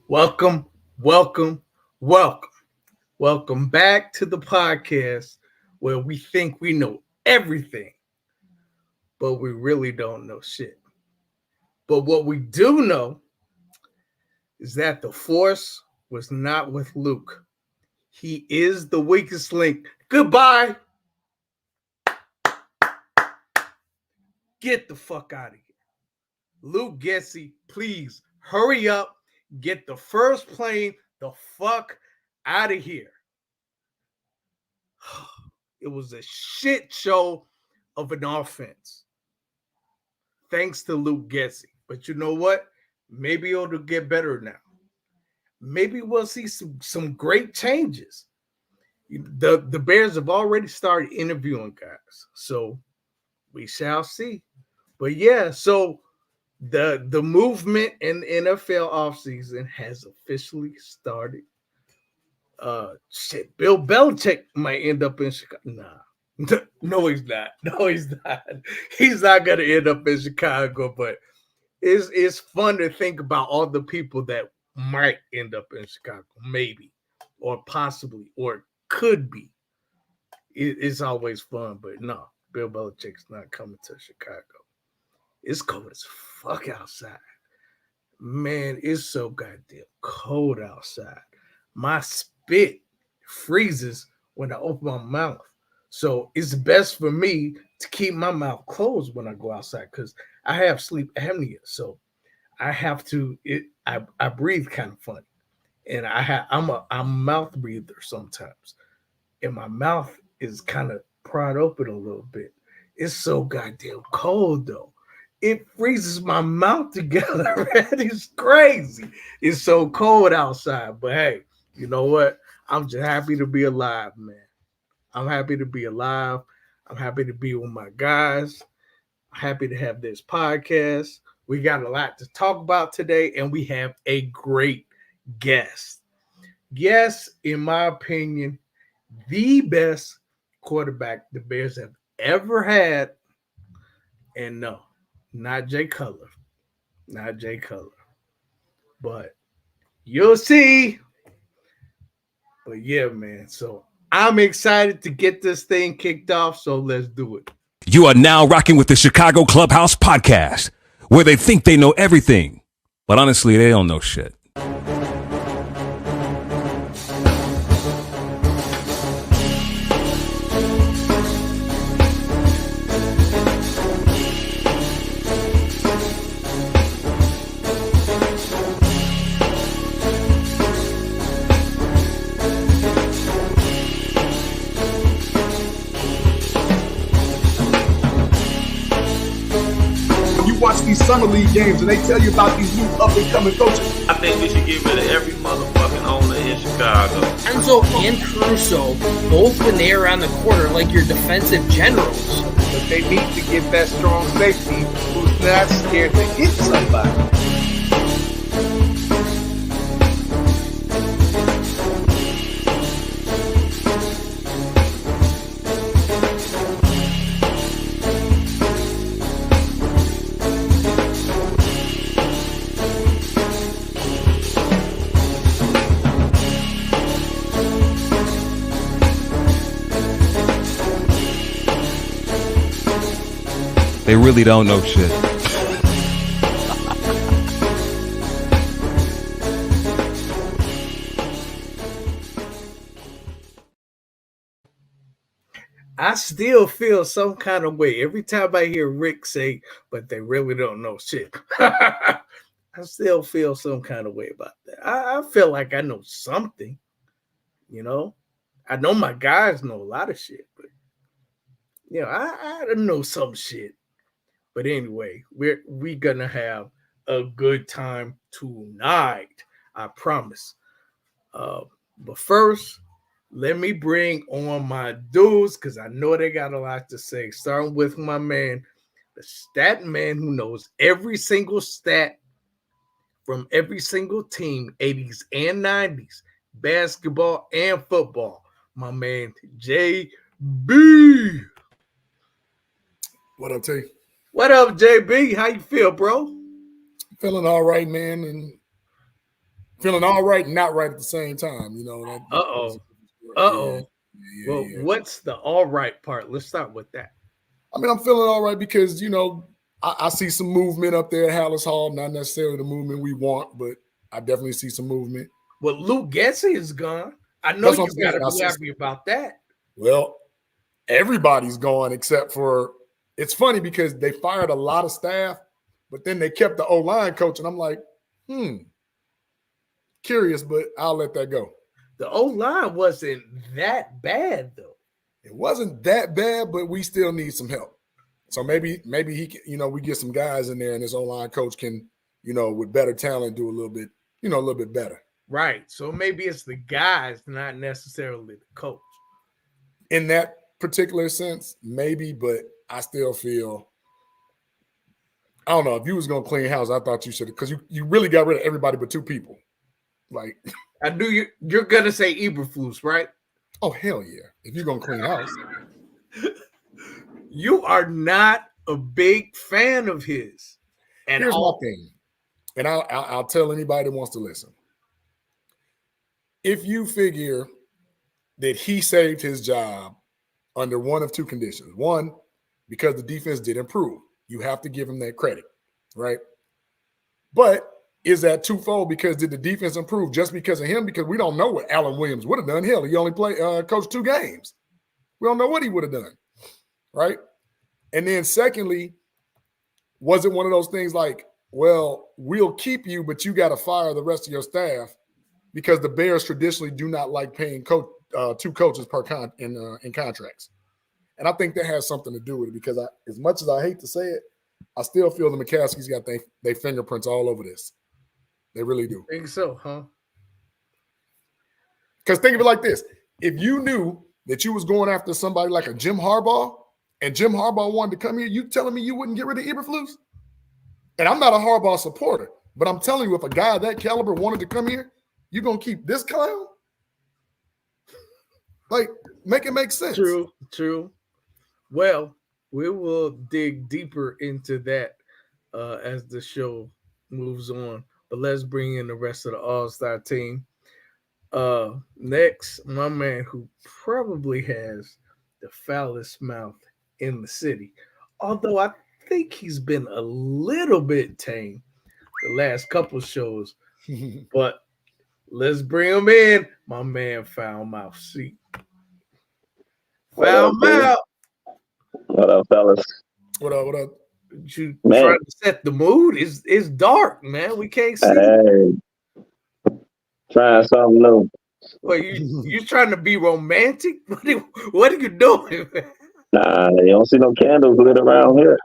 Welcome, welcome, welcome. Welcome back to the podcast where we think we know everything, but we really don't know shit. But what we do know is that the force was not with Luke. He is the weakest link. Goodbye. Get the fuck out of here. Luke Getsy, please hurry up. Get the first plane the fuck out of here. It was a shit show of an offense. Thanks to Luke Getsy. But you know what? Maybe it'll get better now. Maybe we'll see some great changes. The Bears have already started interviewing guys. So we shall see. But yeah, so the movement in NFL offseason has officially started. Shit, Bill Belichick might end up in Chicago. Nah. No, he's not. No, he's not. He's not gonna end up in Chicago, but it's fun to think about all the people that might end up in Chicago, maybe, or possibly, or could be. It's always fun, but no, Bill Belichick's not coming to Chicago. It's cold as fuck outside. Man, it's so goddamn cold outside. My spit freezes when I open my mouth. So it's best for me to keep my mouth closed when I go outside because I have sleep apnea. So I have to I breathe kind of funny. And I'm a mouth breather sometimes. And my mouth is kind of pried open a little bit. It's so goddamn cold though. It freezes my mouth together, man. It's crazy. It's so cold outside. But hey, you know what? I'm just happy to be alive, man. I'm happy to be alive. I'm happy to be with my guys. I'm happy to have this podcast. We got a lot to talk about today, and we have a great guest. Yes, in my opinion, the best quarterback the Bears have ever had. And no, not Jay Cutler. Not Jay Cutler. But you'll see. But yeah, man. So I'm excited to get this thing kicked off. So let's do it. You are now rocking with the Chicago Clubhouse podcast, where they think they know everything, but honestly, they don't know shit. These summer league games and they tell you about these new up and coming coaches. I think we should get rid of every motherfucking owner in Chicago. Enzo and Caruso, both when they are on the court, are like your defensive generals. But they need to get that strong safety who's not scared to hit somebody. They really don't know shit. I still feel some kind of way every time I hear Rick say, but they really don't know shit. I still feel some kind of way about that. I feel like I know something, you know. I know my guys know a lot of shit, but you know, I know some shit. But anyway, we're gonna have a good time tonight. I promise. But first, let me bring on my dudes because I know they got a lot to say. Starting with my man, the stat man who knows every single stat from every single team, 80s and 90s, basketball and football. My man, JB. What up, T? What up, JB? How you feel, bro? Feeling all right, man. And Feeling all right and not right at the same time. You know. Well, what's the all right part? Let's start with that. I mean, I'm feeling all right because, you know, I see some movement up there at Hallis Hall. Not necessarily the movement we want, but I definitely see some movement. Well, Luke Getsy is gone. I know you got to be happy about that. Well, everybody's gone except for – it's funny because they fired a lot of staff, but then they kept the O-line coach, and I'm like, curious, but I'll let that go. The O-line wasn't that bad, though. It wasn't that bad, but we still need some help. So maybe he can, you know, we get some guys in there and this O-line coach can, you know, with better talent do a little bit better. Right. So maybe it's the guys, not necessarily the coach. In that particular sense, maybe, but I still feel, I don't know, if you was going to clean house, I thought you should have, because you really got rid of everybody but two people. Like, I knew you're going to say Eberflus, right? Oh, hell yeah. If you're going to clean house. You are not a big fan of his. And here's my thing, and I'll tell anybody that wants to listen. If you figure that he saved his job under one of two conditions. One, because the defense did improve. You have to give him that credit, right? But is that twofold? Because did the defense improve just because of him? Because we don't know what Allen Williams would have done. Hell, he only coached 2 games. We don't know what he would have done, right? And then secondly, was it one of those things like, well, we'll keep you, but you got to fire the rest of your staff because the Bears traditionally do not like paying 2 coaches in contracts. And I think that has something to do with it because as much as I hate to say it, I still feel the McCaskies got their fingerprints all over this. They really do. Think so, huh? Because think of it like this. If you knew that you was going after somebody like a Jim Harbaugh and Jim Harbaugh wanted to come here, you telling me you wouldn't get rid of Eberflus? And I'm not a Harbaugh supporter, but I'm telling you, if a guy of that caliber wanted to come here, you going to keep this clown? Like, make it make sense. True. Well, we will dig deeper into that as the show moves on. But let's bring in the rest of the All-Star team. Next, my man who probably has the foulest mouth in the city. Although I think he's been a little bit tame the last couple shows. But let's bring him in. My man, Foul Mouth C. Foul Mouth. What up, fellas? What up? You trying to set the mood? It's dark, man. We can't see. Hey, trying something new. Well, you trying to be romantic? What are you doing, man? Nah, you don't see no candles lit around here.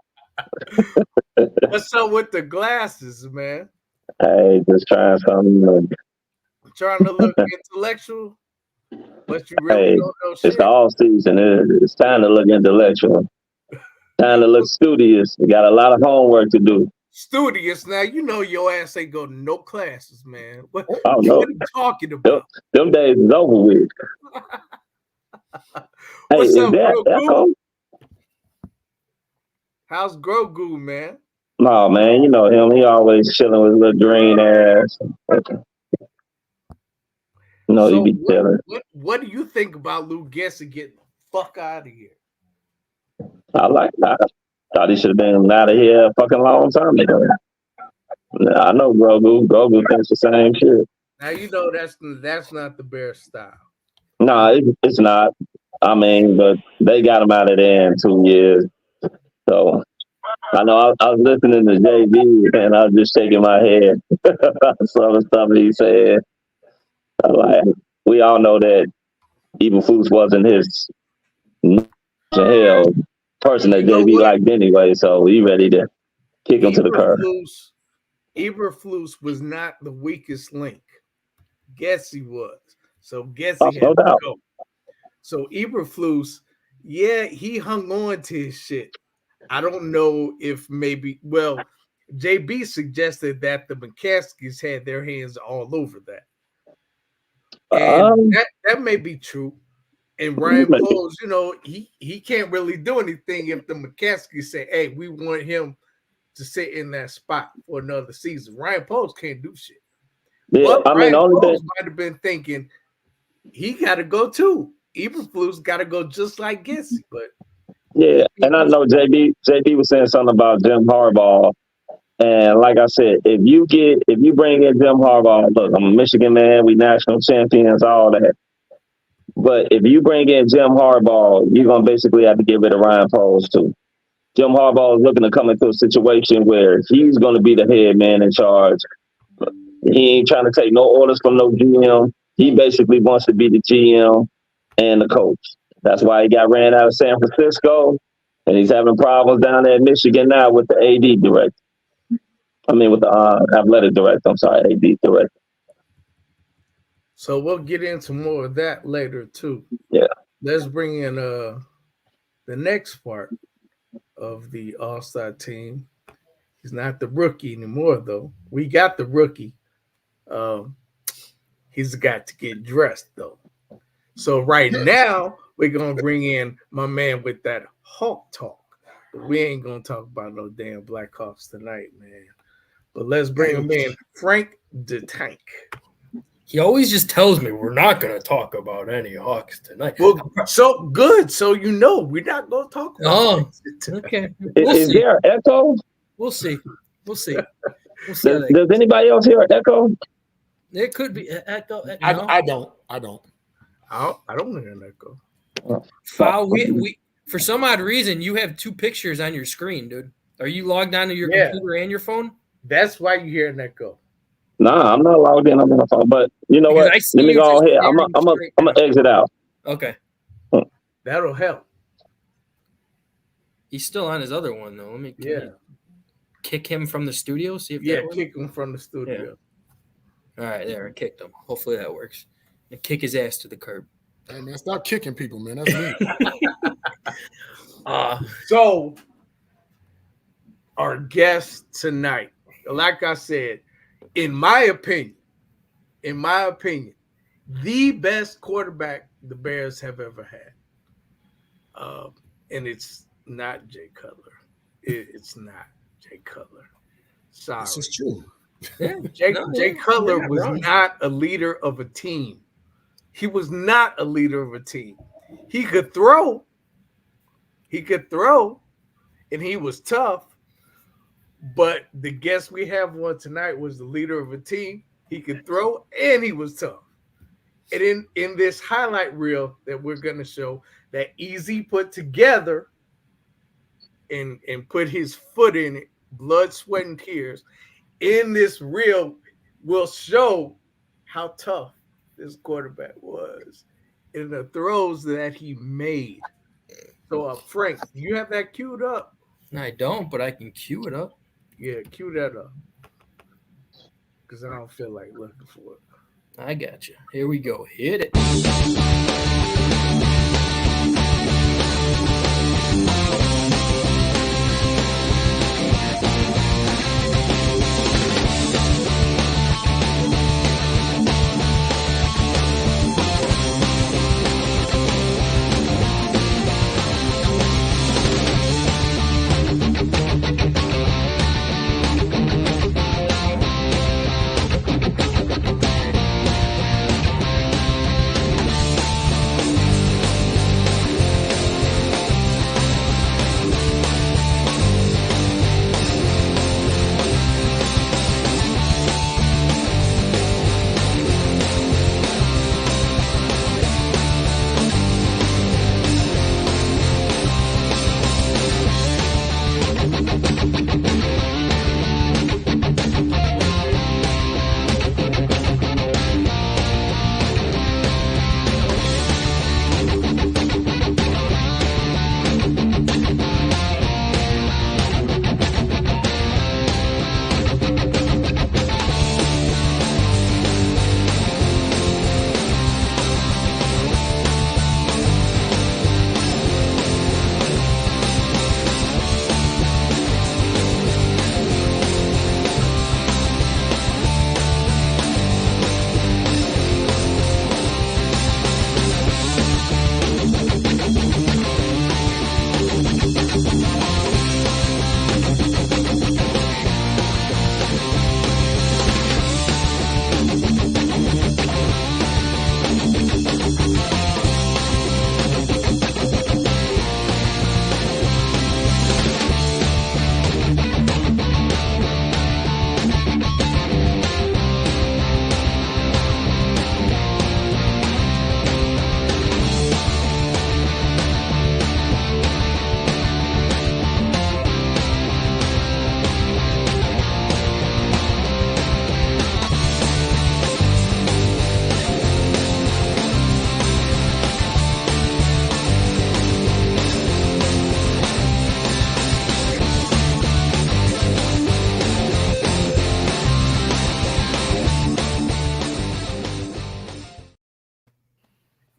What's up with the glasses, man? Hey, just trying something new. Trying to look intellectual, but you really don't know shit. It's the off season. It's time to look intellectual. Time to look studious. We got a lot of homework to do. Studious. Now, you know your ass ain't go to no classes, man. What are you talking about? Them days is over with. What's up, Grogu? Grogu? How's Grogu, man? No, man, you know him. He always chilling with his little green ass. No, so he be chilling. What do you think about Luke Getsy getting the fuck out of here? I like that. Thought he should have been out of here a fucking long time ago. I know Grogu. Grogu thinks the same shit. Now you know that's not the Bears style. No, it's not. I mean, but they got him out of there in 2 years. So I know I was listening to JB and I was just shaking my head. Some of the stuff he said. Like, we all know that Eberflus wasn't his hell person that JB liked anyway, so he ready to kick him to the curb. Eberflus was not the weakest link. Getsy was. So Getsy had to go. So Eberflus, yeah, he hung on to his shit. I don't know if JB suggested that the McCaskies had their hands all over that. And that may be true. And Ryan Poles, you know, he can't really do anything if the McCaskies say, hey, we want him to sit in that spot for another season. Ryan Poles can't do shit. Yeah, But I mean, Brian the only thing, Rose might have been thinking he got to go too. Eberflus got to go just like Getsy, but yeah, and I know JB was saying something about Jim Harbaugh, and like I said, if you bring in Jim Harbaugh, look, I'm a Michigan man, we national champions, all that. But if you bring in Jim Harbaugh, you're gonna basically have to get rid of Ryan Poles too. Jim Harbaugh is looking to come into a situation where he's going to be the head man in charge. He ain't trying to take no orders from no GM. He basically wants to be the GM and the coach. That's why he got ran out of San Francisco, and he's having problems down there in Michigan now with the AD director. I mean, with the athletic director. I'm sorry, AD director. so we'll get into more of that later too. Yeah. Let's bring in the next part of the All-Star team. He's not the rookie anymore, though. We got the rookie. He's got to get dressed, though. So right now, we're going to bring in my man with that Hawk talk. But we ain't going to talk about no damn Blackhawks tonight, man. But let's bring him in, Frank the Tank. He always just tells me we're not going to talk about any Hawks tonight. Well, so good. So you know we're not going to talk about it tonight. Okay. Is there an echo? We'll see. We'll see. Does anybody else hear an echo? It could be echo. No. I don't. I don't hear an echo. Foul. We for some odd reason you have two pictures on your screen, dude. Are you logged onto your computer and your phone? That's why you hear an echo. Nah, I'm not logged in. I'm on the phone. But you know what? Let me go ahead. I'm gonna exit out. Okay. That'll help. He's still on his other one though. Let me kick him from the studio. See if kick him from the studio. Yeah. All right, there. I kicked him. Hopefully that works. And kick his ass to the curb. Hey man, stop kicking people, man. That's me. So our guest tonight, like I said, in my opinion, the best quarterback the Bears have ever had. And it's not Jay Cutler. It's not Jay Cutler. Sorry. This is true. Yeah. Jay Cutler was not a leader of a team. He was not a leader of a team. He could throw. And he was tough. But the guest we have on tonight was the leader of a team. He could throw and he was tough. And in this highlight reel that we're going to show that Easy put together and put his foot in it, blood, sweat, and tears, in this reel will show how tough this quarterback was in the throws that he made. So, Frank, do you have that queued up? I don't, but I can cue it up. Yeah, cue that up. Because I don't feel like looking for it. I got you. Here we go. Hit it.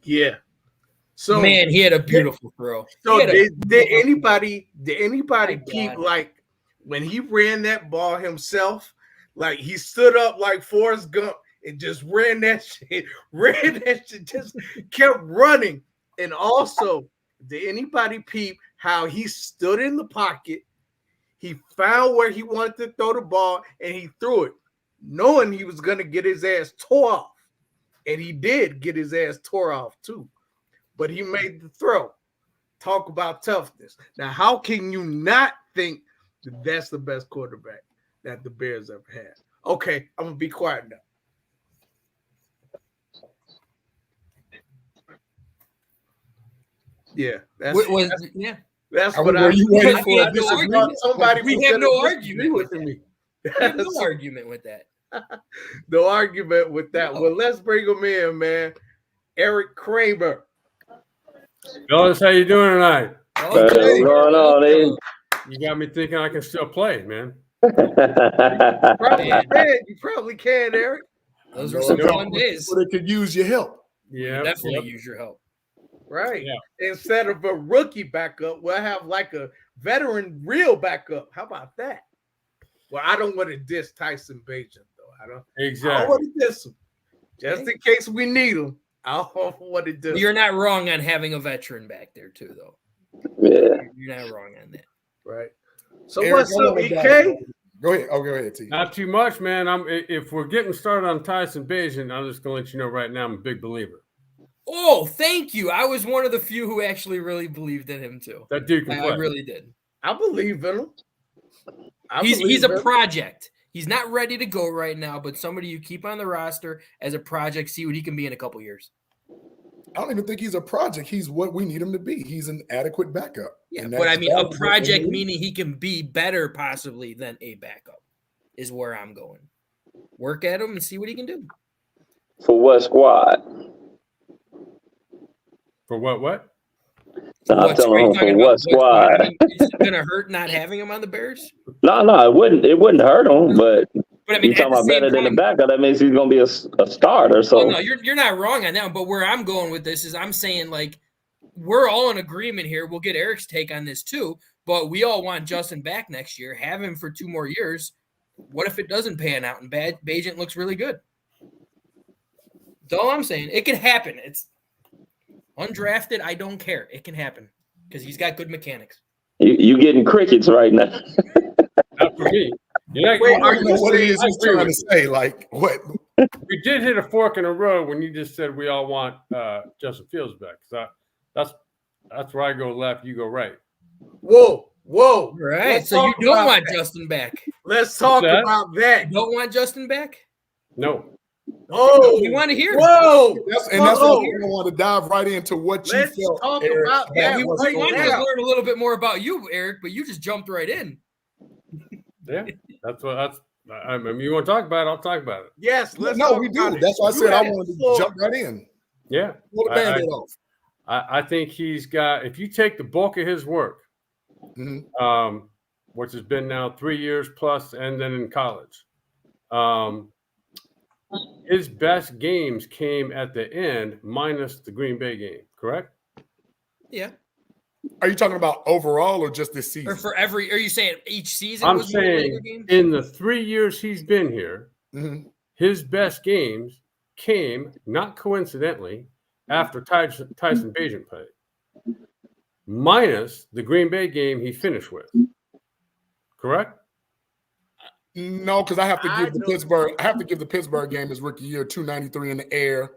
Yeah. So Man, he had a beautiful throw. So did anybody My peep God. like when he ran that ball himself? Like he stood up like Forrest Gump and just ran that shit, just kept running. And also, did anybody peep how he stood in the pocket? He found where he wanted to throw the ball and he threw it, knowing he was gonna get his ass tore off. And he did get his ass tore off too. But he made the throw. Talk about toughness. Now, how can you not think that that's the best quarterback that the Bears ever had? Okay, I'm gonna be quiet now. Yeah, that's That's what I you waiting for. We have no argument. Somebody We was have gonna no disagree argument with with me. We have no argument with that. No argument with that. No. Well, let's bring him in, man. Erik Kramer. Fellas, how you doing tonight? What's going on, eh? You got me thinking I can still play, man. You probably can, Erik. Those were some fun days. So they could use your help. Yeah, Definitely use your help. Right. Yeah. Instead of a rookie backup, we'll have like a veteran real backup. How about that? Well, I don't want to diss Tyson Bagent, though. I don't exactly. want to diss him. Just in case we need him. I don't want to diss You're not wrong on having a veteran back there, too, though. Yeah. You're not wrong on that. Right. So Erik, what's up, EK? Go ahead. Go ahead, T. Not too much, man. If we're getting started on Tyson Bagent, I'm just gonna let you know right now I'm a big believer. Oh, thank you. I was one of the few who actually really believed in him, too. That dude can play. I really did. I believe in him. He's a project. He's not ready to go right now, but somebody you keep on the roster as a project, see what he can be in a couple years. I don't even think he's a project. He's what we need him to be. He's an adequate backup. Yeah, but I mean, a project meaning he can be better possibly than a backup is where I'm going. Work at him and see what he can do. For what squad? For what? I'm telling him for what squad. I mean, is it going to hurt not having him on the Bears? No, it wouldn't. It wouldn't hurt him. But I mean, you talking about better than the backup? That means he's going to be a starter. So no, you're not wrong on that one. But where I'm going with this is I'm saying like we're all in agreement here. We'll get Eric's take on this too. But we all want Justin back next year. Have him for 2 more years. What if it doesn't pan out and Bagent looks really good? That's all I'm saying. It can happen. It's undrafted. I don't care. It can happen because he's got good mechanics. you getting crickets right now. Not for me. Wait, I don't know what it is he's trying to say. Like what? We did hit a fork in the road when you just said we all want Justin Fields back. So that's where I go left, you go right. Whoa. Right. So you don't want Justin back. Let's talk about that. You don't want Justin back? No. Oh, we want to hear. Whoa. That's what I want to dive right into what you felt. Talk Eric, about that. We wanted to learn a little bit more about you, Erik, but you just jumped right in. Yeah, I mean, you want to talk about it, I'll talk about it. Yes, let's we do. That's why I said I wanted to jump right in. Yeah. Pull the Band-Aid off. I think he's got, if you take the bulk of his work, which has been now 3 years plus, and then in college, his best games came at the end, minus the Green Bay game, correct? Yeah. Are you talking about overall or just this season? Or for every? Are you saying each season? I'm saying in the 3 years he's been here, his best games came, not coincidentally, after Tyson Bagent played, minus the Green Bay game he finished with. Correct? No, because I have to give the Pittsburgh game his rookie year, 293 in the air,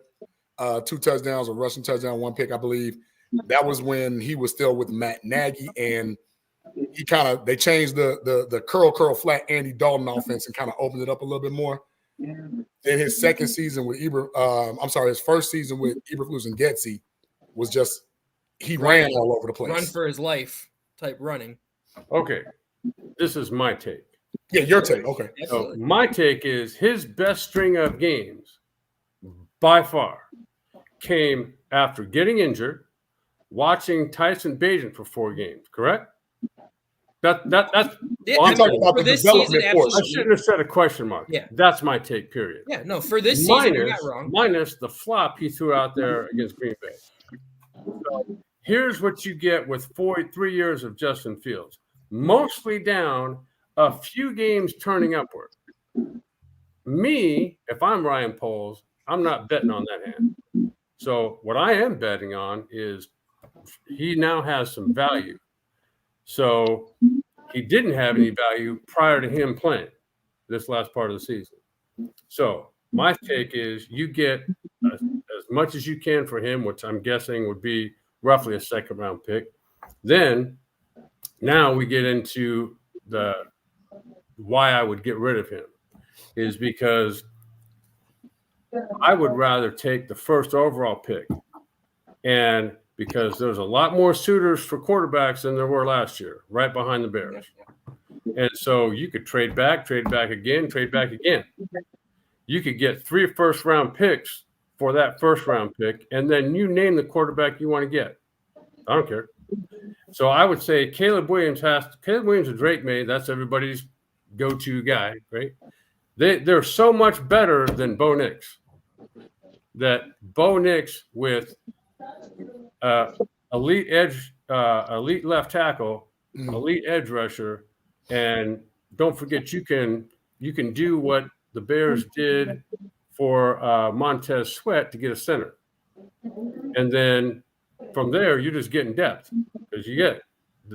2 touchdowns, a rushing touchdown, 1 pick, I believe. That was when he was still with Matt Nagy, and they changed the curl flat Andy Dalton offense and kind of opened it up a little bit more. Then his second season with his first season with Eberflus and Getsy was just he ran all over the place. Run for his life type running. Okay. This is my take. Yeah, your take. Okay. So my take is his best string of games by far came after getting injured, watching Tyson Bagent for 4 games, correct? That's Yeah, well, I'm talking about for the this development season, portion. I shouldn't have said a question mark. Yeah. That's my take, period. Yeah, no, for this season, you're not wrong. Minus the flop he threw out there against Green Bay. So here's what you get with 3 years of Justin Fields. Mostly down, a few games turning upward. Me, if I'm Ryan Poles, I'm not betting on that hand. So what I am betting on is he now has some value. So he didn't have any value prior to him playing this last part of the season. So my take is you get as much as you can for him, which I'm guessing would be roughly a second round pick. Then now we get into the why I would get rid of him is because I would rather take the first overall pick. And because there's a lot more suitors for quarterbacks than there were last year, right behind the Bears. And so you could trade back again. You could get 3 first-round picks for that first-round pick, and then you name the quarterback you want to get. I don't care. So I would say Caleb Williams and Drake May, that's everybody's go-to guy, right? They're so much better than Bo Nix. That Bo Nix with elite left tackle, elite edge rusher, and don't forget you can do what the Bears did for Montez Sweat to get a center, and then from there you're just getting depth because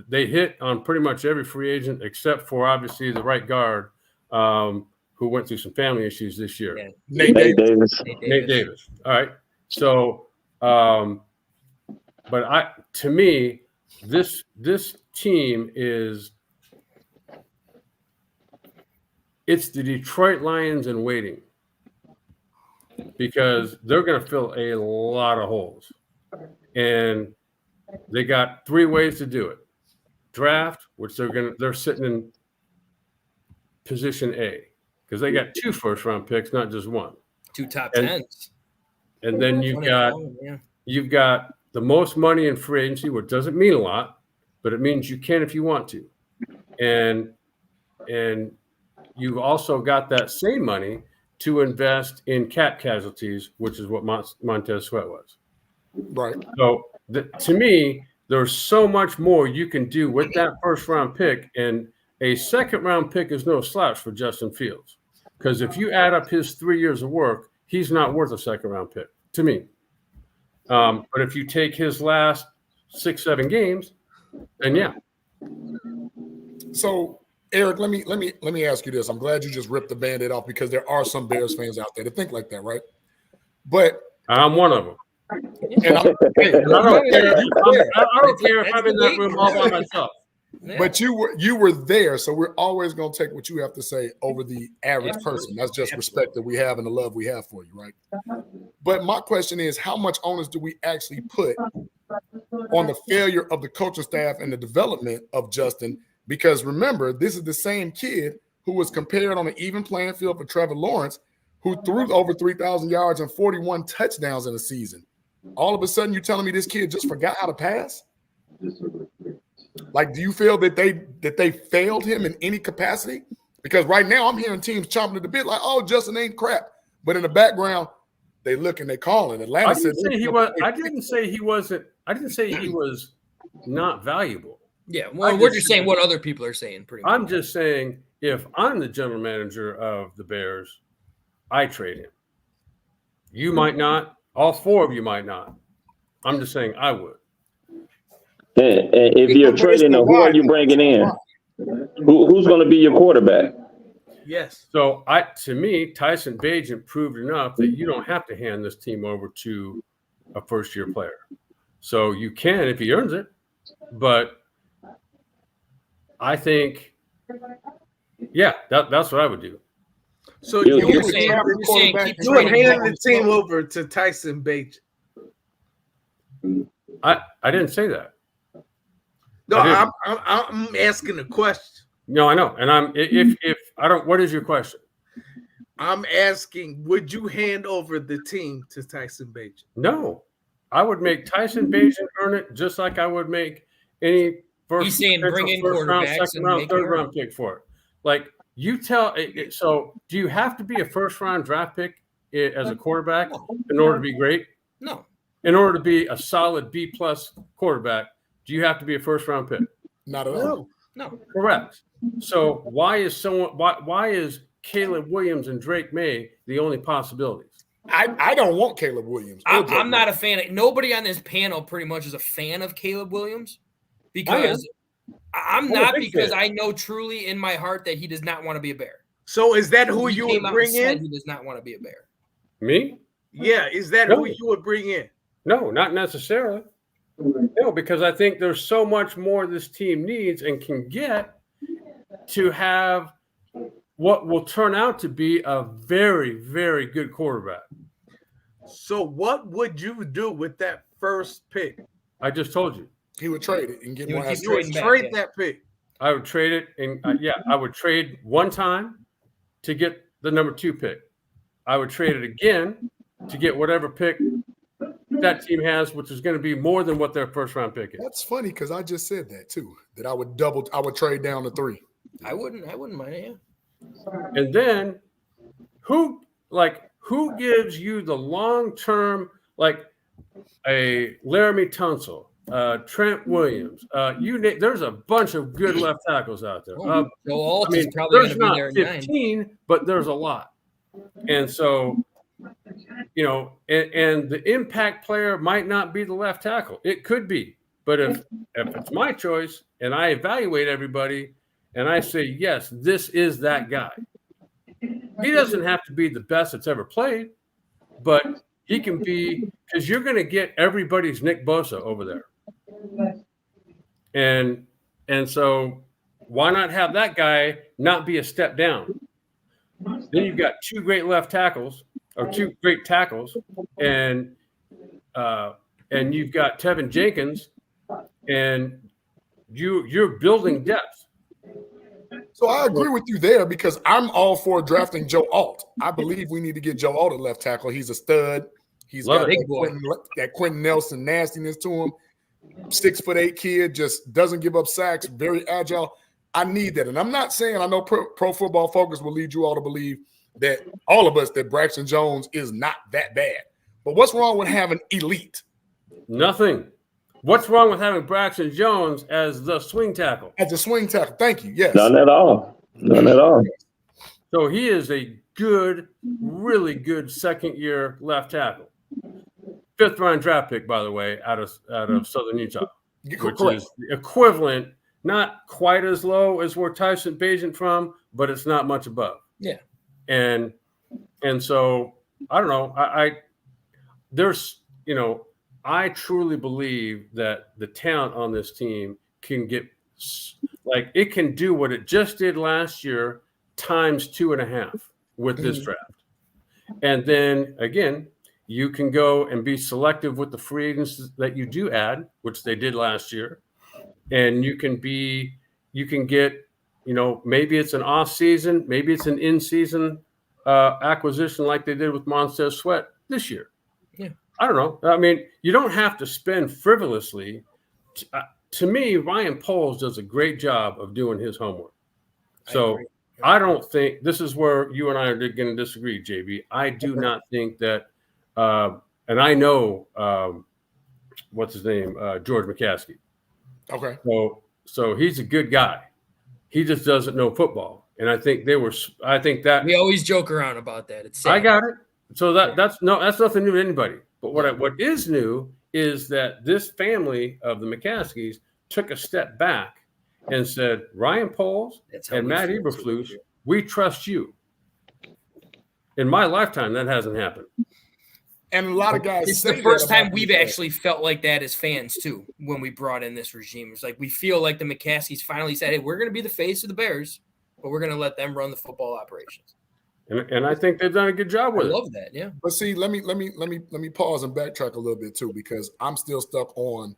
they hit on pretty much every free agent except for obviously the right guard who went through some family issues this year. Yeah. Nate Davis. Nate Davis. All right. So, but to me, this team it's the Detroit Lions in waiting because they're going to fill a lot of holes, and they got 3 ways to do it: draft, which they're sitting in position A because they got 2 first-round picks, not just 1. 2 top 10s. And then you've got the most money in free agency, which doesn't mean a lot, but it means you can if you want to. And you've also got that same money to invest in cap casualties, which is what Montez Sweat was. Right. So to me, there's so much more you can do with that first-round pick, and a second-round pick is no slouch for Justin Fields. Because if you add up his 3 years of work, he's not worth a second-round pick to me. But if you take his last 6-7 games, then yeah. So, Eric, let me ask you this. I'm glad you just ripped the Band-Aid off because there are some Bears fans out there that think like that, right? But I'm one of them. And I don't care if I'm in that room all by myself. Yeah. But you were there, so we're always going to take what you have to say over the average person. That's just respect that we have and the love we have for you, right? But my question is, how much onus do we actually put on the failure of the coaching staff and the development of Justin? Because remember, this is the same kid who was compared on an even playing field for Trevor Lawrence, who threw over 3,000 yards and 41 touchdowns in a season. All of a sudden, you're telling me this kid just forgot how to pass? Like, do you feel that they failed him in any capacity? Because right now I'm hearing teams chomping at the bit like, oh, Justin ain't crap. But in the background, they look and they calling. Atlanta I didn't say he was not valuable. Yeah, well, we're just saying what other people are saying. Pretty much. I'm just saying if I'm the general manager of the Bears, I trade him. You might not. All 4 of you might not. I'm just saying I would. And if you're trading him, who are you bringing in? Who's going to be your quarterback? Yes. So to me, Tyson Bagent proved enough that you don't have to hand this team over to a first-year player. So you can if he earns it, but I think, yeah, that's what I would do. So you're saying you would hand the team over to Tyson Bagent. I didn't say that. No, I'm asking a question. No, I know. And if I don't, what is your question? I'm asking, would you hand over the team to Tyson Bagent? No, I would make Tyson Bagent earn it just like I would make any He's saying bring in first round, quarterbacks second and round, make third it round pick for it. Like you tell. So do you have to be a first round draft pick as a quarterback in order to be great? No. In order to be a solid B+ quarterback, do you have to be a first round pick? Not at all. No. Correct. So why is Caleb Williams and Drake May the only possibilities? I don't want Caleb Williams. I'm not a fan of. Nobody on this panel pretty much is a fan of Caleb Williams because I'm not, because I know truly in my heart that he does not want to be a Bear. So is that who you would bring in? He does not want to be a Bear. Me? Yeah, is that who you would bring in? No, not necessarily. No, because I think there's so much more this team needs and can get to have what will turn out to be a very, very good quarterback. So what would you do with that first pick? I just told you. He would trade it and get one. You would trade that pick. I would trade it, and I would trade one time to get the number 2 pick. I would trade it again to get whatever pick that team has, which is going to be more than what their first round pick is. That's funny because I just said that too. That I would trade down to 3. I wouldn't mind it. Yeah. And then who gives you the long term, like a Laramie Tunsil, Trent Williams? There's a bunch of good left tackles out there. There's not 15, but there's a lot. And so, and the impact player might not be the left tackle. It could be. But if it's my choice and I evaluate everybody and I say, yes, this is that guy. He doesn't have to be the best that's ever played, but he can be, because you're going to get everybody's Nick Bosa over there. And so why not have that guy not be a step down? Then you've got 2 great left tackles or 2 great tackles, and you've got Tevin Jenkins, and you're building depth. So I agree with you there because I'm all for drafting Joe Alt. I believe we need to get Joe Alt at left tackle. He's a stud. He's got that Quentin Nelson nastiness to him. 6'8" kid, just doesn't give up sacks, very agile. I need that. And I'm not saying, I know Pro Football Focus will lead you all to believe that all of us, that Braxton Jones is not that bad. But what's wrong with having elite? Nothing. What's wrong with having Braxton Jones as the swing tackle? As the swing tackle. Thank you. Yes. None at all. None at all. So he is a good, really good second-year left tackle. 5th round draft pick, by the way, out of Southern Utah, which is the equivalent, not quite as low as where Tyson Bagent from, but it's not much above. Yeah. And so I don't know. I truly believe that the talent on this team can get, like, it can do what it just did last year times 2.5 with this draft. And then again, you can go and be selective with the free agents that you do add, which they did last year. And you can get, maybe it's an off season, maybe it's an in-season acquisition like they did with Montez Sweat this year. Yeah. I don't know. I mean, you don't have to spend frivolously. To me, Ryan Poles does a great job of doing his homework. So I don't think, this is where you and I are going to disagree, JB. I do not think that, and I know, what's his name, George McCaskey. Okay. So he's a good guy. He just doesn't know football. And I think that we always joke around about that. It's sad. I got it. So that's nothing new to anybody. But what is new is that this family of the McCaskies took a step back and said, Ryan Poles and Matt Eberflus, we trust you. In my lifetime, that hasn't happened. And a lot of guys. It's the first time we've actually felt like that as fans too. When we brought in this regime, it's like we feel like the McCaskies finally said, "Hey, we're going to be the face of the Bears, but we're going to let them run the football operations." And I think they've done a good job with it. I love that, yeah. But see, let me pause and backtrack a little bit too, because I'm still stuck on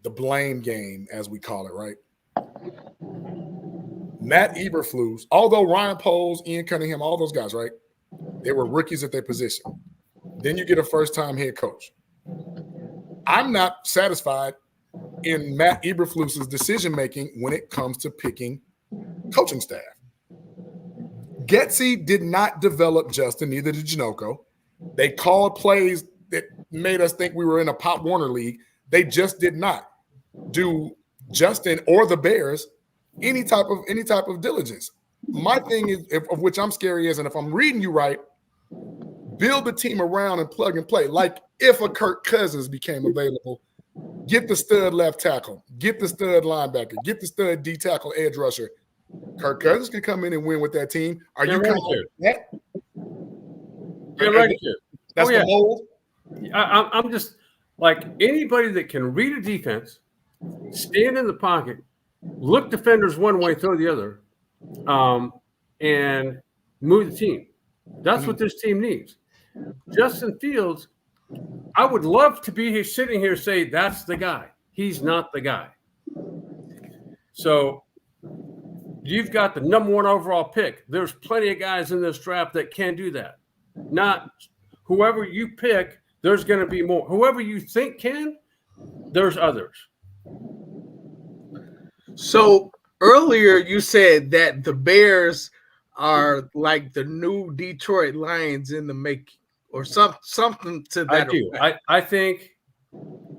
the blame game, as we call it, right? Matt Eberflus, although Ryan Poles, Ian Cunningham, all those guys, right? They were rookies at their position. Then you get a first-time head coach. I'm not satisfied in Matt Eberflus's decision making when it comes to picking coaching staff. Getsy did not develop Justin, neither did Janoko. They called plays that made us think we were in a Pop Warner league. They just did not do Justin or the Bears any type of diligence. My thing is, of which I'm scary is, and if I'm reading you right, build the team around and plug and play. Like if a Kirk Cousins became available, get the stud left tackle, get the stud linebacker, get the stud D tackle edge rusher. Kirk Cousins can come in and win with that team. Are you confident that? That's the mold. I'm just like anybody that can read a defense, stand in the pocket, look defenders one way, throw the other, and move the team. That's what this team needs. Justin Fields, I would love to be here sitting here say that's the guy. He's not the guy. So you've got the number 1 overall pick. There's plenty of guys in this draft that can do that. Not whoever you pick, there's going to be more. Whoever you think can, there's others. So earlier you said that the Bears are like the new Detroit Lions in the making, or something to that. I do.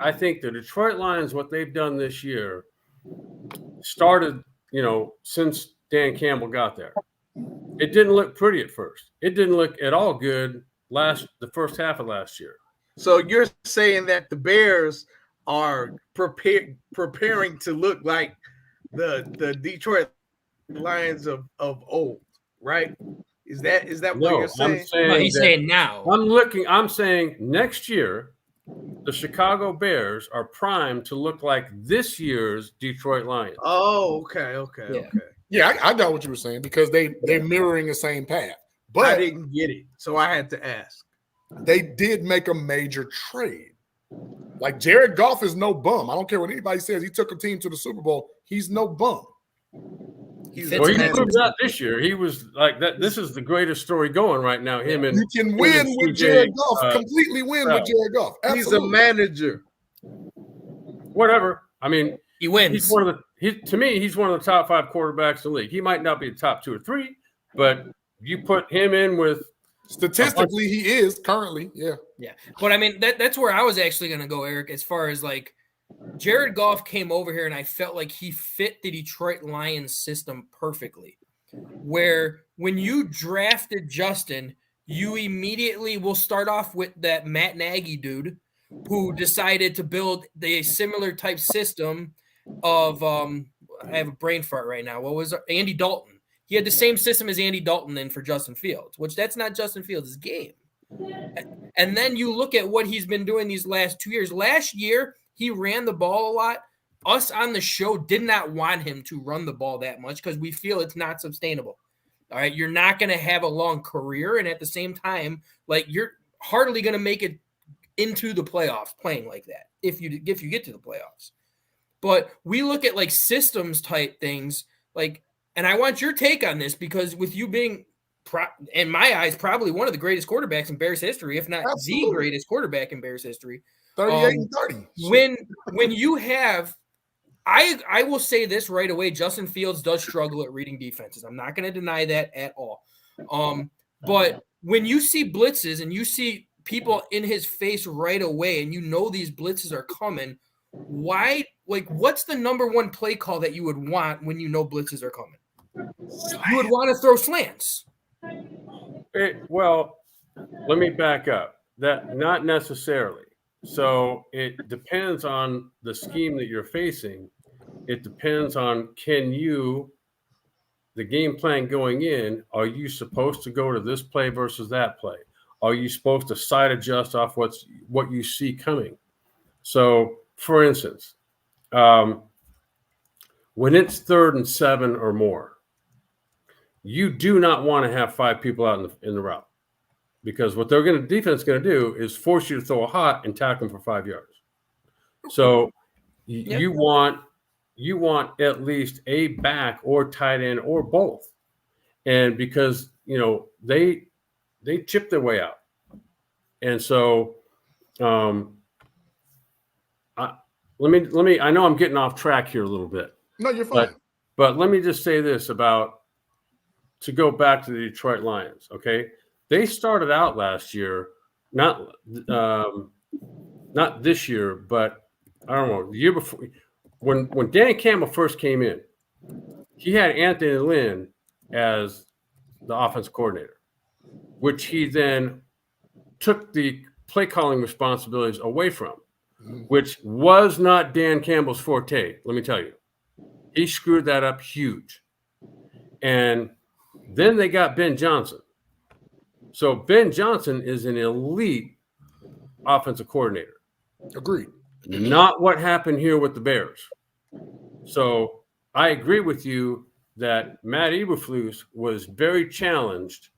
I think the Detroit Lions, what they've done this year, started, since Dan Campbell got there. It didn't look pretty at first. It didn't look at all good the first half of last year. So you're saying that the Bears are preparing to look like the Detroit Lions of old, right? Is that what you're saying? He's saying now. I'm saying next year, the Chicago Bears are primed to look like this year's Detroit Lions. Oh, okay. Yeah, I got what you were saying because they're mirroring the same path. But I didn't get it, so I had to ask. They did make a major trade. Like Jared Goff is no bum. I don't care what anybody says. He took a team to the Super Bowl. He's no bum. He proved that this year. He was like that. This is the greatest story going right now. You can win with Jared Goff. Completely win with Jared Goff. Absolutely. He's a manager. Whatever. I mean, he wins. To me, he's one of the top 5 quarterbacks in the league. He might not be the top 2 or 3, but you put him in with. Statistically, he is currently, yeah. But I mean, that's where I was actually going to go, Eric, as far as like Jared Goff came over here and I felt like he fit the Detroit Lions system perfectly. Where when you drafted Justin, you immediately will start off with that Matt Nagy dude who decided to build a similar type system of I have a brain fart right now. What was it? Andy Dalton. He had the same system as Andy Dalton in for Justin Fields, which that's not Justin Fields' game. And then you look at what he's been doing these last 2 years. Last year, he ran the ball a lot. Us on the show did not want him to run the ball that much because we feel it's not sustainable. All right, you're not going to have a long career, and at the same time, like you're hardly going to make it into the playoffs playing like that if you get to the playoffs. But we look at like systems type things, like. And I want your take on this because with you being, in my eyes, probably one of the greatest quarterbacks in Bears history, if not the greatest quarterback in Bears history. 38 and 30. When you have, I will say this right away, Justin Fields does struggle at reading defenses. I'm not going to deny that at all. But when you see blitzes and you see people in his face right away and you know these blitzes are coming, why, like, what's the number 1 play call that you would want when you know blitzes are coming? You would want to throw slants. Well, let me back up. That not necessarily. So it depends on the scheme that you're facing. It depends on the game plan going in, are you supposed to go to this play versus that play? Are you supposed to side adjust off what you see coming? So, for instance, when it's 3rd and 7 or more, you do not want to have 5 people out in the route because what defense is going to do is force you to throw a hot and tackle them for 5 yards. So you want at least a back or tight end or both, and because they chip their way out, and so let me. I know I'm getting off track here a little bit. No, you're fine. But let me just say this to go back to the Detroit Lions. Okay, they started out last year, not this year, but I don't know, the year before. When Danny Campbell first came in, he had Anthony Lynn as the offensive coordinator, which he then took the play calling responsibilities away from, which was not Dan Campbell's forte. Let me tell you, he screwed that up huge. And then they got Ben Johnson. So Ben Johnson is an elite offensive coordinator. Agreed. Not what happened here with the Bears. So I agree with you that Matt Eberflus was very challenged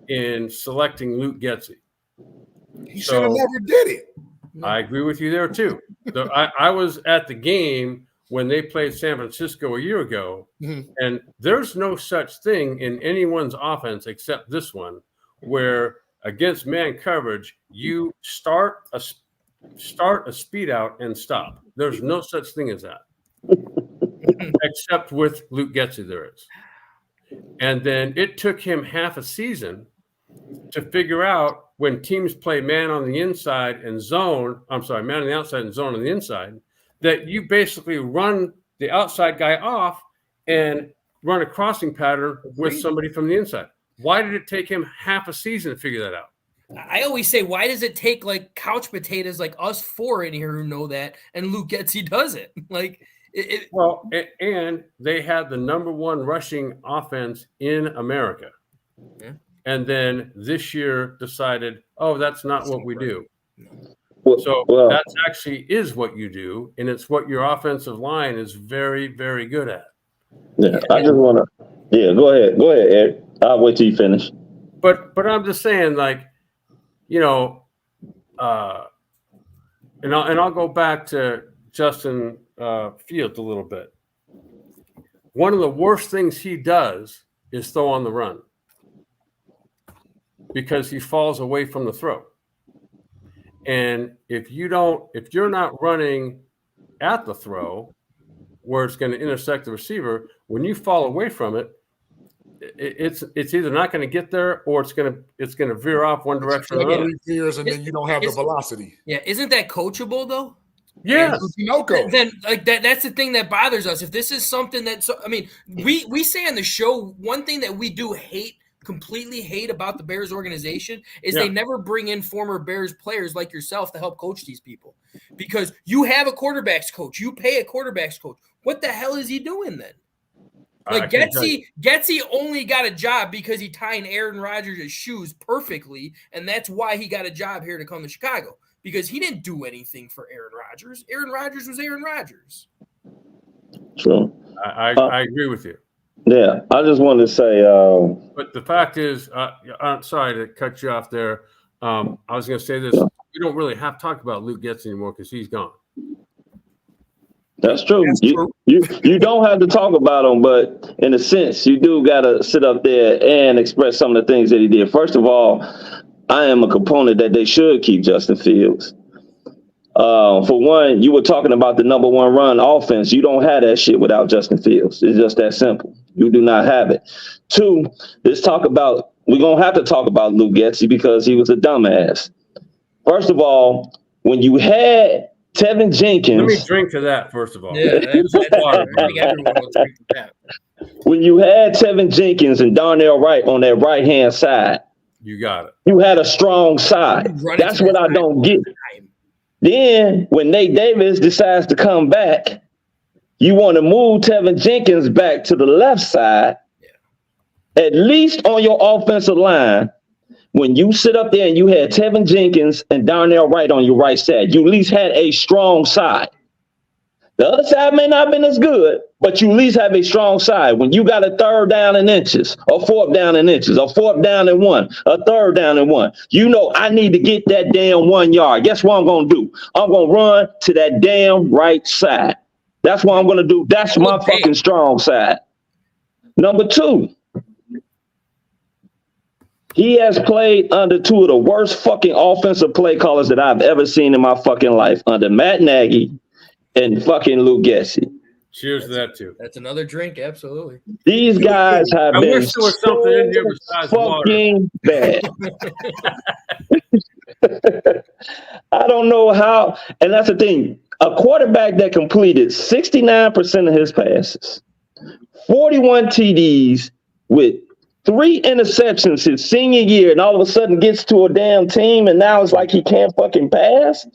in selecting Luke Getsy. He should have never did it. I agree with you there too. I was at the game when they played San Francisco a year ago, and there's no such thing in anyone's offense except this one, where against man coverage you start a speed out and stop. There's no such thing as that, except with Luke Getsy there is. And then it took him half a season to figure out when teams play man on the inside and zone, man on the outside and zone on the inside, that you basically run the outside guy off and run a crossing pattern with somebody from the inside. Why did it take him half a season to figure that out? I always say, why does it take like couch potatoes like us four in here who know that, and Luke Getsy does it? And they had the number one rushing offense in America. Yeah. And then this year decided, that's not what we do. So that actually is what you do, and it's what your offensive line is very, very good at. Yeah, I just want to. Yeah, go ahead, Eric. I'll wait till you finish. But I'm just saying, like, and I'll go back to Justin Fields a little bit. One of the worst things he does is throw on the run, because he falls away from the throw. And if you're not running at the throw where it's going to intersect the receiver, when you fall away from it, it's either not going to get there or it's going to veer off one direction or another. And then you don't have the velocity. Yeah, isn't that coachable though? Yeah, then like that's the thing that bothers us. If this is something we say on the show, one thing that we do completely hate about the Bears organization is they never bring in former Bears players like yourself to help coach these people, because you have a quarterbacks coach, you pay a quarterbacks coach. What the hell is he doing then? Like Getsy only got a job because he tied Aaron Rodgers' shoes perfectly, and that's why he got a job here to come to Chicago, because he didn't do anything for Aaron Rodgers. Aaron Rodgers was Aaron Rodgers. True. I agree with you. Yeah, I just wanted to say. But the fact is, I'm sorry to cut you off there. I was going to say this. We don't really have to talk about Luke Getsy anymore because he's gone. That's true. You don't have to talk about him, but in a sense, you do got to sit up there and express some of the things that he did. First of all, I am a component that they should keep Justin Fields. For one, you were talking about the number one run offense. You don't have that shit without Justin Fields. It's just that simple. You do not have it. Two, we're going to have to talk about Luke Getsy because he was a dumbass. First of all, when you had Tevin Jenkins. Let me drink to that, first of all. Yeah, that's water. I think everyone will drink to that. When you had Tevin Jenkins and Darnell Wright on that right-hand side, you got it. You had a strong side. That's what I don't get. Then when Nate Davis decides to come back, you want to move Tevin Jenkins back to the left side, at least on your offensive line. When you sit up there and you had Tevin Jenkins and Darnell Wright on your right side, you at least had a strong side. The other side may not have been as good, but you at least have a strong side. When you got a third down in inches, a fourth down in inches, a fourth down in one, a third down in one, you know I need to get that damn 1 yard. Guess what I'm going to do? I'm going to run to that damn right side. That's what I'm going to do. That's my fucking strong side. Number two, he has played under two of the worst fucking offensive play callers that I've ever seen in my fucking life, under Matt Nagy and fucking Luke Getsy. Cheers to that too. That's another drink, absolutely. These guys have I been wish there was something in here besides water. fucking bad. I don't know how, and that's the thing. A quarterback that completed 69% of his passes, 41 TDs with 3 interceptions his senior year, and all of a sudden gets to a damn team, and now it's like he can't fucking pass.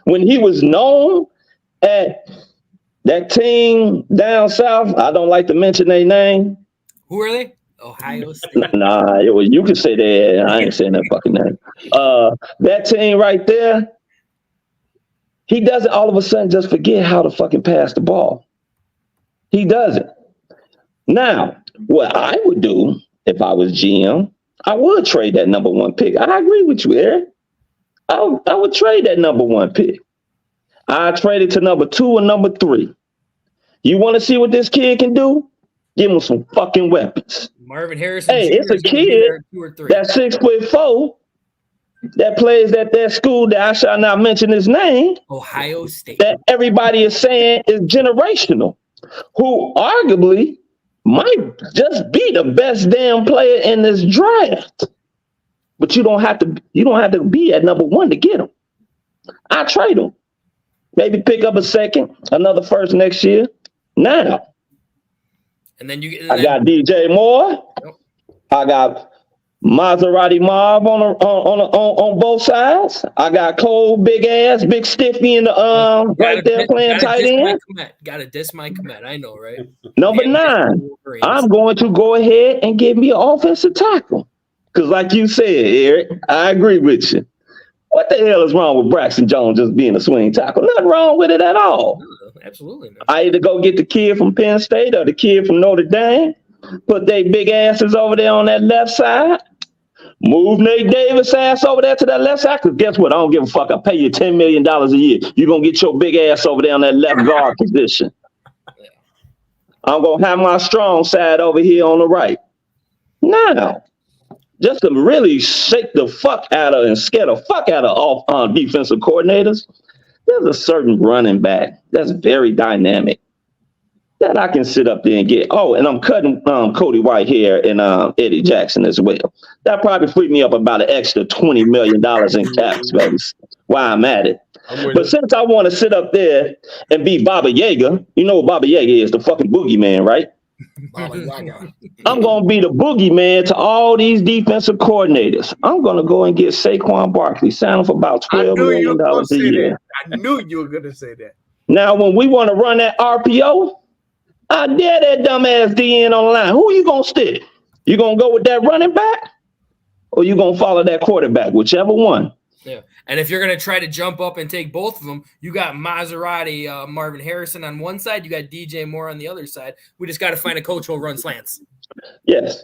When he was known at that team down south, I don't like to mention their name. Who are they? Ohio State. Nah, you can say that. I ain't saying that fucking name. That team right there, he doesn't all of a sudden just forget how to fucking pass the ball. He doesn't. Now, what I would do if I was GM, I would trade that number 1 pick. I agree with you, Eric. I would trade that number 1 pick. I trade it to number 2 and number 3. You want to see what this kid can do? Give him some fucking weapons. Marvin Harrison. Hey, Jr. it's a is gonna be kid there at 2 or 3. that's 6'4" that plays at that school that I shall not mention his name. Ohio State. That everybody is saying is generational, who arguably might just be the best damn player in this draft. But you don't have to be at number 1 to get him. I trade him. Maybe pick up a second, another first next year. Now. And then I got DJ Moore. Yep. I got Maserati Mob on both sides. I got Cole, big ass, big stiffy in the right there playing tight end. Gotta diss my commit. I know, right? Number 9, I'm going to go ahead and give me an offensive tackle. Because like you said, Eric, I agree with you. What the hell is wrong with Braxton Jones just being a swing tackle? Nothing wrong with it at all. No, absolutely not. I either go get the kid from Penn State or the kid from Notre Dame, put their big asses over there on that left side, move Nate Davis' ass over there to that left side, because guess what? I don't give a fuck. I pay you $10 million a year. You're going to get your big ass over there on that left guard position. I'm going to have my strong side over here on the right. Now, just to really shake the fuck out of and scare the fuck out of defensive coordinators, there's a certain running back that's very dynamic that I can sit up there and get. Oh, and I'm cutting Cody Whitehair and Eddie Jackson as well. That probably freed me up about an extra $20 million in cap space while I'm at it. But since I want to sit up there and be Baba Yaga, you know what Baba Yaga is, the fucking boogeyman, right? I'm going to be the boogeyman to all these defensive coordinators. I'm going to go and get Saquon Barkley, sign him for about $12 million a year. I knew you were going to say that. Now, when we want to run that RPO, I dare that dumbass DN on the line. Who are you going to stick? You going to go with that running back? Or you going to follow that quarterback, whichever one? Yeah. And if you're going to try to jump up and take both of them, you got Maserati, Marvin Harrison on one side. You got DJ Moore on the other side. We just got to find a coach who'll run slants. Yes.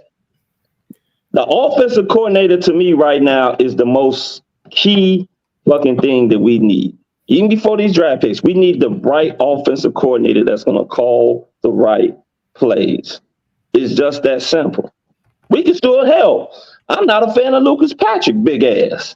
The offensive coordinator to me right now is the most key fucking thing that we need. Even before these draft picks, we need the right offensive coordinator that's going to call the right plays. It's just that simple. We can still help. I'm not a fan of Lucas Patrick, big ass.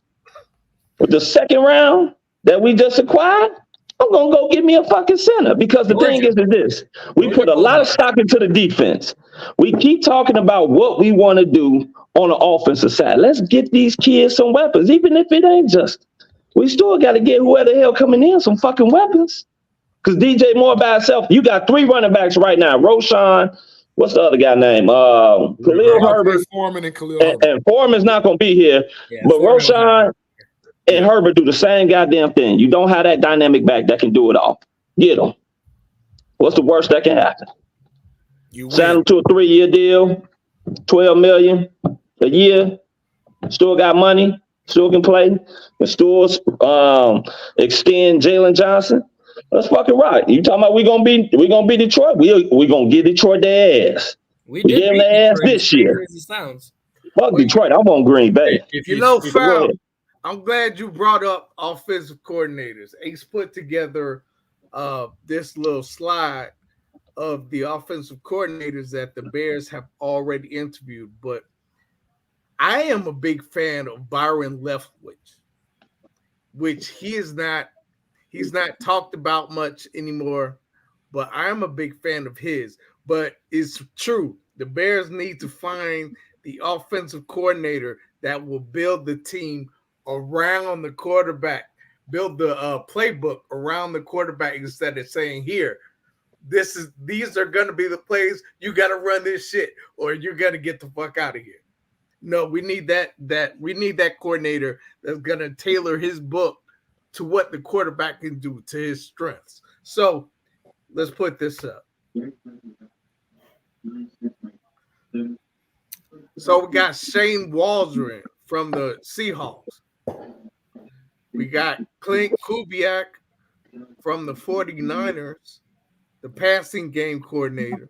With the second round that we just acquired, I'm going to go get me a fucking center, because the thing is this. We put a lot of stock into the defense. We keep talking about what we want to do on the offensive side. Let's get these kids some weapons, even if it ain't just. We still got to get whoever the hell coming in some fucking weapons. Because DJ Moore by himself, you got 3 running backs right now. Roshan, what's the other guy name? Khalil Herbert. Foreman and Khalil Herbert. And Foreman's not going to be here. Yeah, but Roshan and Herbert do the same goddamn thing. You don't have that dynamic back that can do it all. Get them. What's the worst that can happen? Sign them to a 3-year deal, $12 million a year. Still got money. Still can play. And still extend Jalen Johnson. That's fucking right. You talking about we gonna be Detroit? We gonna get Detroit their ass. We gave them their ass this year. Fuck Detroit. I'm on Green Bay. Farrell, I'm glad you brought up offensive coordinators. Ace put together this little slide of the offensive coordinators that the Bears have already interviewed, but I am a big fan of Byron Leftwich, which he is not He's not talked about much anymore, but I'm a big fan of his. But it's true. The Bears need to find the offensive coordinator that will build the team around the quarterback, build the playbook around the quarterback instead of saying, here, these are going to be the plays. You got to run this shit or you're going to get the fuck out of here. No, we need that coordinator that's going to tailor his book to what the quarterback can do, to his strengths. So let's put this up. So we got Shane Waldron from the Seahawks. We got Clint Kubiak from the 49ers, the passing game coordinator.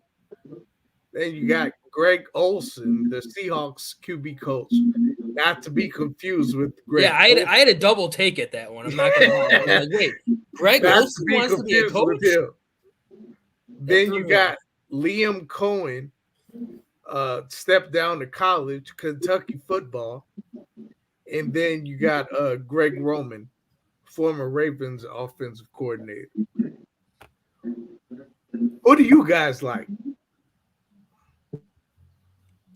Then you got Greg Olson, the Seahawks QB coach, not to be confused with Greg. Yeah, I had a double take at that one. I'm not gonna lie. I was like, wait, Greg Olson wants to be a coach? Then you got Liam Cohen, stepped down to college, Kentucky football. And then you got Greg Roman, former Ravens offensive coordinator. Who do you guys like?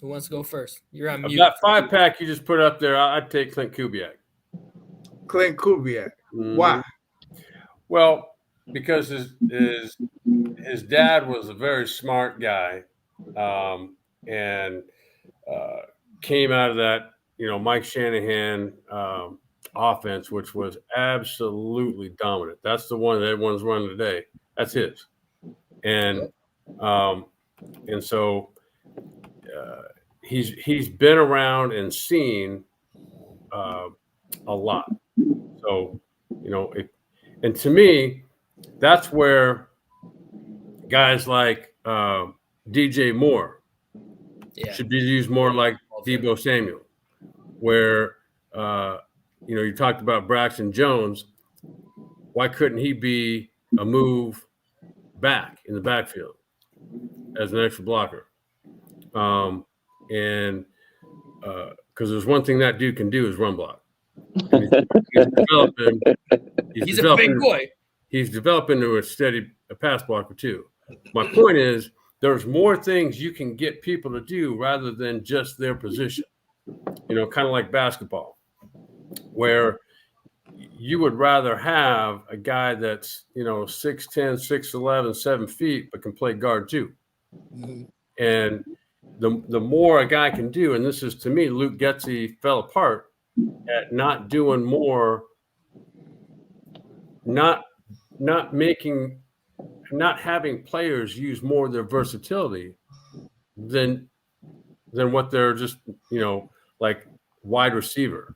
Who wants to go first? You're on mute. That 5-pack you just put up there, I'd take Clint Kubiak. Clint Kubiak. Why? Well, because his dad was a very smart guy, and came out of that, Mike Shanahan offense, which was absolutely dominant. That's the one that everyone's running today. That's his, and so he's been around and seen a lot. So and to me, that's where guys like DJ Moore should be used more like Deebo Samuel, where you talked about Braxton Jones. Why couldn't he be a move back in the backfield as an extra blocker? And because there's one thing that dude can do is run block. He's a big boy. He's developed into a pass blocker too. My point is, there's more things you can get people to do rather than just their position. Kind of like basketball, where you would rather have a guy that's 6'10", 6'11", 7 feet, but can play guard too. Mm-hmm. And the more a guy can do, and this is, to me, Luke Getsy fell apart at not doing more, not having players use more of their versatility than what they're just, like wide receiver.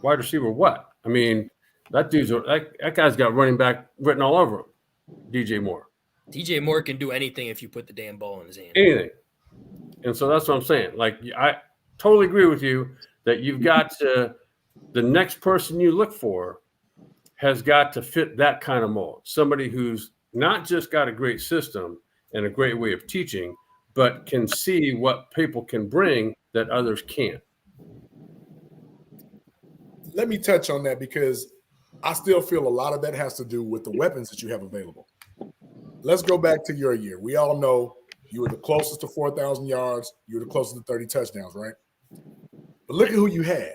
Wide receiver what? I mean, that guy's got running back written all over him, DJ Moore. DJ Moore can do anything if you put the damn ball in his hand. Anything. And so that's what I'm saying. Like, I totally agree with you that you've got to, the next person you look for has got to fit that kind of mold. Somebody who's not just got a great system and a great way of teaching, but can see what people can bring that others can't. Let me touch on that because I still feel a lot of that has to do with the weapons that you have available. Let's go back to your year. We all know you were the closest to 4,000 yards. You were the closest to 30 touchdowns, right? But look at who you had.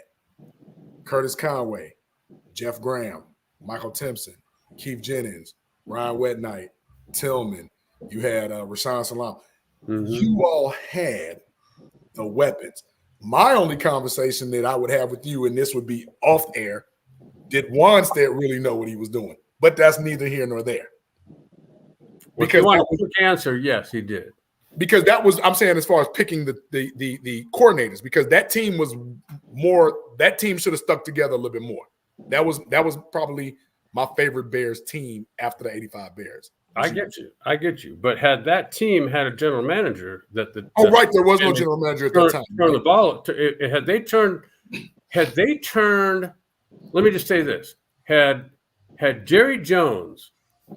Curtis Conway, Jeff Graham, Michael Timpson, Keith Jennings, Ryan Wetnight, Tillman. You had Rashawn Salam. Mm-hmm. You all had the weapons. My only conversation that I would have with you, and this would be off air, did Wanstead really know what he was doing? But that's neither here nor there. Because if you want a quick answer, yes, he did. Because that was, I'm saying, as far as picking the coordinators, because that team should have stuck together a little bit more. That was probably my favorite Bears team after the 85 Bears. I get you. But had that team had a general manager there was no general manager at that time. Turn the ball. Had they turned, let me just say this. Had Jerry Jones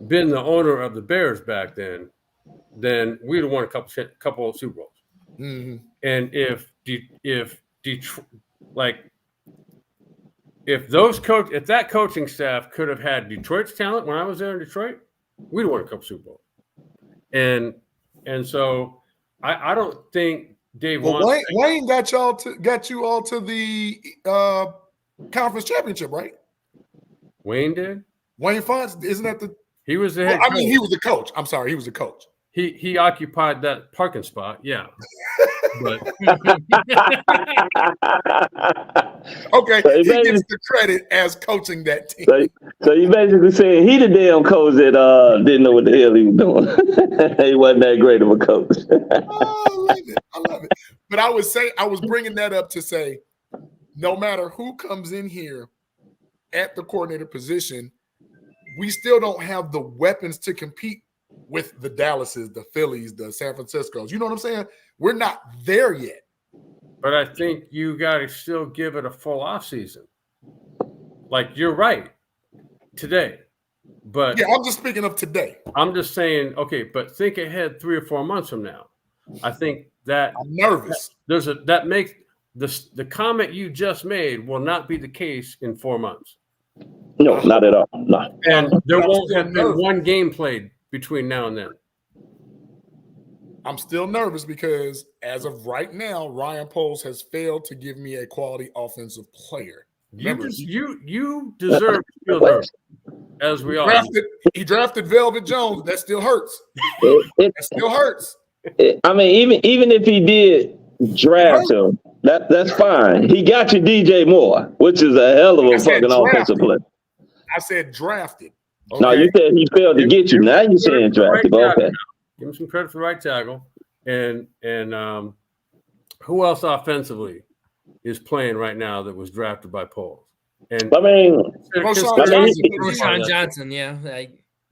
been the owner of the Bears back then we'd have won a couple of Super Bowls. Mm-hmm. And if Detroit, like if that coaching staff could have had Detroit's talent when I was there in Detroit, we'd won a couple Super Bowl. And so I don't think Dave wants. Wayne got you all to the conference championship, right? Wayne did. Wayne Fonts, isn't that the? He was the head coach. I mean, he was the coach. I'm sorry, he was the coach. He occupied that parking spot, yeah. But okay, so he gets the credit as coaching that team. So you basically saying he the damn coach that didn't know what the hell he was doing. He wasn't that great of a coach. Oh, I love it. But I was bringing that up to say, no matter who comes in here at the coordinator position, we still don't have the weapons to compete with the Dallases, the Phillies, the San Franciscos. You know what I'm saying? We're not there yet. But I think you got to still give it a full offseason. Like, you're right today. But yeah, I'm just speaking of today. I'm just saying, okay, but think ahead 3 or 4 months from now. I think that I'm nervous. That makes the comment you just made will not be the case in 4 months. No, not at all. No. And there won't have been one game played between now and then. I'm still nervous because as of right now, Ryan Poles has failed to give me a quality offensive player. Remember, you deserve to feel nervous, as we all he drafted Velvet Jones. That still hurts. That still hurts. I mean, even if he did draft him, that's fine. He got you DJ Moore, which is a hell of a fucking offensive player. I said drafted. Okay. No, you said he failed to get you. Now you're saying drafted. Okay. Give him some credit for the right tackle. And who else offensively is playing right now that was drafted by Poles? And I mean, Roshan Johnson, yeah.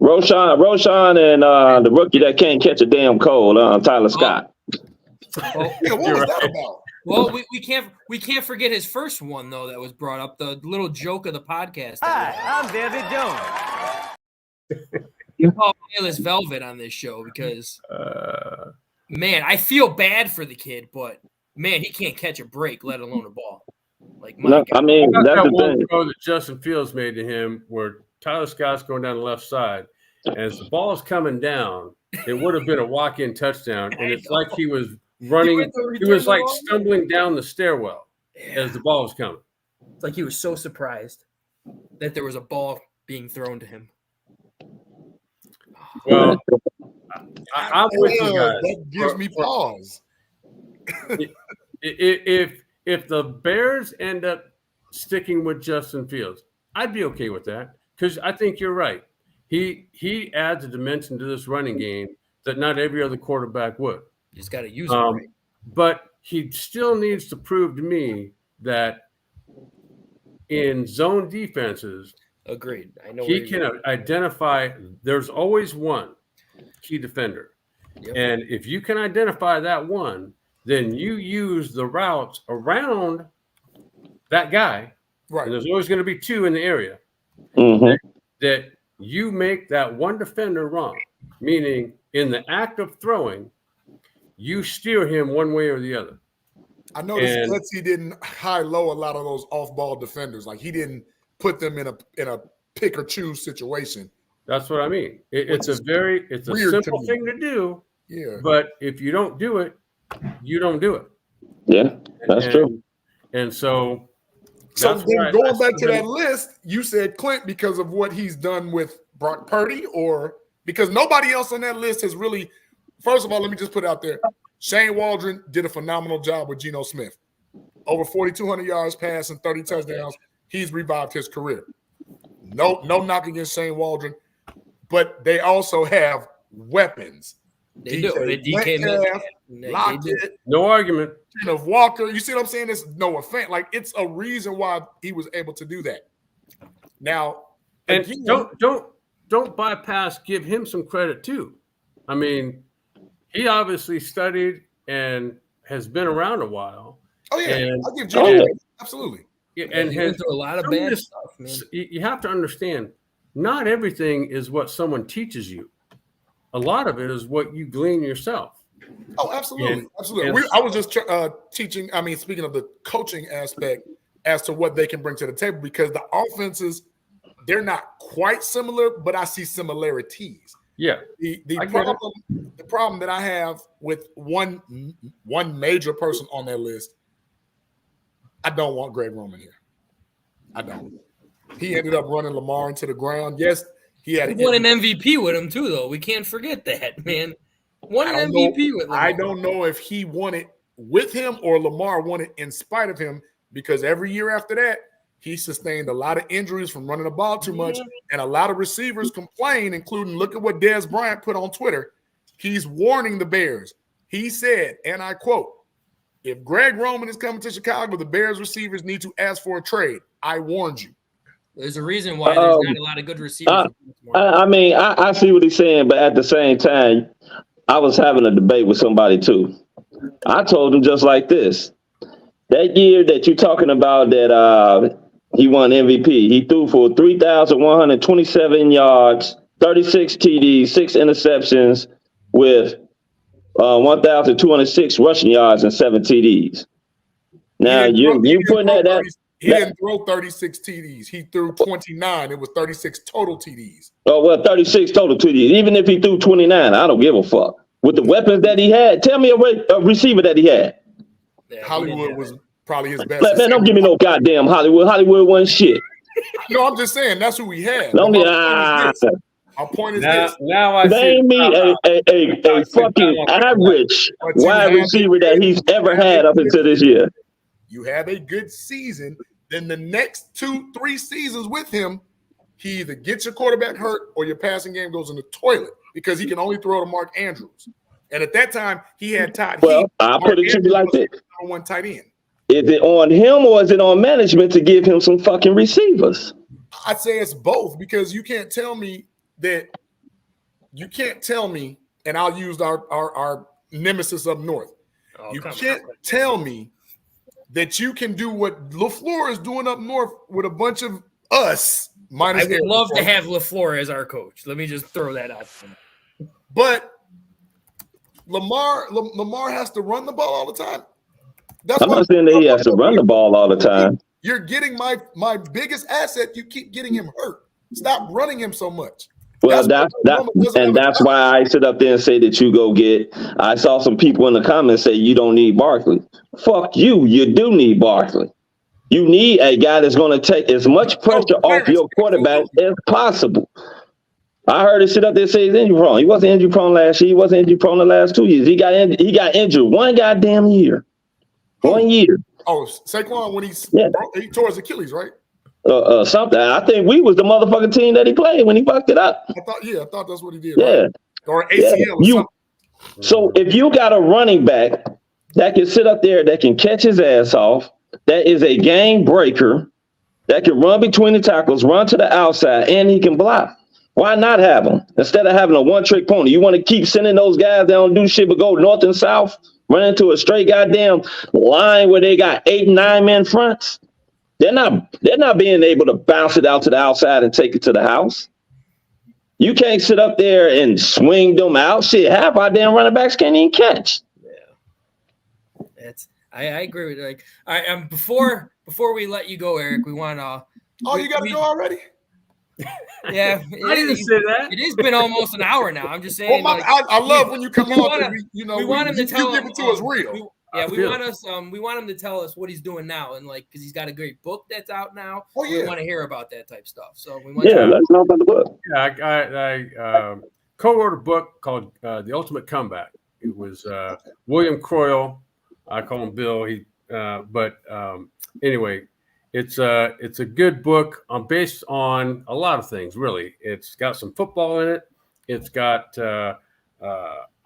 Roshan and the rookie that can't catch a damn cold, Tyler Scott. What was that about? Well, we can't forget his first one though that was brought up, the little joke of the podcast. Hi, I'm David Jones. You call Bayless Velvet on this show because man, I feel bad for the kid, but man, he can't catch a break, let alone a ball. Like, I mean, that's the one thing. throw that Justin Fields made to him, where Tyler Scott's going down the left side, and as the ball's coming down, it would have been a walk-in touchdown, and it's like he was running. He was like stumbling down the stairwell as the ball was coming. It's like he was so surprised that there was a ball being thrown to him. Well, I'm with you guys. That gives me pause. If the Bears end up sticking with Justin Fields, I'd be okay with that because I think you're right. He adds a dimension to this running game that not every other quarterback would. You just got to use it right. But he still needs to prove to me that in zone defenses, agreed. I know he can identify. There's always one key defender, and if you can identify that one, then you use the routes around that guy. Right. And there's always going to be two in the area that you make that one defender wrong. Meaning, in the act of throwing, you steer him one way or the other. I noticed Getsy didn't high-low a lot of those off-ball defenders. Like, he didn't put them in a pick or choose situation. That's what I mean. It's a simple thing to do. Yeah. But if you don't do it, you don't do it. Yeah, that's true. And so then going back to that list, you said Clint because of what he's done with Brock Purdy, or because nobody else on that list has really. First of all, let me just put it out there. Shane Waldron did a phenomenal job with Geno Smith. Over 4,200 yards passing, 30 touchdowns. He's revived his career. No knock against Shane Waldron, but they also have weapons. They do. DK Lockett, no argument. Of Walker. You see what I'm saying? It's no offense. Like, it's a reason why he was able to do that. Now, and don't bypass. Give him some credit too. I mean, he obviously studied and has been around a while. Oh yeah, I'll give Jimmy absolutely. And he went through a lot of bad stuff, man. You have to understand, not everything is what someone teaches you. A lot of it is what you glean yourself. Oh, absolutely, absolutely. I was just teaching. I mean, speaking of the coaching aspect, as to what they can bring to the table because the offenses, they're not quite similar, but I see similarities. Yeah. The problem that I have with one major person on that list, I don't want Greg Roman here. I don't. He ended up running Lamar into the ground. Yes, he had won an MVP with him too, though. We can't forget that, man. Won an MVP with Lamar. I don't know if he won it with him or Lamar won it in spite of him because every year after that, he sustained a lot of injuries from running the ball too much, and a lot of receivers complain, including look at what Dez Bryant put on Twitter. He's warning the Bears. He said, and I quote, "If Greg Roman is coming to Chicago, the Bears receivers need to ask for a trade. I warned you." There's a reason why there's not a lot of good receivers. I see what he's saying, but at the same time, I was having a debate with somebody too. I told him just like this. That year that you're talking about that he won MVP, he threw for 3,127 yards, 36 TDs, 6 interceptions with 1,206 rushing yards and 7 TDs. Now, you putting that he didn't throw 36 TDs. He threw 29. It was 36 total TDs. Oh, well, 36 total TDs. Even if he threw 29, I don't give a fuck. With the weapons that he had, tell me a receiver that he had. Hollywood was probably his best. Man, don't give me no goddamn Hollywood. Hollywood wasn't shit. No, I'm just saying that's who we had. Our point is this. Now I name me a fucking average wide receiver that he's ever had up until this year. You have a good season, then the next 2-3 seasons with him, he either gets your quarterback hurt or your passing game goes in the toilet because he can only throw to Mark Andrews. And at that time, he had Todd Heath. I'll put it to you like this. One tight end. Is it on him or is it on management to give him some fucking receivers? I'd say it's both because you can't tell me, and I'll use our nemesis up north. You can't tell me that you can do what LaFleur is doing up north with a bunch of us. I would love to have LaFleur as our coach. Let me just throw that out. But Lamar has to run the ball all the time. I'm not saying that he has to run the ball all the time. You're getting my biggest asset. You keep getting him hurt. Stop running him so much. Well, that's why I sit up there and say that you go get. I saw some people in the comments say you don't need Barkley. Fuck you. You do need Barkley. You need a guy that's going to take as much pressure off your quarterback as possible. I heard it sit up there and say he's injury prone. He wasn't injury prone last year. He wasn't injury prone the last 2 years. He got injured one goddamn year. 1 year. Oh, Saquon when he tore his Achilles, right? Something. I think we was the motherfucking team that he played when he fucked it up. I thought that's what he did. Yeah. Right? Or ACL or something. So if you got a running back that can sit up there, that can catch his ass off, that is a game breaker, that can run between the tackles, run to the outside, and he can block. Why not have him? Instead of having a one-trick pony, you want to keep sending those guys that don't do shit but go north and south, run into a straight goddamn line where they got 8 and 9 men fronts. They're not being able to bounce it out to the outside and take it to the house. You can't sit up there and swing them out. Shit, half our damn running backs can't even catch. Yeah, I agree with you. Like, all right, before we let you go, Eric, we want to. Oh, you got to go already? Yeah, I didn't say that. It has been almost an hour now. I'm just saying. Well, I love when you come on. We want him to tell give it to us real. We want him to tell us what he's doing now, and because he's got a great book that's out now. Oh, yeah. We want to hear about that type stuff. So we want. Let's know about the book. Yeah, I co-wrote a book called The Ultimate Comeback. It was William Croyle. I call him Bill. Anyway, it's a good book. Based on a lot of things. Really, it's got some football in it. It's got.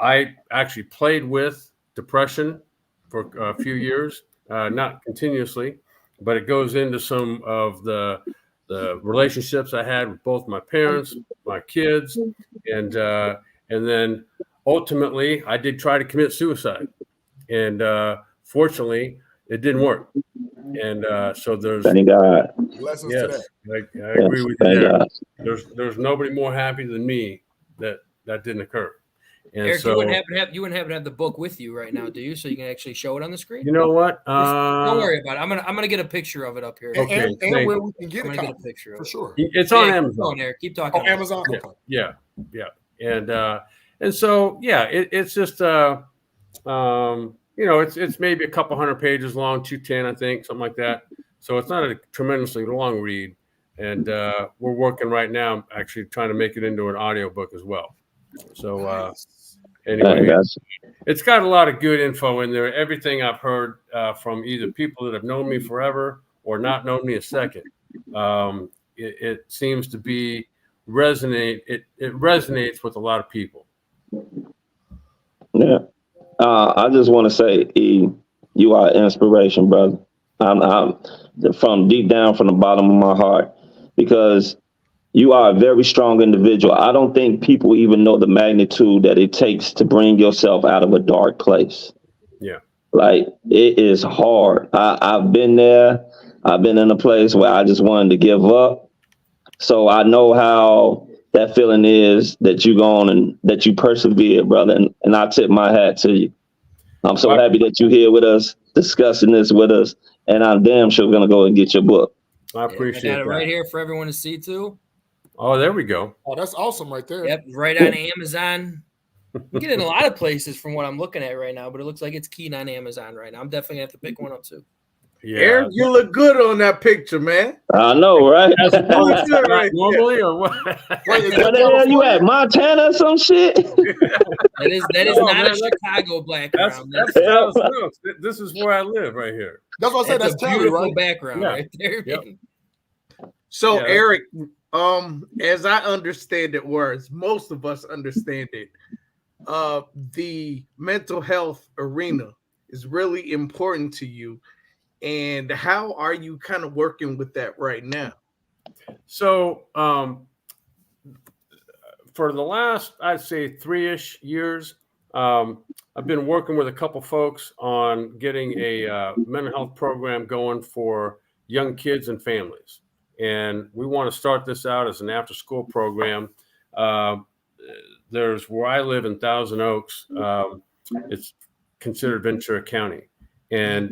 I actually played with depression for a few years, not continuously, but it goes into some of the relationships I had with both my parents, my kids, and then ultimately I did try to commit suicide, and fortunately it didn't work. And so there's thank God. Lessons to that. I agree with you there. There's nobody more happy than me that didn't occur. And Eric, so you wouldn't happen to have the book with you right now, do you? So you can actually show it on the screen. you know what? Don't worry about it. I'm gonna get a picture of it up here. Okay, and thank where you. we can get I'm a gonna copy get a picture of for it. sure. It's on Keep Amazon. going, Eric. Keep talking. Oh, Amazon. Yeah, Okay. yeah. And so it's just it's maybe a couple hundred pages long, 210, I think, something like that. So it's not a tremendously long read. And we're working right now, actually trying to make it into an audiobook as well. So anyway, it's got a lot of good info in there. Everything I've heard from either people that have known me forever or not known me a second. It seems to be resonate. It resonates with a lot of people. Yeah. I just want to say, E, you are an inspiration, brother. I'm from deep down from the bottom of my heart, because you are a very strong individual. I don't think people even know the magnitude that it takes to bring yourself out of a dark place. Yeah. Like, it is hard. I've been there. I've been in a place where I just wanted to give up. So I know how that feeling is, that you gone and that you persevere, brother. And I tip my hat to you. I'm so happy that you're here with us, discussing this with us. And I'm damn sure going to go and get your book. I appreciate I got it that. right here for everyone to see too. Oh, there we go. Oh, that's awesome right there. Yep, right on Amazon. You get it in a lot of places from what I'm looking at right now, but it looks like it's keen on Amazon right now. I'm definitely gonna have to pick one up too. Yeah. Eric, you look good on that picture, man. I know, right? Right. Normally or what? Wait, is Where that the hell you California? at? Montana or some shit? That is No, not man, a Chicago background. That's this is where I live right here. That's what I said. That's That's a Cali, beautiful right? background Yeah. right there. Yep. Man. So, Yeah. Eric, as I understand it, words, most of us understand it. The mental health arena is really important to you. And how are you kind of working with that right now? So for the last, I'd say 3-ish years, I've been working with a couple folks on getting a mental health program going for young kids and families. And we want to start this out as an after-school program. There's where I live in Thousand Oaks. It's considered Ventura County. And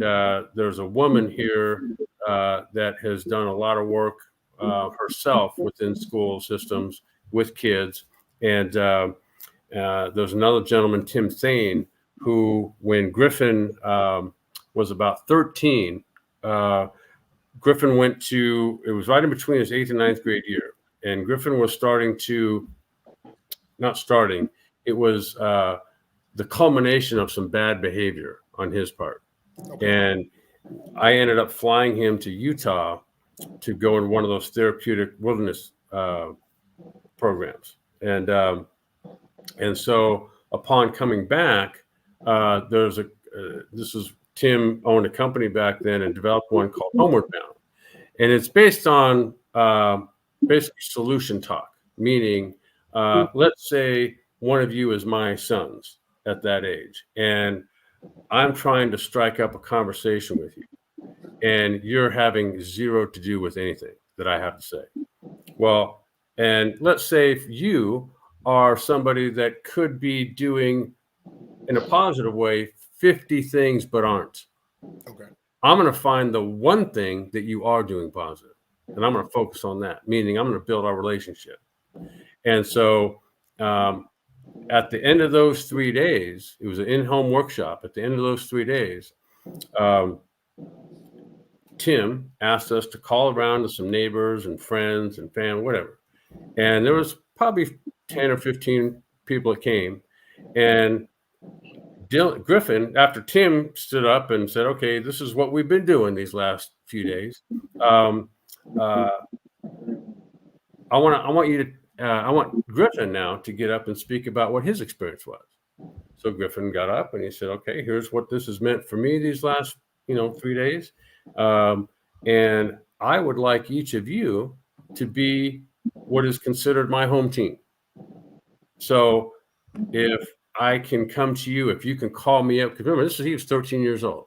there's a woman here that has done a lot of work herself within school systems with kids. And there's another gentleman, Tim Thane, who, when Griffin was about 13, Griffin went to, it was right in between his 8th and 9th grade year. And Griffin was it was the culmination of some bad behavior on his part. Okay. And I ended up flying him to Utah to go in one of those therapeutic wilderness programs. And so upon coming back, this was Tim owned a company back then and developed one called Homeward Bound. And it's based on basically solution talk, meaning let's say one of you is my sons at that age, and I'm trying to strike up a conversation with you, and you're having zero to do with anything that I have to say. Well, and let's say if you are somebody that could be doing, in a positive way, 50 things but aren't. Okay. I'm going to find the one thing that you are doing positive, and I'm going to focus on that, meaning I'm going to build our relationship. And so at the end of those 3 days, it was an in-home workshop. At the end of those 3 days, Tim asked us to call around to some neighbors and friends and family, whatever. And there was probably 10 or 15 people that came. And Griffin, after Tim stood up and said, okay, this is what we've been doing these last few days. I want Griffin now to get up and speak about what his experience was. So Griffin got up and he said, okay, here's what this has meant for me these last, 3 days. And I would like each of you to be what is considered my home team. So if I can come to you, if you can call me up, because remember, he was 13 years old.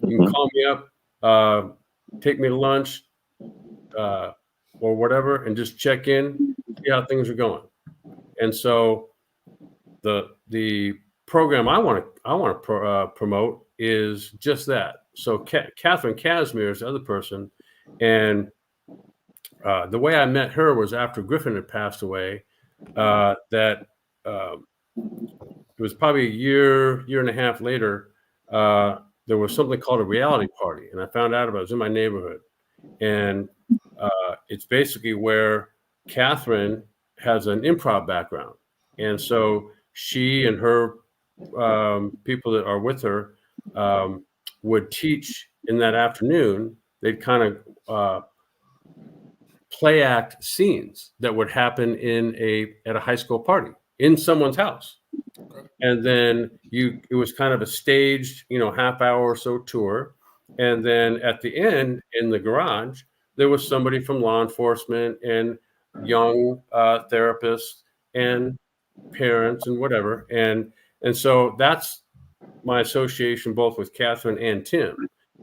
You can call me up, take me to lunch, or whatever, and just check in, see how things are going. And so the the program I want to promote is just that. So Catherine Casimir is the other person, and the way I met her was after Griffin had passed away. It was probably a year and a half later. There was something called a reality party, and I found out about it. It was in my neighborhood, and it's basically where Catherine has an improv background, and so she and her people that are with her would teach in that afternoon. They'd kind of play act scenes that would happen at a high school party in someone's house. And then it was kind of a staged, half hour or so tour. And then at the end in the garage, there was somebody from law enforcement and young therapists and parents and whatever. And so that's my association both with Catherine and Tim.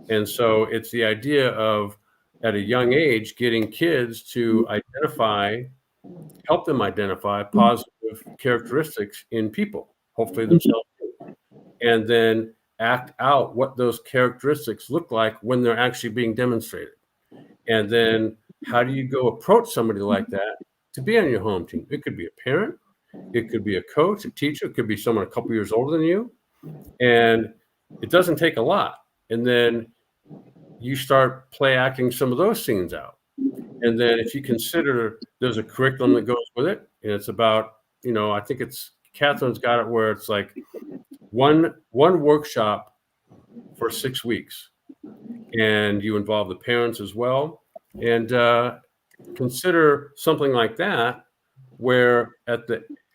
And so it's the idea of, at a young age, getting kids to help them identify positive characteristics in people, hopefully themselves, and then act out what those characteristics look like when they're actually being demonstrated. And then how do you go approach somebody like that to be on your home team? It could be a parent, it could be a coach, a teacher, it could be someone a couple years older than you. And it doesn't take a lot. And then you start play acting some of those scenes out. And then if you consider there's a curriculum that goes with it, and it's about, I think Catherine's got it where it's like one workshop for 6 weeks, and you involve the parents as well. And consider something like that, where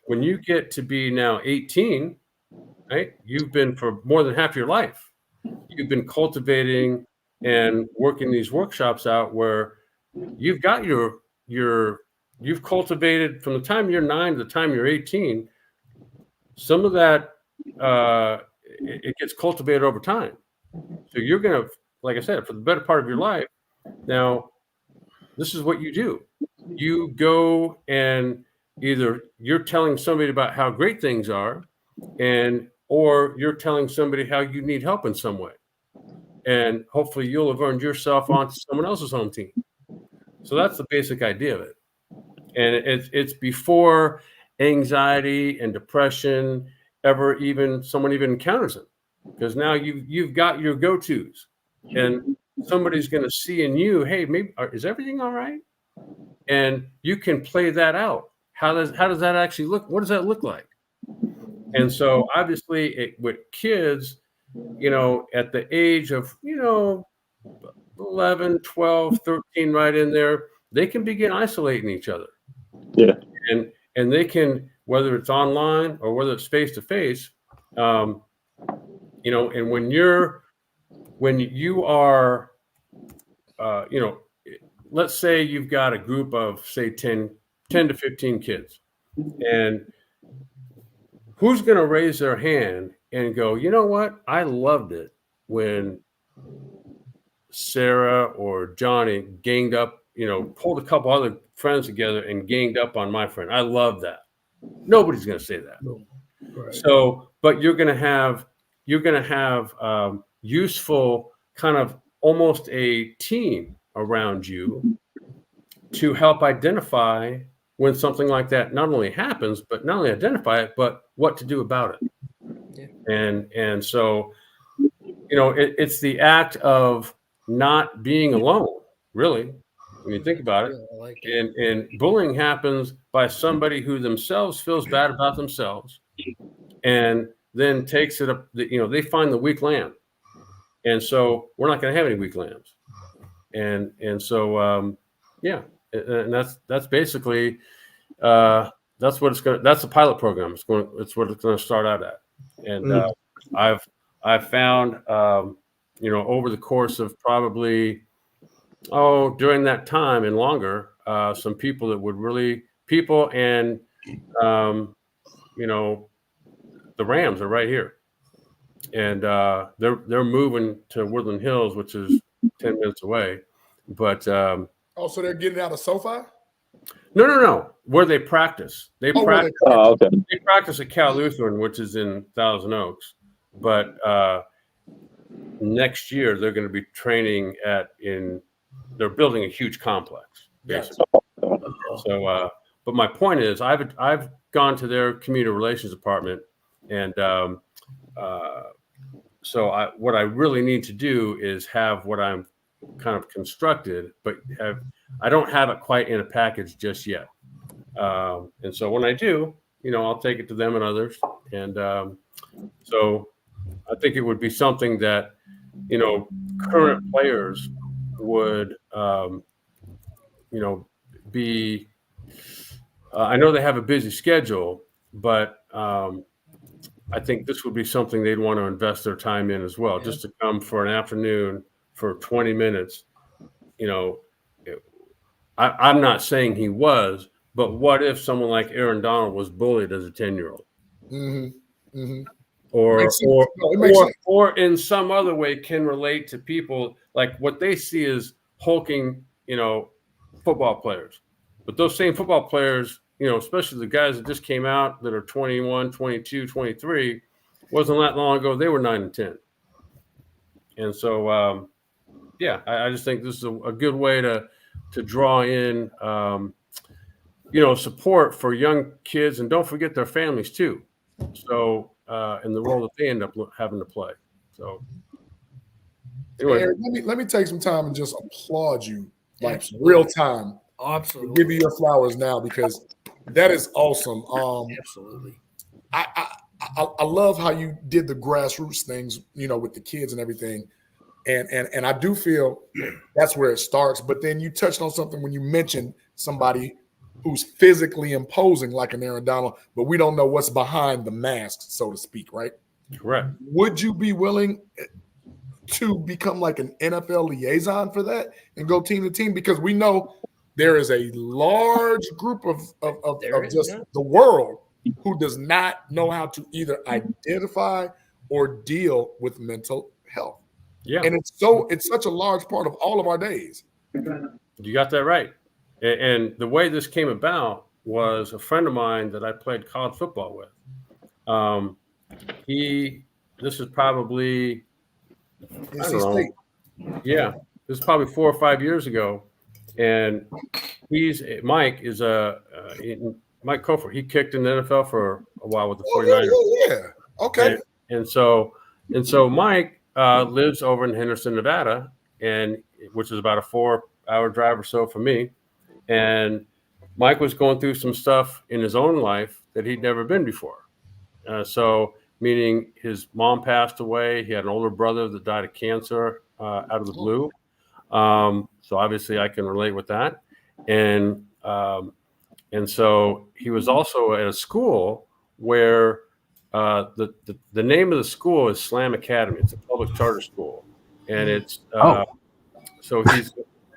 when you get to be now 18, right, you've been for more than half your life, you've been cultivating and working these workshops out where you've got you've cultivated from the time you're 9 to the time you're 18. Some of that, it gets cultivated over time. So you're going to, like I said, for the better part of your life. Now, this is what you do. You go and either you're telling somebody about how great things are, or you're telling somebody how you need help in some way. And hopefully you'll have earned yourself onto someone else's home team. So that's the basic idea of it. And it's before anxiety and depression someone even encounters it. Because now you've got your go-tos, and somebody's going to see in you, hey, maybe is everything all right? And you can play that out. How does that actually look? What does that look like? And so obviously with kids, at the age of, 11, 12, 13, right in there, they can begin isolating each other. Yeah. And they can, whether it's online or whether it's face to face, and when you are, let's say you've got a group of, say, 10 to 15 kids, and who's going to raise their hand and go, you know what? I loved it when Sarah or Johnny ganged up, pulled a couple other friends together and ganged up on my friend. I love that. Nobody's going to say that. No. Right. So, but you're going to have useful kind of almost a team around you to help identify when something like that not only happens, but not only identify it, but what to do about it. Yeah. And so, it's the act of not being alone, really, when you think about it. Yeah, I like that. And bullying happens by somebody who themselves feels bad about themselves, and then takes it up. They find the weak lamb, and so we're not going to have any weak lambs. And so yeah, and that's basically that's what it's going. That's the pilot program. It's what it's going to start out at. And I've found over the course of probably during that time and longer, some people that would really and the Rams are right here, and they're moving to Woodland Hills, which is 10 minutes away. But so they're getting out of SoFi? No. Where they practice. They practice. Okay. They practice at Cal Lutheran, which is in Thousand Oaks. But next year they're going to be training they're building a huge complex, basically. So, but my point is, I've gone to their community relations department, and so what I really need to do is have what I'm kind of constructed, but I don't have it quite in a package just yet. And so when I do, I'll take it to them and others. And so I think it would be something that, current players would, be, I know they have a busy schedule, but I think this would be something they'd want to invest their time in as well, just to come for an afternoon for 20 minutes. I'm not saying he was, but what if someone like Aaron Donald was bullied as a 10-year-old? Mm-hmm. Mm-hmm. Or in some other way can relate to people like what they see as hulking, football players. But those same football players, especially the guys that just came out that are 21, 22, 23, wasn't that long ago. They were 9 and 10. And so, I just think this is a good way to draw in, support for young kids, and don't forget their families too. So, in the role that they end up having to play. So, anyway, Eric, let me take some time and just applaud you, like real time. Absolutely. Give you your flowers now, because that is awesome. Absolutely. I love how you did the grassroots things, with the kids and everything. And I do feel that's where it starts. But then you touched on something when you mentioned somebody who's physically imposing like an Aaron Donald, but we don't know what's behind the mask, so to speak, right? Correct. Would you be willing to become like an NFL liaison for that and go team to team? Because we know there is a large group of the world who does not know how to either identify or deal with mental health. Yeah. And it's such a large part of all of our days. You got that right. And the way this came about was a friend of mine that I played college football with. This is probably, I don't know. Yeah, this is probably 4 or 5 years ago. And Mike Kofor. He kicked in the NFL for a while with the 49ers. Yeah. Okay. And so Mike lives over in Henderson, Nevada, which is about a 4-hour drive or so from me. And Mike was going through some stuff in his own life that he'd never been before. So meaning his mom passed away. He had an older brother that died of cancer out of the blue. So obviously I can relate with that. And so he was also at a school where the name of the school is Slam Academy. It's a public charter school. And it's so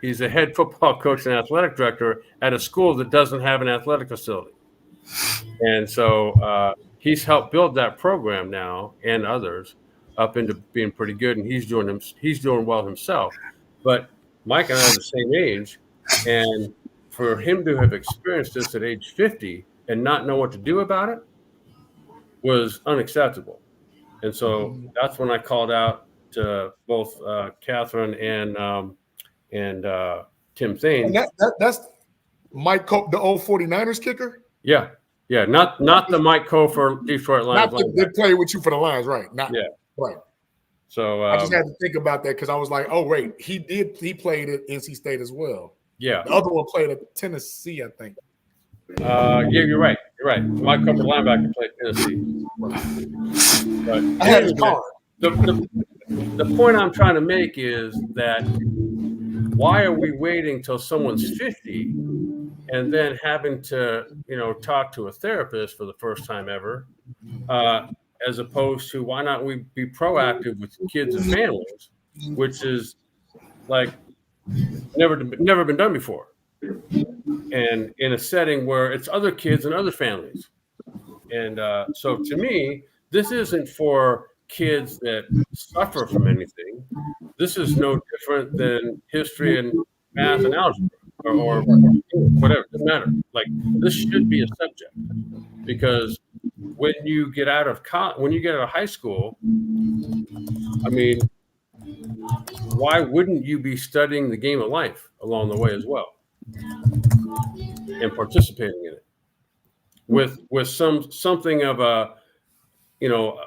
he's a head football coach and athletic director at a school that doesn't have an athletic facility. And so he's helped build that program now and others up into being pretty good. And he's doing well himself. But Mike and I are the same age. And for him to have experienced this at age 50 and not know what to do about it was unacceptable. And so that's when I called out to both Catherine and Tim Thane. And that's Mike the old 49ers kicker? Yeah. Not the Mike Kofor Detroit Lions. Not they play with you for the Lions, right? Right. So I just had to think about that because I was like, oh wait, he played at NC State as well. Yeah. The other one played at Tennessee, I think. Yeah, you're right. Mike Kofor linebacker played Tennessee. But I had his card. The point I'm trying to make is that why are we waiting till someone's 50 and then having to, talk to a therapist for the first time ever, as opposed to why not we be proactive with kids and families, which is like never been done before, and in a setting where it's other kids and other families. And so to me, this isn't for kids that suffer from anything. This is no different than history and math and algebra. or whatever. It doesn't matter. Like, this should be a subject, because when you get out of high school, I mean, why wouldn't you be studying the game of life along the way as well and participating in it with something of a,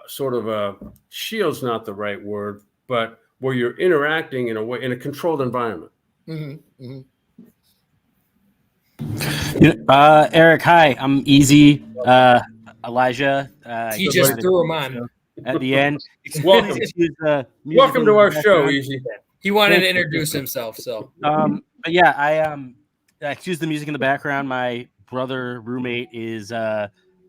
sort of a shield's not the right word, but where you're interacting in a controlled environment. Mm-hmm. Eric, hi. I'm Easy. Elijah. He just threw him on at the end. Welcome to our show, Easy. He wanted to introduce himself, so. But yeah, I excuse the music in the background. My brother roommate is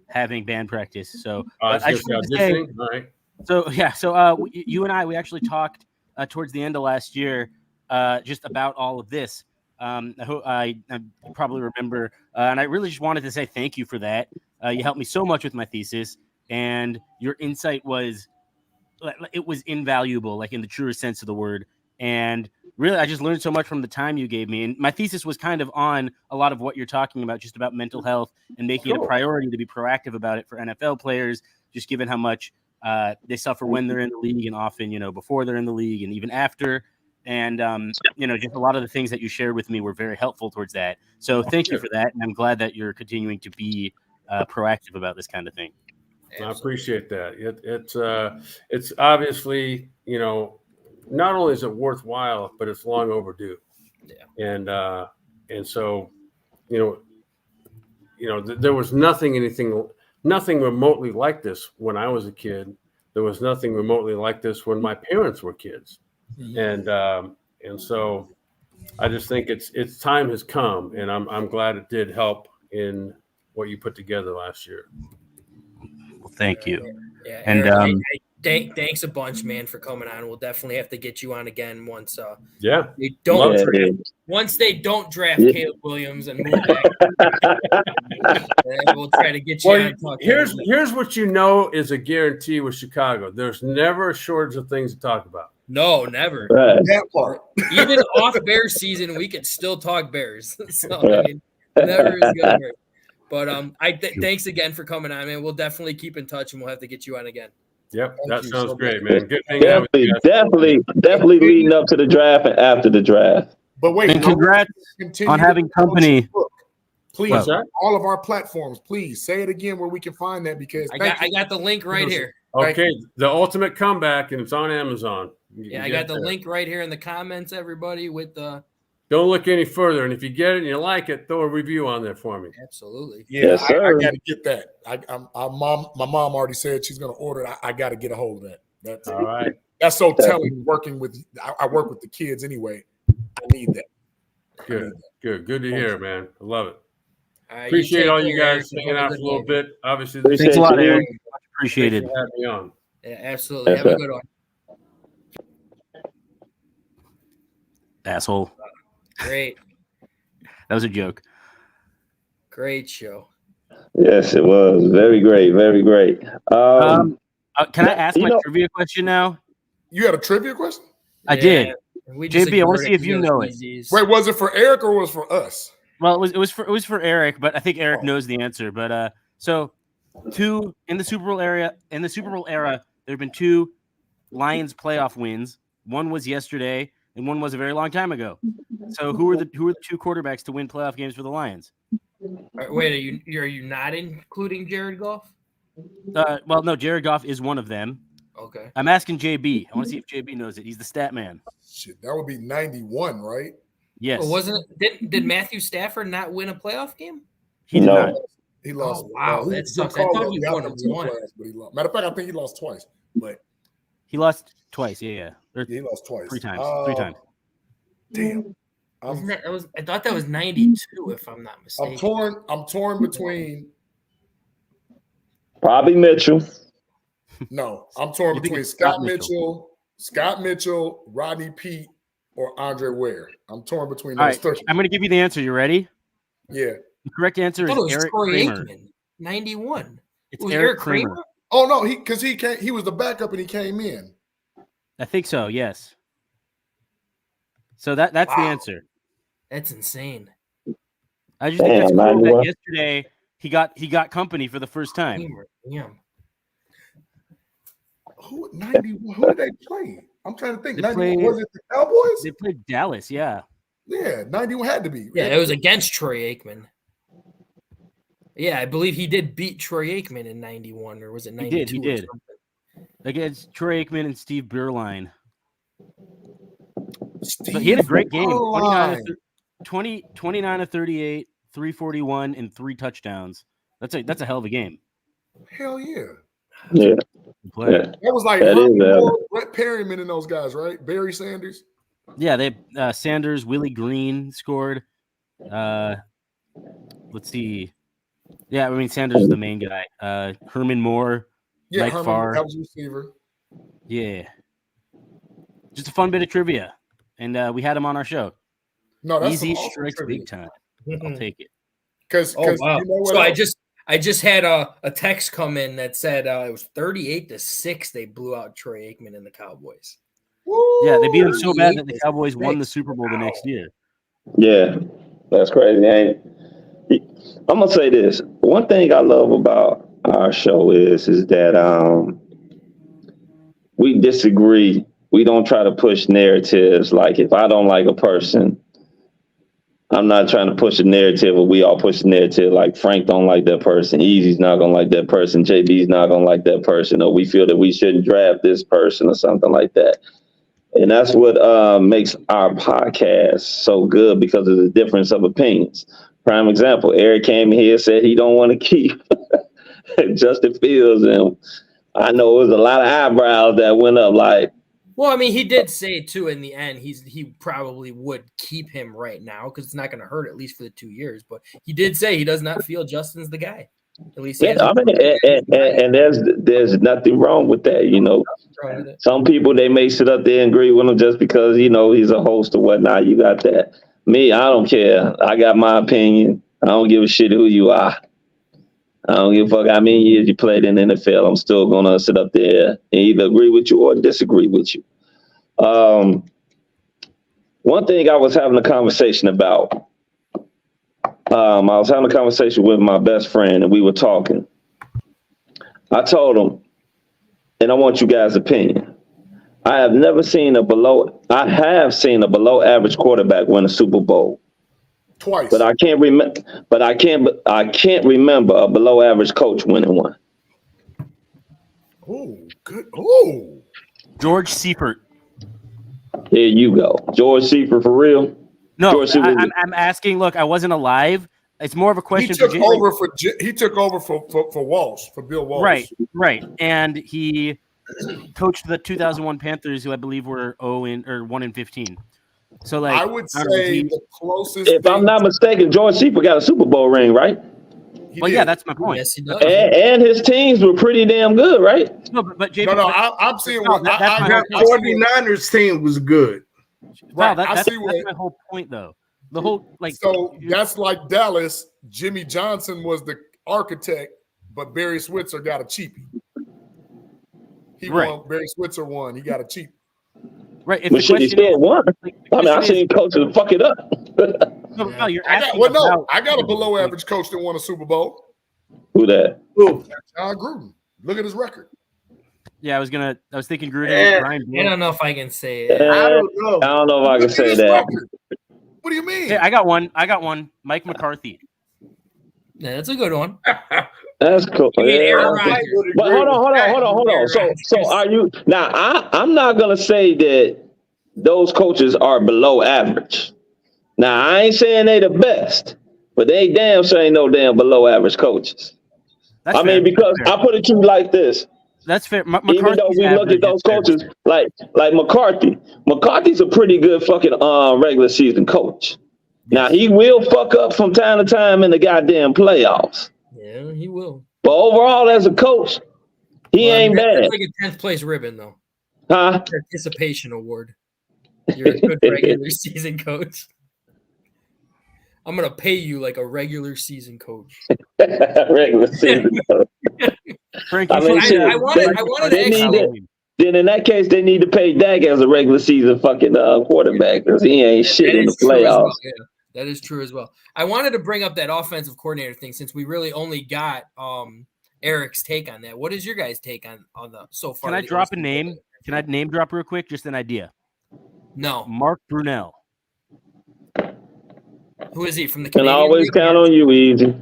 having band practice, so I just wanted to say, all right. So yeah, so you and we actually talked towards the end of last year just about all of this. I probably remember, and I really just wanted to say thank you for that. You helped me so much with my thesis, and your insight was invaluable, like in the truest sense of the word. And really, I just learned so much from the time you gave me. And my thesis was kind of on a lot of what you're talking about, just about mental health and making it a priority to be proactive about it for NFL players, just given how much they suffer when they're in the league and often, before they're in the league and even after. And, just a lot of the things that you shared with me were very helpful towards that. So thank you for that. And I'm glad that you're continuing to be proactive about this kind of thing. I appreciate that. It's obviously, not only is it worthwhile, but it's long overdue. Yeah. And so, there was nothing remotely like this when I was a kid. There was nothing remotely like this when my parents were kids. Mm-hmm. And so I just think it's time has come, and I'm glad it did help in what you put together last year. Well, thank you. Yeah, and thanks a bunch, man, for coming on. We'll definitely have to get you on again once. Once they don't draft Caleb Williams and move back, we'll try to get you on. Here's what is a guarantee with Chicago: there's never a shortage of things to talk about. No, never. That part. Even off Bears season, we could still talk Bears. So I mean, never is gonna hurt. But thanks again for coming on, man. We'll definitely keep in touch, and we'll have to get you on again. Yep, that sounds great, man. Good thing. Definitely leading up to the draft and after the draft. But wait, and congrats on having company. Please, all of our platforms, please say it again where we can find that, because I got the link right here. Okay, The Ultimate Comeback, and it's on Amazon. I got the link right here in the comments, everybody, with the. Don't look any further, and if you get it and you like it, throw a review on there for me. Absolutely. Yeah, yes, I got to get that. My mom already said she's going to order it. I got to get a hold of that. That's all right. That's so telling. Working with, I work with the kids anyway. I need that. Good to hear, man. I love it. Appreciate all you guys hanging out for a little bit. Obviously, thanks a lot, Eric. Appreciate it. Having me on. Yeah, absolutely. Have a good one. Asshole. Great. That was a joke. Great show. Yes, it was. Very great. Very great. Can I ask my trivia question now? You had a trivia question? I did. JB, I want to see if you know it. Wait, was it for Eric or was it for us? Well, it was for Eric, but I think Eric knows the answer. But in the Super Bowl era, there have been 2 Lions playoff wins. One was yesterday, and one was a very long time ago. So who are the 2 quarterbacks to win playoff games for the Lions? Wait, are you not including Jared Goff? Well, no, Jared Goff is one of them. Okay. I'm asking JB. I want to see if JB knows it. He's the stat man. Shit, that would be 91, right? Yes. Well, wasn't it? Did Matthew Stafford not win a playoff game? He did not. He lost. Oh, wow, that sucks. I thought he won one. But he lost. Matter of fact, I think he lost twice. But he lost twice. Yeah. He lost twice. 3 times. 3 times. Damn. I thought that was 92, if I'm not mistaken. I'm torn between. Probably Mitchell. No, I'm torn between Scott Mitchell, Rodney Peete, or Andre Ware. I'm torn between those 3. I'm going to give you the answer. You ready? Yeah. The correct answer is Erik Kramer. 91. It's Erik Kramer. Oh no, he was the backup and he came in. I think so. Yes. So that's the answer. That's insane. I just think that's cool that yesterday he got company for the first time. Yeah. Who 91? Who did they play? I'm trying to think. 91, was it the Cowboys? They played Dallas, yeah. Yeah, 91 had to be. Yeah, it was against Troy Aikman. Yeah, I believe he did beat Troy Aikman in 91, or was it 92? He did. Against Troy Aikman and Steve Berline. But he had a great game. 29 of 38, 341, and 3 touchdowns. That's a hell of a game. Hell yeah. Yeah. That was like Brett Perryman and those guys, right? Barry Sanders. Yeah, they Sanders, Willie Green scored. Let's see. Yeah, I mean Sanders is the main guy. Herman Moore, Mike Farr. That was receiver. Yeah. Just a fun bit of trivia. And we had him on our show. No, that's easy awesome strikes trivia. big time. I'll take it. Because wow. you know what so else? I just had a text come in that said it was 38-6. They blew out Troy Aikman and the Cowboys. Woo! Yeah, they beat him so bad that the Cowboys won the Super Bowl the next year. Yeah, that's crazy. I'm gonna say this. One thing I love about our show is that we disagree. We don't try to push narratives. Like if I don't like a person, I'm not trying to push a narrative, but we all push a narrative. Like Frank don't like that person, Easy's not gonna like that person, JB's not gonna like that person, or we feel that we shouldn't draft this person or something like that. And that's what makes our podcast so good, because of the difference of opinions. Prime example, Erik came here, said he don't want to keep Justin Fields, and I know it was a lot of eyebrows that went up. Like, well, I mean, he did say too in the end he probably would keep him right now because it's not going to hurt, at least for the 2 years. But he did say he does not feel Justin's the guy. At least, and there's nothing wrong with that. You know, some people, they may sit up there and agree with him just because, you know, he's a host or whatnot. You got that. Me, I don't care. I got my opinion. I don't give a shit who you are. I don't give a fuck how many years you played in the NFL. I'm still going to sit up there and either agree with you or disagree with you. One thing I was having a conversation about, I was having a conversation with my best friend, and we were talking. I told him, and I want you guys' opinion. I have seen a below average quarterback win a Super Bowl. Twice. But I can't remember a below average coach winning one. Oh, good. Oh. George Seifert. Here you go. George Seifert for real? No, I'm asking. Look, I wasn't alive. It's more of a question. He took over for Walsh, for Bill Walsh. Right. And he coached the 2001 Panthers, who I believe were 1-15. So, like, I would say the closest. If I'm not mistaken, George Seifert got a Super Bowl ring, right? Well, yeah, that's my point. Yes, he does. And his teams were pretty damn good, right? No, but JP, I'm seeing what that 49ers team was good. Right, that's my whole point, though. The whole that's like Dallas. Jimmy Johnson was the architect, but Barry Switzer got a cheapie. He won. Barry Switzer won. He got a cheapie. Right. But shit, he still won. I mean, I seen coaches fuck it up. No, you're asking. I got a below average coach that won a Super Bowl. Who that? John Gruden. Look at his record. Yeah, I was thinking Gruden. Brian I don't know if I can say it. I don't know. I don't know if I can say that. Record. What do you mean? Hey, I got one. Mike McCarthy. Yeah, that's a good one. That's cool. Aaron Yeah. Rodgers. But hold on. So are you now? I'm not gonna say that those coaches are below average. Now I ain't saying they the best, but they damn sure ain't no damn below average coaches. That's I mean, because I put it to you like this. That's fair. Even though we look at those coaches, like McCarthy. McCarthy's a pretty good fucking regular season coach. Now he will fuck up from time to time in the goddamn playoffs. Yeah, he will. But overall, as a coach, he ain't bad. It's like a 10th place ribbon, though. Huh? Participation award. You're a good regular season coach. I'm gonna pay you like a regular season coach. Regular season coach. Frankie, I wanted to actually. Then in that case, they need to pay Dak as a regular season fucking quarterback because he ain't shit in the playoffs. That is true as well. I wanted to bring up that offensive coordinator thing since we really only got Erik's take on that. What is your guys' take on the so far? Can I drop a name? Can I name drop real quick? Just an idea. No. Mark Brunell. Who is he from the Can Canadian always League? count on you, Easy.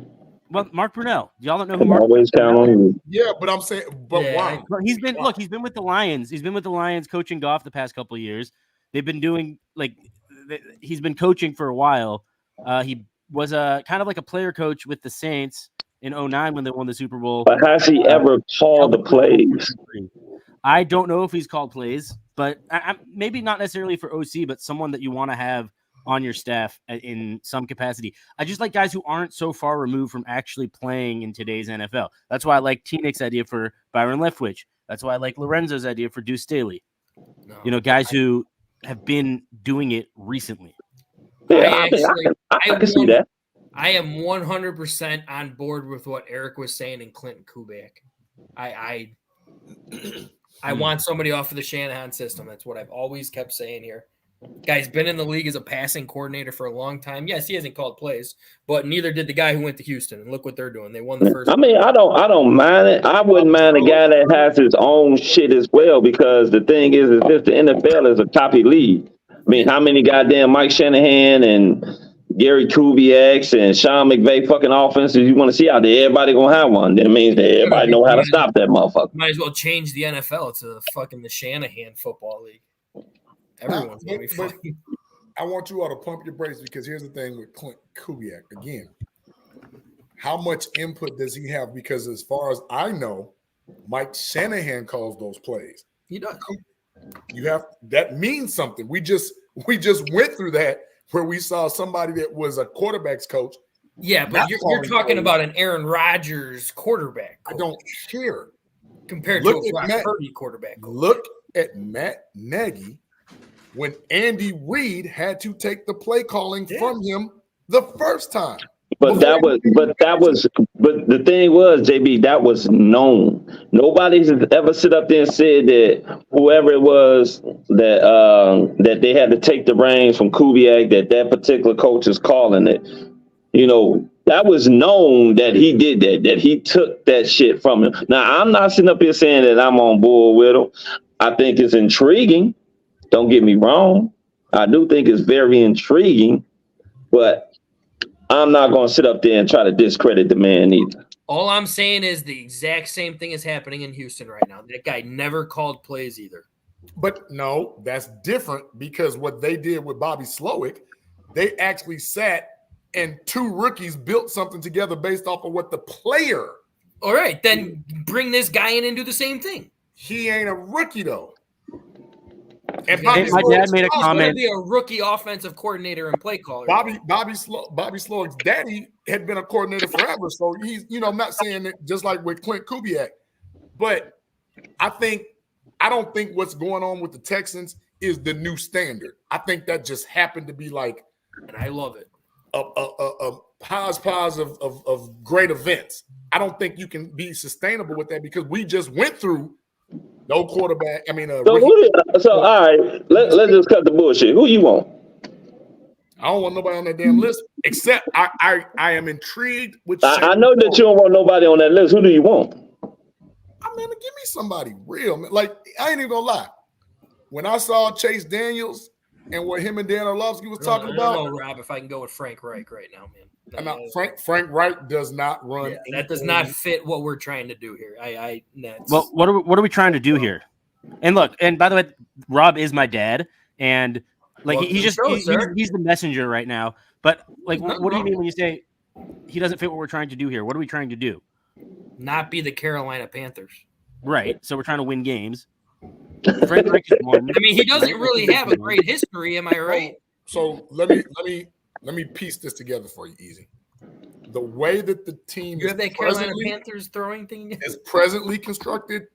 Well, Mark Brunell. Y'all don't know who Can Mark always count on you. Yeah, but I'm saying, why? Well, he's been with the Lions. He's been with the Lions coaching golf the past couple of years. They've been doing he's been coaching for a while. He was a kind of like a player coach with the Saints in 2009 when they won the Super Bowl. But has he ever called the plays? I don't know if he's called plays, but maybe not necessarily for OC, but someone that you want to have on your staff in some capacity. I just like guys who aren't so far removed from actually playing in today's NFL. That's why I like T-Nick's idea for Byron Leftwich. That's why I like Lorenzo's idea for Deuce Staley. No, guys who have been doing it recently. Yeah, I can see that. I am 100% on board with what Erik was saying in Clinton Kubiak. I want somebody off of the Shanahan system. That's what I've always kept saying here. Guy's been in the league as a passing coordinator for a long time. Yes, he hasn't called plays, but neither did the guy who went to Houston. And look what they're doing. They won the first. I mean, I don't mind it. I wouldn't mind a guy that has his own shit as well, because the thing is this: the NFL is a copy league. I mean, how many goddamn Mike Shanahan and Gary Kubiaks and Sean McVay fucking offenses you want to see out there? Everybody gonna have one. That means that everybody know how to stop that motherfucker. Might as well change the NFL to the Shanahan football league. Everyone's gonna be funny. I want you all to pump your brakes, because here's the thing with Clint Kubiak. Again, how much input does he have? Because as far as I know, Mike Shanahan calls those plays. He does. That means something. We just went through that where we saw somebody that was a quarterback's coach. Yeah, but you're talking about an Aaron Rodgers quarterback coach. I don't care. Compared to a Brock Purdy quarterback coach. Look at Matt Nagy when Andy Reid had to take the play calling from him the first time. But the thing was, JB, that was known. Nobody's ever sit up there and said that whoever it was that they had to take the reins from Kubiak, that particular coach is calling it. You know, that was known that he did that he took that shit from him. Now, I'm not sitting up here saying that I'm on board with him. I think it's intriguing. Don't get me wrong. I do think it's very intriguing, but I'm not going to sit up there and try to discredit the man either. All I'm saying is the exact same thing is happening in Houston right now. That guy never called plays either. But no, that's different, because what they did with Bobby Slowick, they actually sat and two rookies built something together based off of what the player. All right, then bring this guy in and do the same thing. He ain't a rookie though. And my dad made a comment. Be a rookie offensive coordinator and play caller. Bobby Slowick's daddy had been a coordinator forever, so he's, I'm not saying that just like with Clint Kubiak, but I don't think what's going on with the Texans is the new standard. I think that just happened to be like, and I love it, a pause of great events. I don't think you can be sustainable with that, because we just went through no quarterback. I mean, so all right, let's just cut the bullshit. Who you want? I don't want nobody on that damn list, except I am intrigued with. I know that you don't want nobody on that list. Who do you want? I'm gonna give me somebody real, man. Like, I ain't even gonna lie. When I saw Chase Daniels and what him and Dan Orlovsky was talking about, I don't know, Rob, if I can go with Frank Reich right now, man. Frank Reich does not run. Yeah, that does not fit what we're trying to do here. Well, what are we trying to do here? And look, and by the way, Rob is my dad, and like he's the messenger right now. But like, what do you mean when you say he doesn't fit what we're trying to do here? What are we trying to do? Not be the Carolina Panthers. Right. So we're trying to win games. Frank Reich is one. I mean, he doesn't really have a great history. Am I right? So let me piece this together for you, Easy. The way that the team you have that Carolina Panthers throwing thing is presently constructed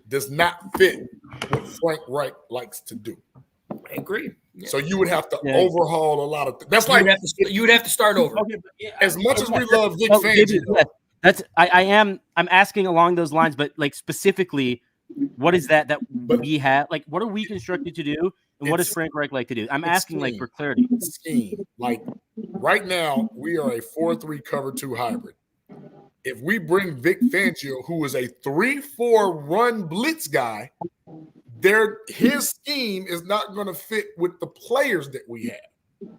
does not fit what Frank Reich likes to do. I agree. Yeah. So you would have to overhaul a lot of things. That's like you would have to start over. As much as we love Vic Fangio, I'm asking along those lines, but like specifically What is that we have? Like, what are we constructed to do? And what does Frank Reich like to do? I'm asking scheme. like for clarity. Scheme. Like right now, we are a 4-3 cover 2 hybrid. If we bring Vic Fangio, who is a 3-4 run blitz guy, his scheme is not going to fit with the players that we have.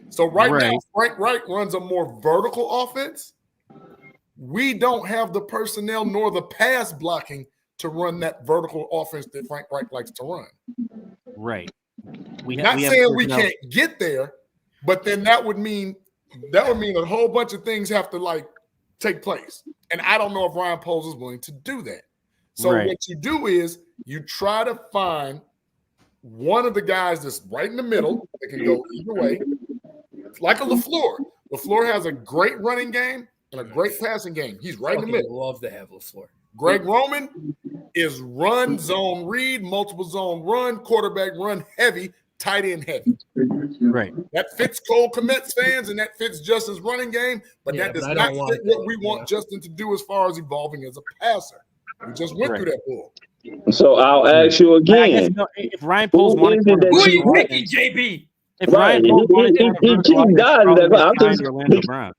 So right now, Frank Reich runs a more vertical offense. We don't have the personnel nor the pass blocking to run that vertical offense that Frank Reich likes to run. Right. Not saying we can't get there, but then that would mean a whole bunch of things have to like take place. And I don't know if Ryan Poles is willing to do that. So what you do is you try to find one of the guys that's right in the middle that can go either way, like a LaFleur. LaFleur has a great running game and a great passing game. He's right in the middle. Love to have LaFleur. Greg Roman is run, zone read, multiple zone run, quarterback run heavy, tight end heavy. Right. That fits Cole Kmet's fans and that fits Justin's running game, but that does not fit what we want Justin to do as far as evolving as a passer. We just went through that bull. So I'll ask you again. If Ryan Poles wanted to, who are you picking, JB? If Ryan Poles wanted to, Orlando Brown.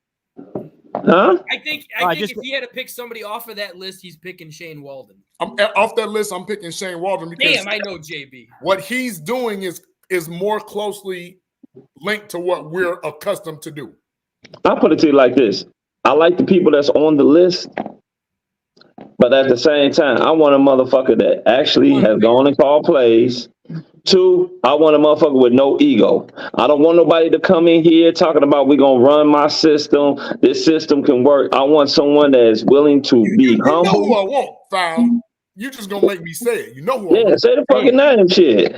Huh? I think if he had to pick somebody off of that list, he's picking Shane Walden. Off that list, I'm picking Shane Walden because I know JB. What he's doing is more closely linked to what we're accustomed to do. I'll put it to you like this. I like the people that's on the list, but at the same time, I want a motherfucker that actually has gone and called plays. 2, I want a motherfucker with no ego. I don't want nobody to come in here talking about we're going to run my system. This system can work. I want someone that is willing to be humble. You know who I want, Foul. You just going to make me say it. You know who I want. Say the fucking name shit.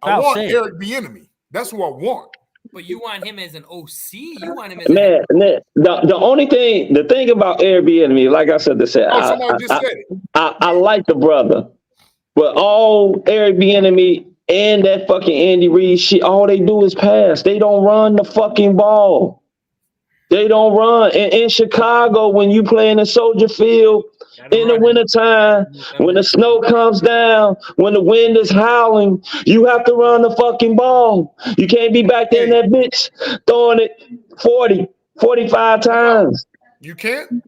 I want Eric Bieniemy. That's who I want. But you want him as an OC? You want him as the thing about Eric Bieniemy, like I said, I like the brother. But all Eric Bieniemy and that fucking Andy Reid shit, all they do is pass. They don't run the fucking ball. They don't run. And in Chicago, when you play in the Soldier Field in the wintertime, when the snow comes down, when the wind is howling, you have to run the fucking ball. You can't be back there in that bitch throwing it 40, 45 times. You can't?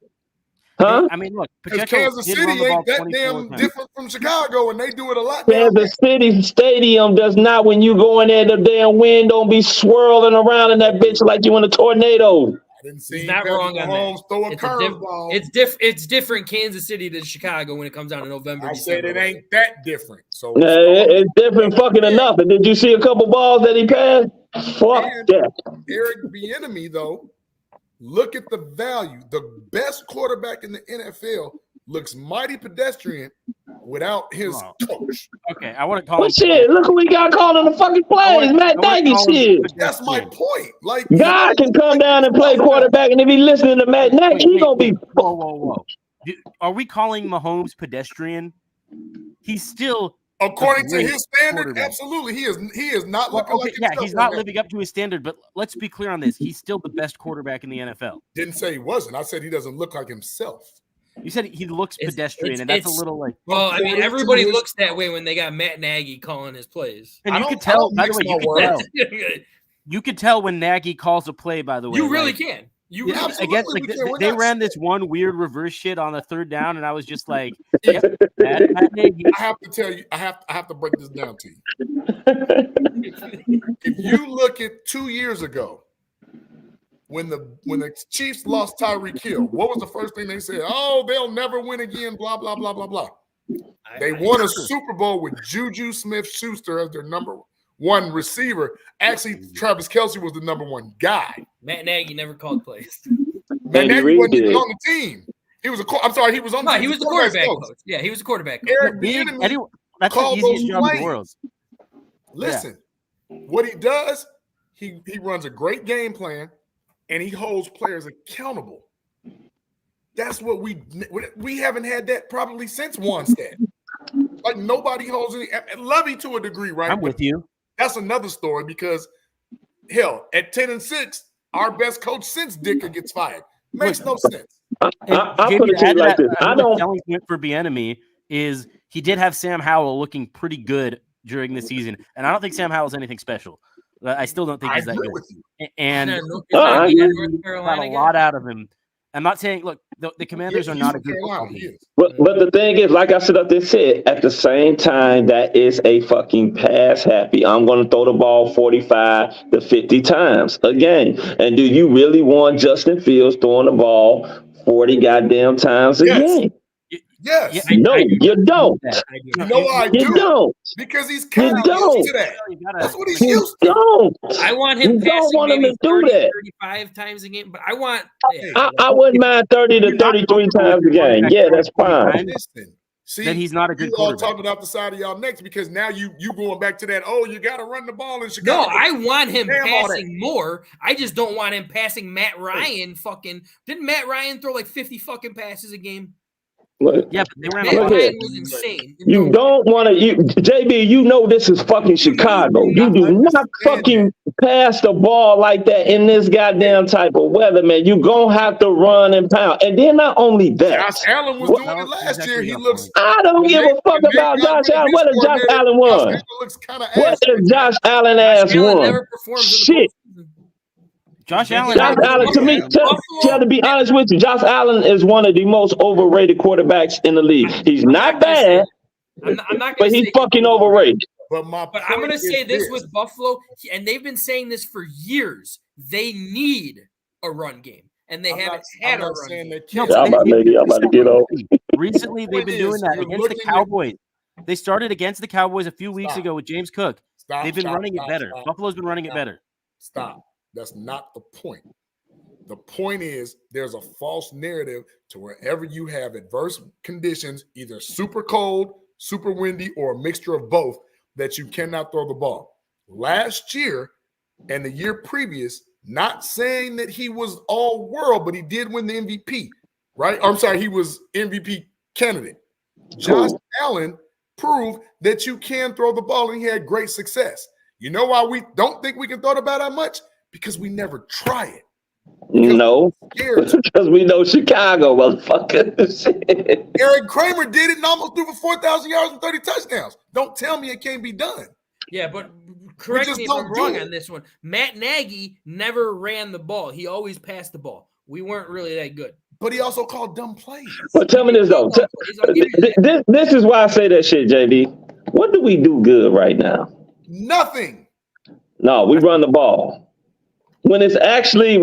Huh? I mean, look, because Kansas City ain't that damn different from Chicago, and they do it a lot. Kansas City Stadium does not. When you go in there, the damn wind don't be swirling around in that bitch like you in a tornado. I didn't see not wrong on that. Throw a curveball. It's different Kansas City to Chicago when it comes down to November. I said it ain't that different. So it's different fucking enough. And did you see a couple balls that he passed? Fuck that. Eric Bieniemy, though. Look at the value. The best quarterback in the NFL looks mighty pedestrian without his coach. Okay, I want to call him. Shit, look who we got calling the fucking plays. Matt Nagy shit. That's my point. Like, God can come down and play quarterback, and if he listening to Matt Nagy, he gonna be. Whoa. Are we calling Mahomes pedestrian? He's still. According to his standard, absolutely. He is not looking like himself. Yeah, he's not living up to his standard, but let's be clear on this. He's still the best quarterback in the NFL. Didn't say he wasn't. I said he doesn't look like himself. You said he looks pedestrian, and that's a little like. Well, I mean, everybody looks that way when they got Matt Nagy calling his plays. And you could tell, by the way, you could tell when Nagy calls a play, by the way. You really can. They ran this one weird reverse shit on the third down, and I was just like, I have to tell you, I have to break this down to you. If you look at 2 years ago, when the Chiefs lost Tyreek Hill, what was the first thing they said? Oh, they'll never win again, blah, blah, blah, blah, blah. They won a Super Bowl with Juju Smith-Schuster as their number one receiver. Actually, Travis Kelce was the number one guy. Matt Nagy never called plays. Matt Nagy wasn't even on the team. He was he was on the team. He was the quarterback coach. Yeah, he was the quarterback coach. Eric Bieniemy called those plays. Listen, what he does, he runs a great game plan, and he holds players accountable. That's what we haven't had that probably since Wanstead. Like nobody holds any. Lovey to a degree, right? I'm with you. That's another story because, hell, at 10-6, our best coach since Dicker gets fired. Makes no sense. I put it to you like this. I don't. For Bieniemy is he did have Sam Howell looking pretty good during the season, and I don't think Sam Howell's anything special. I still don't think he's that good. And got a lot out of him. I'm not saying, look, the Commanders are not a good football team. But the thing is, like I said up there, said at the same time, that is a fucking pass happy. I'm going to throw the ball 45 to 50 times a game. And do you really want Justin Fields throwing the ball 40 goddamn times a game? Yes. No, you don't. You know why I do? You don't. Because he's kind of used to that. That's what he's used to. Don't. I want him passing maybe 30, 35 times a game, but I want. I wouldn't mind 30 to 33 times a game. Yeah, that's fine. See, then he's not a good quarterback. You all talking off the side of y'all necks because now you going back to that, oh, you got to run the ball in Chicago. No, I want him passing more. I just don't want him passing Matt Ryan fucking. Didn't Matt Ryan throw like 50 fucking passes a game? Look, yeah, but they ran Matt Ryan was insane. You don't want to, JB. You know this is fucking Chicago. You do not fucking pass the ball like that in this goddamn type of weather, man. You gonna have to run and pound. And then not only that, Josh Allen was doing it last year. He looks. I don't give a fuck about Josh Allen. What if Josh Allen won? What if Josh Allen ass won? Shit. Josh Allen, to me, to be honest with you, Josh Allen is one of the most overrated quarterbacks in the league. He's not bad, but he's fucking overrated. But I'm going to say this with Buffalo, and they've been saying this for years. They need a run game, and they haven't had a run game. I'm about to get off. Recently, they've been doing that against the Cowboys. They started against the Cowboys a few weeks ago with James Cook. They've been running it better. Buffalo's been running it better. Stop. That's not the point. The point is there's a false narrative to wherever you have adverse conditions, either super cold, super windy, or a mixture of both, that you cannot throw the ball. Last year and the year previous, not saying that he was all world, but he did win the MVP, right? I'm sorry, he was MVP candidate. Josh Allen proved that you can throw the ball, and he had great success. You know why we don't think we can throw the ball that much? Because we never try it. No, because we know Chicago, motherfucker. Erik Kramer did it and almost threw for 4,000 yards and 30 touchdowns. Don't tell me it can't be done. Yeah, but correct me if I'm wrong on this one. Matt Nagy never ran the ball. He always passed the ball. We weren't really that good. But he also called dumb plays. But tell me this, though. This is why I say that shit, JD. What do we do good right now? Nothing. No, we run the ball. When we're actually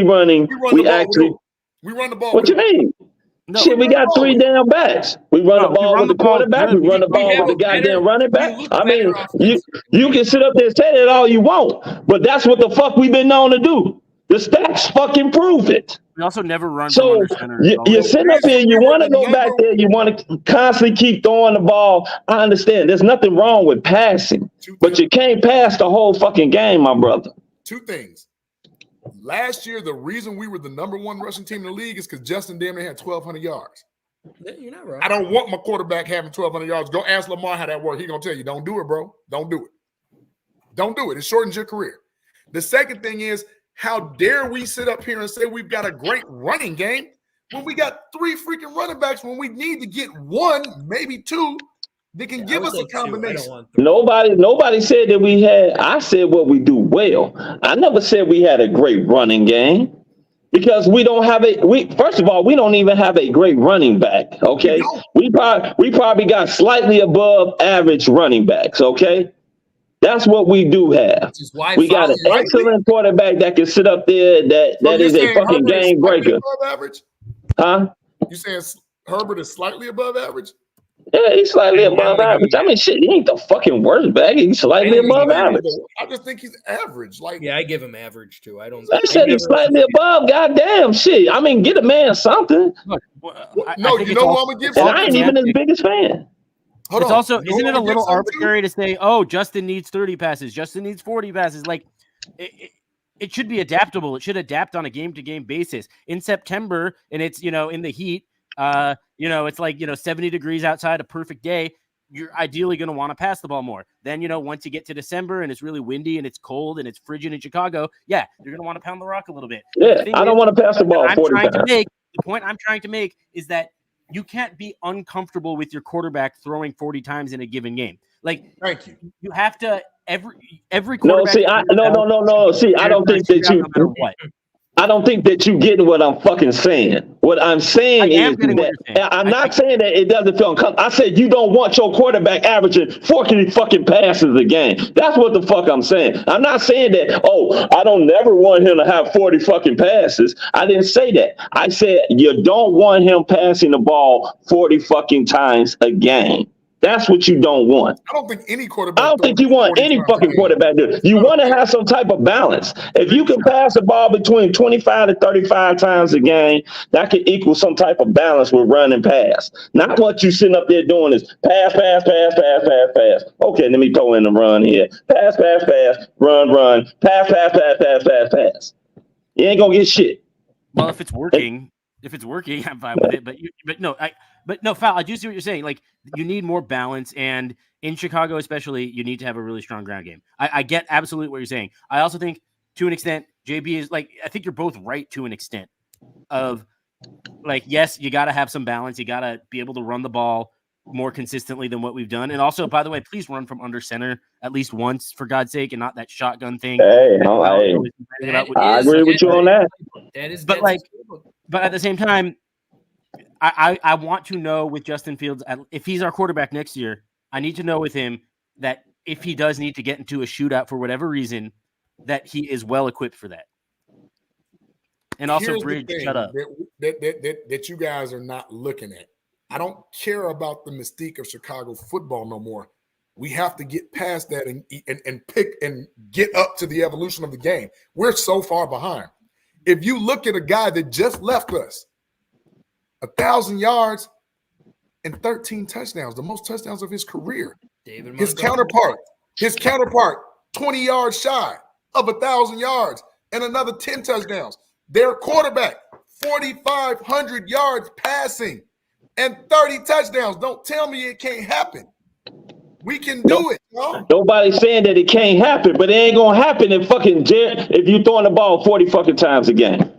running, we run the ball. What you mean? No, shit, we got three damn backs. We run the ball with the quarterback. We run the ball with the goddamn running back. I mean, you can sit up there and say that all you want, but that's what the fuck we've been known to do. The stats fucking prove it. We also never run. So you're sitting up here, you want to go back there, you want to constantly keep throwing the ball. I understand. There's nothing wrong with passing, but you can't pass the whole fucking game, my brother. Two things. Last year, the reason we were the number one rushing team in the league is because Justin damn near had 1,200 yards. You're not right. I don't want my quarterback having 1,200 yards. Go ask Lamar how that works. He's going to tell you, don't do it, bro. Don't do it. Don't do it. It shortens your career. The second thing is, how dare we sit up here and say we've got a great running game when we got three freaking running backs when we need to get one, maybe two, that can give us a combination. Nobody said that we had. I said what we do well. I never said we had a great running game because we don't have first of all, we don't even have a great running back. Okay, we probably got slightly above average running backs. Okay, that's what we do have. We got an excellent quarterback that can sit up there. That is a fucking game breaker. Huh? You saying Herbert is slightly above average? Yeah, he's slightly above average. I mean, shit, he ain't the fucking worst bag. He's slightly above average. I just think he's average. Yeah, I give him average too. I said he's slightly above. Goddamn shit. I mean, get a man something. Look, you know what I'm gonna give? And I ain't even his biggest fan. It's also, isn't it a little arbitrary to say, oh, Justin needs 30 passes, Justin needs 40 passes? Like, it should be adaptable. It should adapt on a game-to-game basis. In September, and it's, in the heat, it's like, 70 degrees outside, a perfect day, you're ideally going to want to pass the ball more. Then, once you get to December and it's really windy and it's cold and it's frigid in Chicago, yeah, you're going to want to pound the rock a little bit. Yeah, I don't want to pass the ball 40 times. The point I'm trying to make is that you can't be uncomfortable with your quarterback throwing 40 times in a given game. Like, thank you. You have to every No, quarterback. see, no. See, I don't think that you. No matter what. I don't think that you getting what I'm fucking saying. What I'm saying is that I'm not saying that it doesn't feel uncomfortable. I said you don't want your quarterback averaging 40 fucking passes a game. That's what the fuck I'm saying. I'm not saying that, oh, I don't never want him to have 40 fucking passes. I didn't say that. I said you don't want him passing the ball 40 fucking times a game. That's what you don't want. I don't think any quarterback. I don't think you want any fucking quarterback to. You want to have some type of balance. If you can pass the ball between 25 to 35 times a game, that could equal some type of balance with run and pass. Not what you sitting up there doing is pass. Okay, let me throw in the run here. Pass, run, pass. You ain't gonna get shit. Well, if it's working, I'm fine with it. But no, Foul, I do see what you're saying. Like, you need more balance, and in Chicago especially, you need to have a really strong ground game. I get absolutely what you're saying. I also think, to an extent, JB is like, I think you're both right to an extent of, like, yes, you got to have some balance. You got to be able to run the ball more consistently than what we've done. And also, by the way, please run from under center at least once, for God's sake, and not that shotgun thing. Hey, I agree with you on that. But at the same time, I want to know with Justin Fields, if he's our quarterback next year, I need to know with him that if he does need to get into a shootout for whatever reason, that he is well equipped for that. And also, Bridge, shut up. That you guys are not looking at. I don't care about the mystique of Chicago football no more. We have to get past that and pick and get up to the evolution of the game. We're so far behind. If you look at a guy that just left us, 1,000 yards and 13 touchdowns, the most touchdowns of his career. His counterpart, 20 yards shy of 1,000 yards and another 10 touchdowns. Their quarterback, 4,500 yards passing and 30 touchdowns. Don't tell me it can't happen. We can do it. No? Nobody's saying that it can't happen, but it ain't gonna happen if you throwing the ball 40 fucking times a game.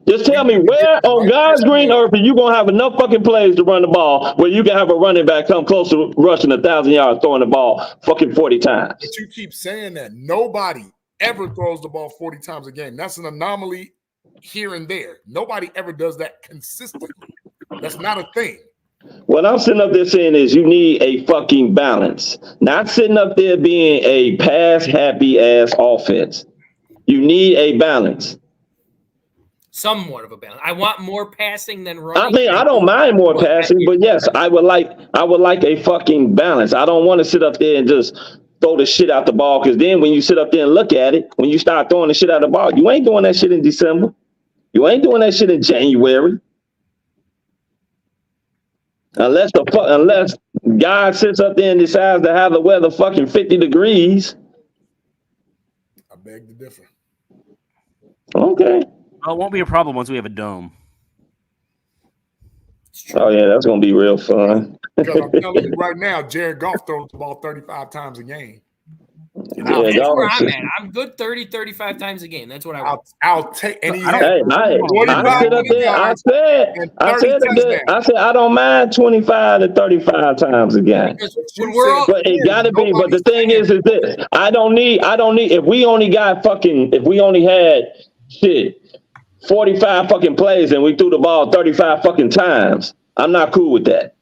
Just tell me where on God's green earth are you going to have enough fucking plays to run the ball where you can have a running back come close to rushing 1,000 yards throwing the ball fucking 40 times? But you keep saying that. Nobody ever throws the ball 40 times a game. That's an anomaly here and there. Nobody ever does that consistently. That's not a thing. What I'm sitting up there saying is you need a fucking balance. Not sitting up there being a pass-happy ass offense. You need a balance. Somewhat of a balance. I want more passing than running. I mean, I don't mind more passing, but yes, I would like a fucking balance. I don't want to sit up there and just throw the shit out the ball, because then when you sit up there and look at it, when you start throwing the shit out the ball, you ain't doing that shit in December. You ain't doing that shit in January. Unless God sits up there and decides to have the weather fucking 50 degrees. I beg to differ. Okay. Well, it won't be a problem once we have a dome. Oh, yeah, that's going to be real fun. Because I'm telling you right now, Jared Goff throws the ball 35 times a game. That's where I'm at. I'm good 30, 35 times a game. That's what I want. I'll take any. I said I don't mind 25 to 35 times a game. But it gotta be. But the thing is this: I don't need. If we only had shit 45 fucking plays and we threw the ball 35 fucking times, I'm not cool with that.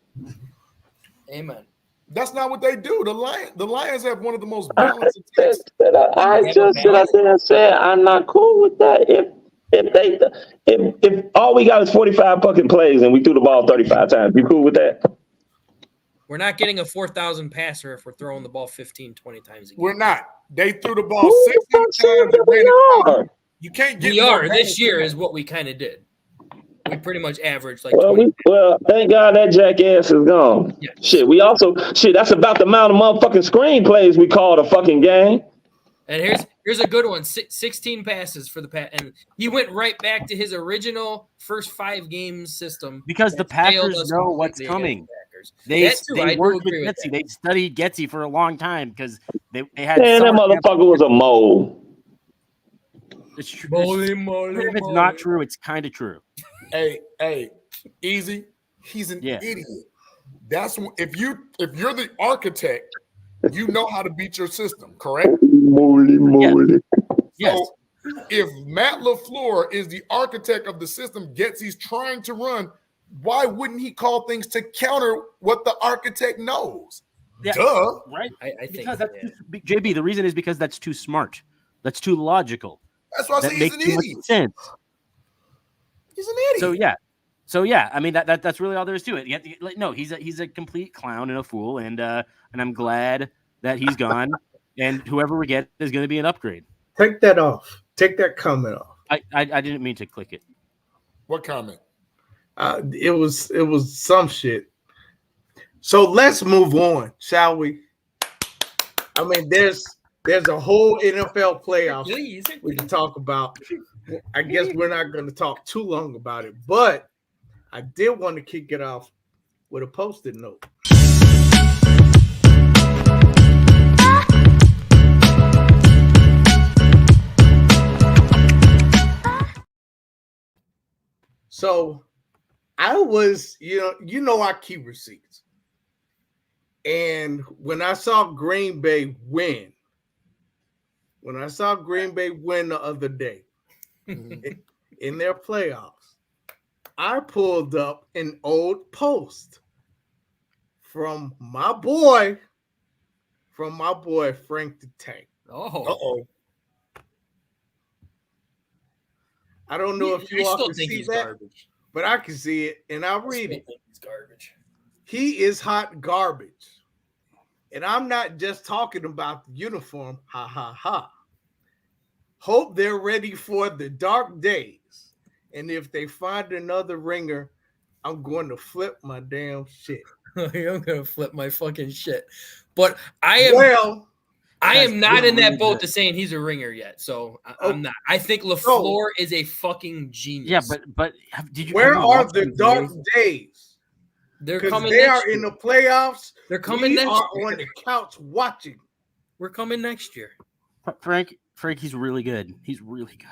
Amen. That's not what they do. The Lions have one of the most balanced attacks. I just sit out there and said I'm not cool with that. If all we got is 45 fucking plays and we threw the ball 35 times, you cool with that? We're not getting a 4,000 passer if we're throwing the ball 15, 20 times a game. We're not. They threw the ball 16 times and ran it out. You can't get. We are. This year is what we kind of did. We pretty much averaged like. Well, thank God that jackass is gone. Yeah. Shit. That's about the amount of motherfucking screenplays we called a fucking game. And here's a good one: 16 passes for the pass, and he went right back to his original first 5 games system because the Packers know what's coming. They worked with Getsy. They studied Getsy for a long time because they had. Man, that motherfucker was a mole. It's true. If it's not true, it's kind of true. Hey, easy. He's an idiot. That's if you're the architect, you know how to beat your system, correct? Moly. Yes. So if Matt LaFleur is the architect of the system Getsy's trying to run, why wouldn't he call things to counter what the architect knows? Yeah, Duh. right? I think Because that's JB. The reason is because that's too smart. That's too logical. That's why I That say he's makes an too much idiot. sense. He's an idiot. So yeah. I mean that's really all there is to it. No, he's a complete clown and a fool, and I'm glad that he's gone. And whoever we get is going to be an upgrade. Take that off. Take that comment off. I didn't mean to click it. What comment? It was some shit. So let's move on, shall we? I mean, there's a whole NFL playoffs we can talk about. I guess we're not going to talk too long about it, but I did want to kick it off with a Post-it note. So I was, you know, I keep receipts. And when I saw Green Bay win the other day in their playoffs, I pulled up an old post from my boy Frank the Tank. Oh. I don't know if you all can see that, garbage. but I can see it, and I'll read it. He's garbage. He is hot garbage. And I'm not just talking about the uniform. Ha, ha, ha. Hope they're ready for the dark days. And if they find another ringer, I'm going to flip my damn shit. I'm going to flip my fucking shit. But I am not in that boat to saying he's a ringer yet. So I'm not. I think LaFleur is a fucking genius. Yeah, but did you? Where are the dark days? They're coming. They are in the playoffs. They're coming next year. On the couch watching. We're coming next year. Frank, he's really good. He's really good.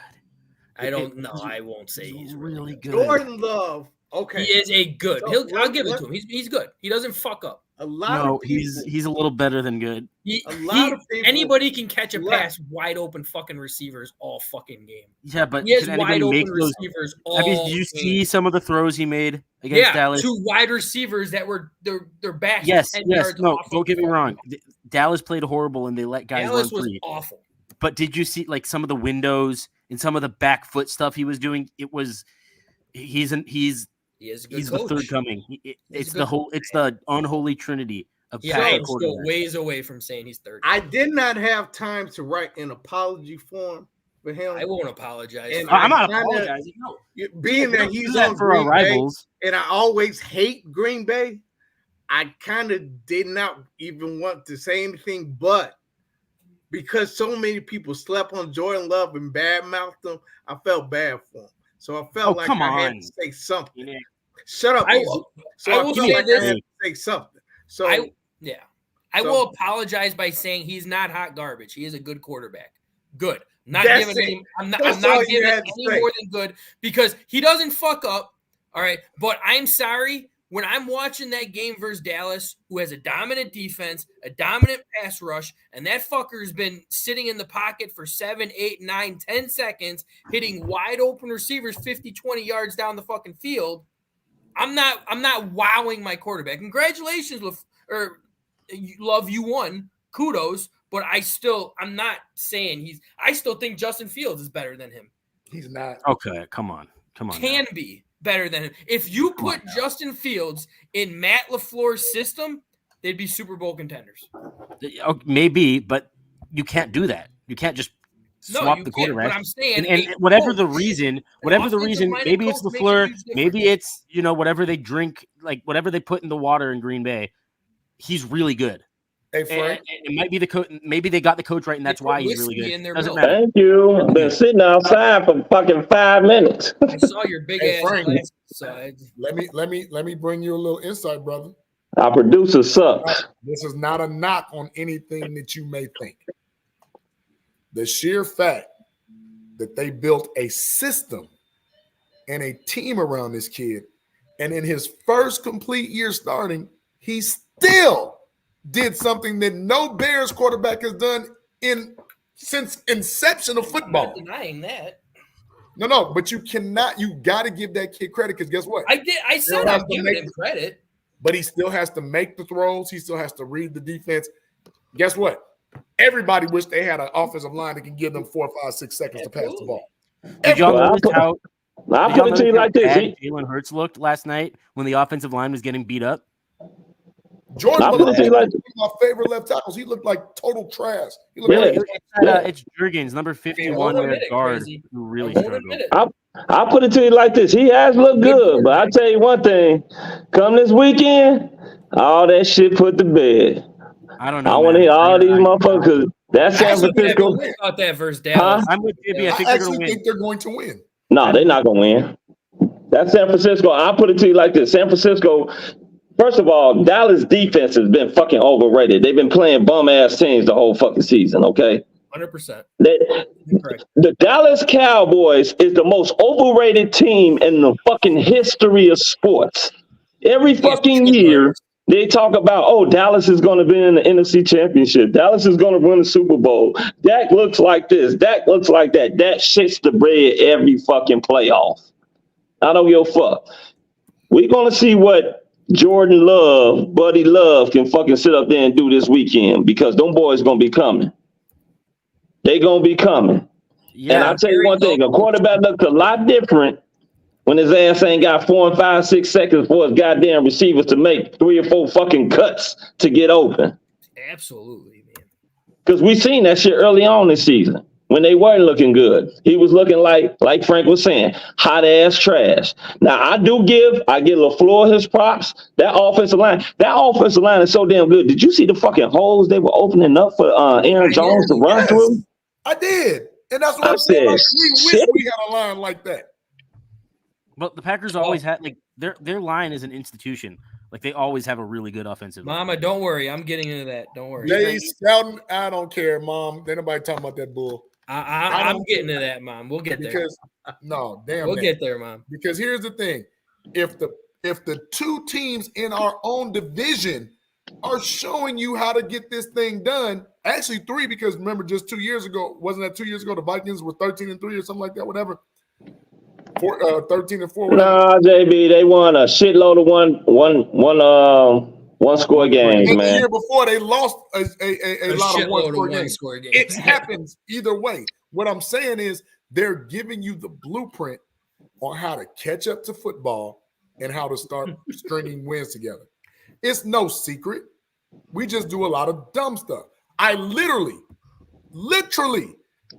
I don't know. I won't say he's really good. Jordan Love. Okay. He is a good. I'll give it to him. He's good. He doesn't fuck up. He's a little better than good. Anybody can catch a pass wide open fucking receivers all fucking game. Yeah, but he has wide open receivers all game. Did you see some of the throws he made against Dallas? 2 wide receivers that were their backs. Yes. No, don't get me wrong. Dallas played horrible and they let guys run free. Dallas was awful. But did you see like some of the windows and some of the back foot stuff he was doing? It was he's the third coming. It's the unholy trinity of I'm still ways away from saying he's third. I did not have time to write an apology form for him. I won't apologize. And I'm not apologizing. No. Being that he's on for Green our rivals, Bay, and I always hate Green Bay, I kind of did not even want to say anything, but because so many people slept on Jordan Love and badmouthed him, I felt bad for him. So I felt like I had to say something. Yeah. Shut up. I will say this. I had to say something. So I will apologize by saying he's not hot garbage. He is a good quarterback. Good. I'm not giving him any more than good because he doesn't fuck up. All right. But I'm sorry. When I'm watching that game versus Dallas, who has a dominant defense, a dominant pass rush, and that fucker's been sitting in the pocket for 7, 8, 9, 10 seconds, hitting wide open receivers 50, 20 yards down the fucking field, I'm not wowing my quarterback. Congratulations, Love, you won. Kudos. But I'm not saying I still think Justin Fields is better than him. He's not. Okay, come on. Can be better than him. If you put Justin Fields in Matt LaFleur's system, they'd be Super Bowl contenders. Maybe, but you can't do that. You can't just swap the quarterback. But I'm saying, and whatever the reason, maybe it's LaFleur, maybe it's whatever they drink, like whatever they put in the water in Green Bay. He's really good. Hey, Frank. It might be the coach. Maybe they got the coach right, and that's why he's really good. Doesn't matter. Thank you. Been sitting outside for fucking 5 minutes. I saw your big ass Frank, glasses. Let me bring you a little insight, brother. Our producer sucks. This is not a knock on anything that you may think. The sheer fact that they built a system and a team around this kid And in his first complete year starting, he still did something that no Bears quarterback has done since inception of football. I'm not denying that. No, but you got to give that kid credit because guess what? I said I'm giving him credit. But he still has to make the throws. He still has to read the defense. Guess what? Everybody wish they had an offensive line that can give them 4, 5, 6 seconds to pass the ball. Did y'all notice how I'll put it to you like this. Jalen Hurts looked last night when the offensive line was getting beat up? Jordan was one of my favorite left tackles. He looked like total trash. He looked It's Jurgens, number 51, guard, who really struggled. I'll put it to you like this. He has looked good, but I'll tell you one thing. Come this weekend, all that shit put to bed. I don't know. I want to hear all these motherfuckers. That's San Francisco. About that versus Dallas. I'm with Jimmy. I actually think they're going to win. No, they're not going to win. That's San Francisco. I'll put it to you like this. San Francisco, first of all, Dallas defense has been fucking overrated. They've been playing bum-ass teams the whole fucking season, okay? 100%. The Dallas Cowboys is the most overrated team in the fucking history of sports. Every fucking year, they talk about, oh, Dallas is going to be in the NFC Championship. Dallas is going to win the Super Bowl. Dak looks like this. Dak looks like that. Dak shits the bread every fucking playoff. I don't give a fuck. We're going to see what Jordan Love, Buddy Love can fucking sit up there and do this weekend because them boys going to be coming. They going to be coming. Yeah, and I'll tell you one thing. A quarterback looks a lot different when his ass ain't got 4 and 5, 6 seconds for his goddamn receivers to make 3 or 4 fucking cuts to get open. Absolutely, man. Because we seen that shit early on this season when they weren't looking good. He was looking like Frank was saying, hot ass trash. Now I give LaFleur his props. That offensive line is so damn good. Did you see the fucking holes they were opening up for Aaron Jones to run through? I did, and that's what I'm saying. Like, we wish we had a line like that. But the Packers always had their line is an institution. Like they always have a really good offensive line. Mama, don't worry. I'm getting into that. Don't worry. They scouting. I don't care, Mom. Ain't nobody talking about that bull. I'm getting to that, Mom. We'll get there. We'll get there, Mom. Because here's the thing: if the 2 teams in our own division are showing you how to get this thing done, actually 3, because remember, just 2 years ago, wasn't that 2 years ago? The Vikings were 13-3 or something like that, whatever. 13-4. Nah, JB, they won a shitload of one score games, man. The year before, they lost a lot of one score games. It happens either way. What I'm saying is they're giving you the blueprint on how to catch up to football and how to start stringing wins together. It's no secret. We just do a lot of dumb stuff. I literally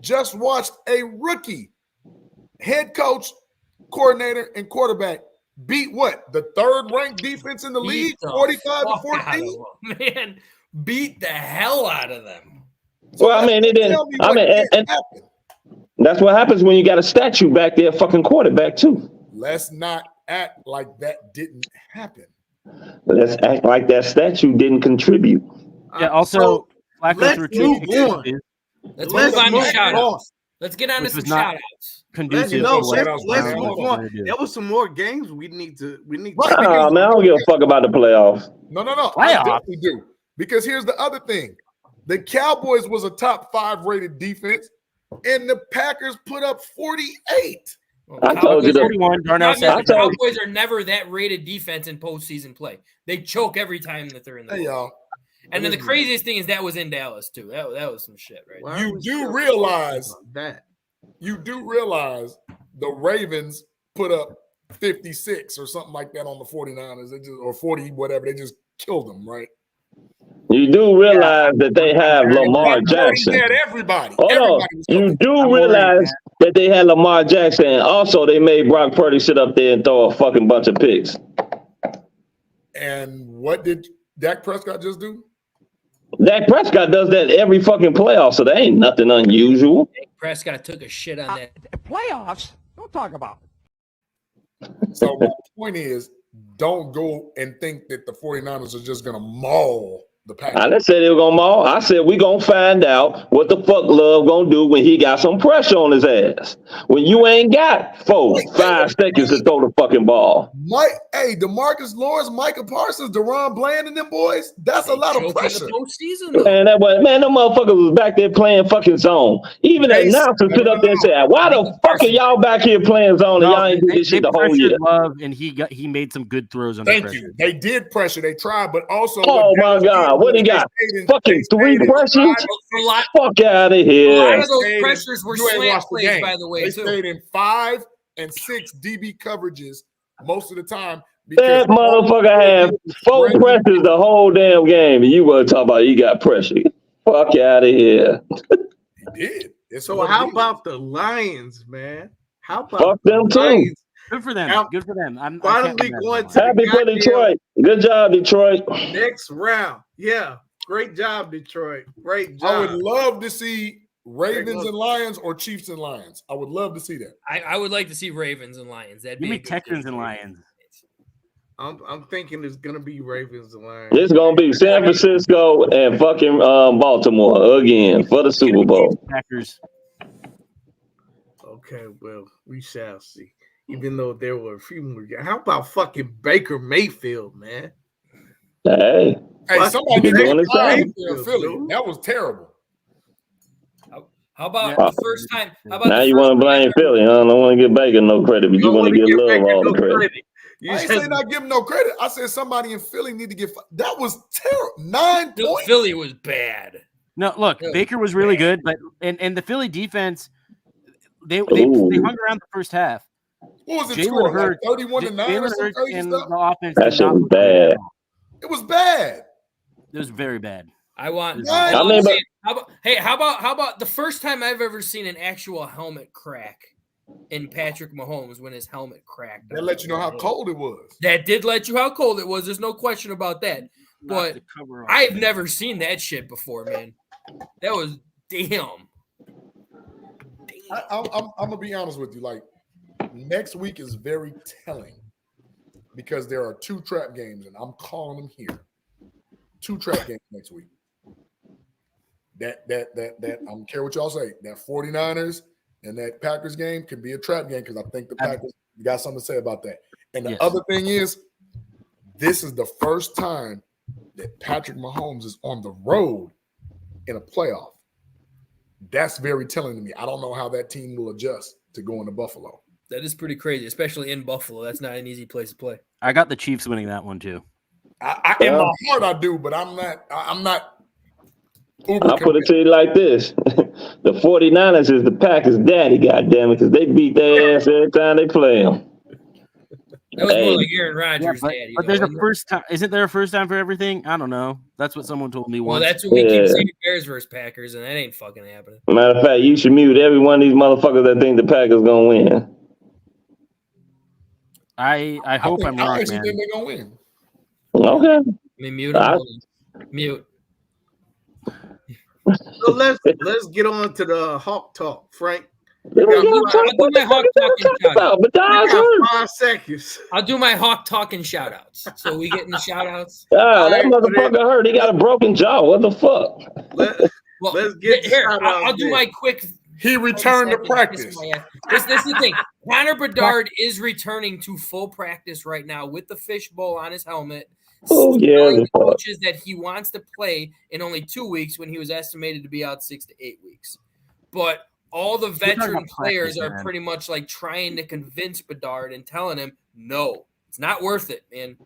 just watched a rookie head coach, coordinator, and quarterback beat what? The 3rd-ranked defense in the league, 45-14? Man, beat the hell out of them. So well, I mean, it didn't. And that's what happens when you got a statue back there, fucking quarterback, too. Let's not act like that didn't happen. Let's act like that statue didn't contribute. Yeah, also, let's move on. Let's move on to shout-outs. Let's get on to some shout-outs. Let's move on. There was some more games we need to. Oh, man, I don't give a fuck about the playoffs. No. I definitely do. Because here's the other thing. The Cowboys was a top 5 rated defense, and the Packers put up 48. I told you the Cowboys are never that rated defense in postseason play. They choke every time that they're in the y'all. And then the craziest thing is that was in Dallas too. That was some shit, right? Well, you do realize the Ravens put up 56 or something like that on the 49ers. Or 40, whatever. They just killed them, right? You do realize that they have Lamar Jackson. Everybody. Hold on. You do realize that they had Lamar Jackson. And also, they made Brock Purdy sit up there and throw a fucking bunch of picks. And what did Dak Prescott just do? Dak Prescott does that every fucking playoff, so that ain't nothing unusual. Dak Prescott took a shit on that. Playoffs? Don't talk about it. So my point is, don't go and think that the 49ers are just going to maul the Packers. I didn't say they were gonna maul. I said we gonna find out what the fuck Love gonna do when he got some pressure on his ass. When you ain't got 5 seconds to throw the fucking ball. DeMarcus Lawrence, Micah Parsons, Deron Bland, and them boys. That's a lot of pressure. Man, them motherfuckers was back there playing fucking zone. Even the announcers sit up there and say, "Why the fuck are y'all back here playing zone and y'all ain't do this shit the whole year?" Love, and he made some good throws under pressure. Thank you. They did pressure. They tried, but also. Oh my God, what he got? Fucking 3 pressures? Fuck out of here. A lot of those pressures were slant plays, by the way. They stayed in 5 and 6 DB coverages most of the time. That motherfucker had 4 pressures the whole damn game, and you want to talk about he got pressure. Fuck out of here. He did. So how about the Lions, man? How about fuck them too? Lions? Good for them. Good for them. Finally going to happy for Detroit. Good job, Detroit. Next round. Yeah. Great job, Detroit. Great job. I would love to see Ravens and Lions or Chiefs and Lions. I would love to see that. I would like to see Ravens and Lions. That'd Give be me Texans and Lions. I'm thinking it's gonna be Ravens and Lions. It's gonna be San Francisco and fucking Baltimore again for the Super Bowl. Packers. Okay, well, we shall see. Even though there were a few more. How about fucking Baker Mayfield, man? Hey, somebody doing Philly. That was terrible. How about the first time? How about now you want to blame Philly? I don't want to give Baker no credit, but you want to give Love all the credit. I ain't say not give him no credit. I said somebody in Philly need to get. That was terrible. 9 points. Philly was bad. No, look, Baker was really good, but and the Philly defense, they hung around the first half. What was it? Score like 31-9 or some crazy stuff. The offense that shit was bad. It was bad. It was very bad. How about the first time I've ever seen an actual helmet crack in Patrick Mahomes when his helmet cracked? That let you know how cold it was. That did let you how cold it was. There's no question about that. But I've never seen that shit before, man. That was damn. I'm gonna be honest with you. Like, next week is very telling because there are 2 trap games, and I'm calling them here. 2 trap games next week. That I don't care what y'all say. That 49ers and that Packers game could be a trap game because I think the Packers got something to say about that. And the other thing is, this is the first time that Patrick Mahomes is on the road in a playoff. That's very telling to me. I don't know how that team will adjust to going to Buffalo. That is pretty crazy, especially in Buffalo. That's not an easy place to play. I got the Chiefs winning that one too. In my heart, I do, but I'm not. I'll put it to you like this. The 49ers is the Packers' daddy, goddammit, because they beat their ass every time they play them. That was more like Aaron Rodgers' daddy. But there's a first time. Isn't there a first time for everything? I don't know. That's what someone told me once. Well, that's what we keep saying, Bears versus Packers, and that ain't fucking happening. Matter of fact, you should mute every one of these motherfuckers that think the Packers gonna win. I hope I'm wrong, I actually man. think they're gonna win. Okay. I mean, mute. So let's get on to the Hawk talk, Frank. I'll do my Hawk talking shout-out. 5 seconds. I'll do my Hawk talking shout-outs. So we getting the shout-outs? That motherfucker hurt. He got a broken jaw. What the fuck? Let's get here. I'll do my quick. He returned to practice. This is the thing. Connor Bedard is returning to full practice right now with the fishbowl on his helmet. Oh, yeah. The coaches that he wants to play in only 2 weeks when he was estimated to be out 6 to 8 weeks. But all the veteran players are pretty much like trying to convince Bedard and telling him, no, it's not worth it, man.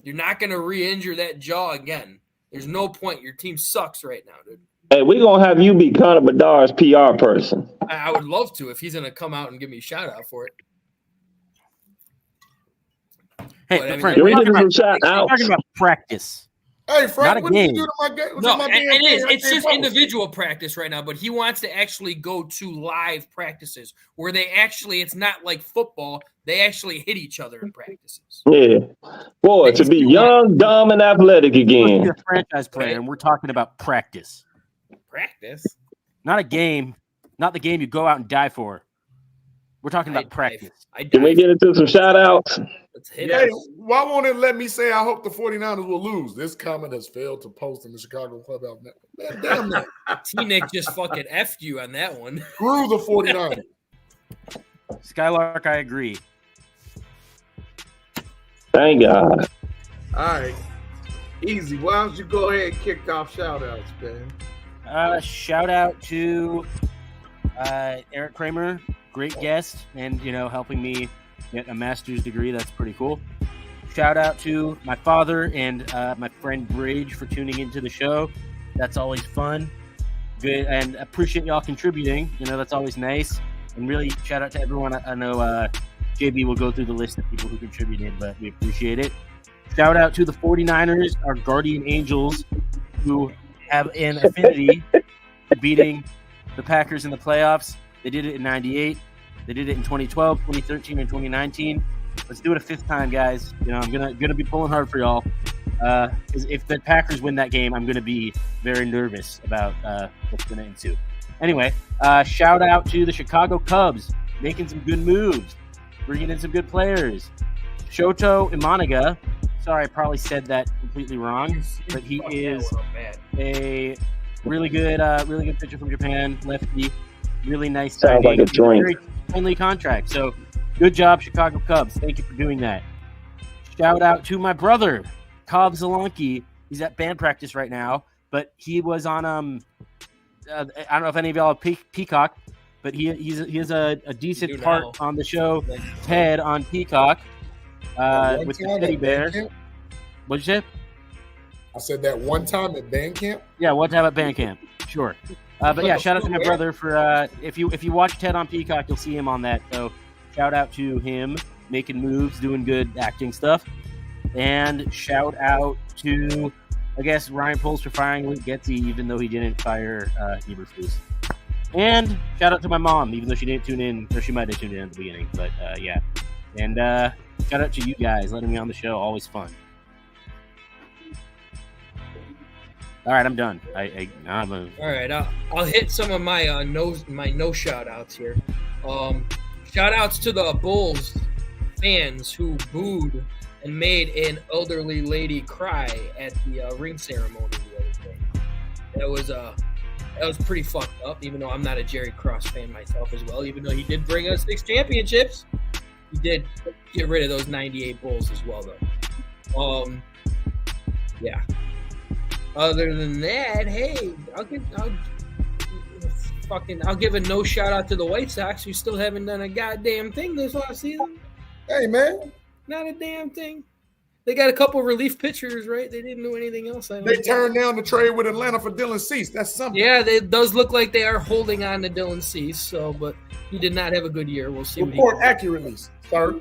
You're not going to re-injure that jaw again. There's no point. Your team sucks right now, dude. Hey, we're going to have you be Connor Bedard's PR person. I would love to if he's going to come out and give me a shout-out for it. Hey, Frank, we're talking about practice. Hey, Frank, what did you do to my game? No, it's just individual practice right now, but he wants to actually go to live practices where it's not like football. They actually hit each other in practices. Yeah. Boy, to be young, dumb, and athletic again. You're a franchise player, and we're talking about practice. Practice? Not a game. Not the game you go out and die for. We're talking about practice. Can we get into some shout outs? Hey, why won't it let me say I hope the 49ers will lose? This comment has failed to post in the Chicago Clubhouse Network. Man, damn that. T-Nick just fucking F'd you on that one. Screw the 49ers. Skylark, I agree. Thank God. All right. Easy. Why don't you go ahead and kick off shout outs, man? Shout out to Erik Kramer, great guest, and helping me get a master's degree. That's pretty cool. Shout out to my father and my friend Bridge for tuning into the show. That's always fun. Good, and appreciate y'all contributing. That's always nice. And really shout out to everyone. I know JB will go through the list of people who contributed, but we appreciate it. Shout out to the 49ers, our guardian angels, who have an affinity for beating the Packers in the playoffs. They did it in 98. They did it in 2012, 2013, and 2019. Let's do it a fifth time, guys. I'm gonna be pulling hard for y'all. Because if the Packers win that game, I'm gonna be very nervous about what's gonna ensue. Anyway, shout out to the Chicago Cubs, making some good moves, bringing in some good players. Shoto Imanaga. Sorry, I probably said that completely wrong, but he is a really good pitcher from Japan, lefty. Really nice. Sounds like a drink. Very friendly contract. So, good job, Chicago Cubs. Thank you for doing that. Shout out to my brother, Cobb Zelonki. He's at band practice right now, but he was on I don't know if any of y'all have Peacock, but he has a decent part on the show Ted on Peacock with the teddy bear. What'd you say? I said that one time at band camp. Yeah, one time at band camp. Sure. But yeah, shout out to my brother for if you watch Ted on Peacock, you'll see him on that. So shout out to him making moves, doing good acting stuff, and shout out to I guess Ryan Poles for firing Luke Getsy, even though he didn't fire Eberflus. And shout out to my mom, even though she didn't tune in, or she might have tuned in at the beginning. But yeah, and shout out to you guys letting me on the show. Always fun. All right, I'm done. All right, I'll hit some of my no shout outs here. Shout outs to the Bulls fans who booed and made an elderly lady cry at the ring ceremony the other day. That was pretty fucked up. Even though I'm not a Jerry Cross fan myself as well, even though he did bring us 6 championships, he did get rid of those 98 Bulls as well, though. Yeah. Other than that, hey, I'll give a no shout out to the White Sox who still haven't done a goddamn thing this offseason. Hey man, not a damn thing. They got a couple relief pitchers, right? They didn't do anything else. They turned down the trade with Atlanta for Dylan Cease. That's something. Yeah, it does look like they are holding on to Dylan Cease. So, but he did not have a good year. We'll see. Report accurately, sir.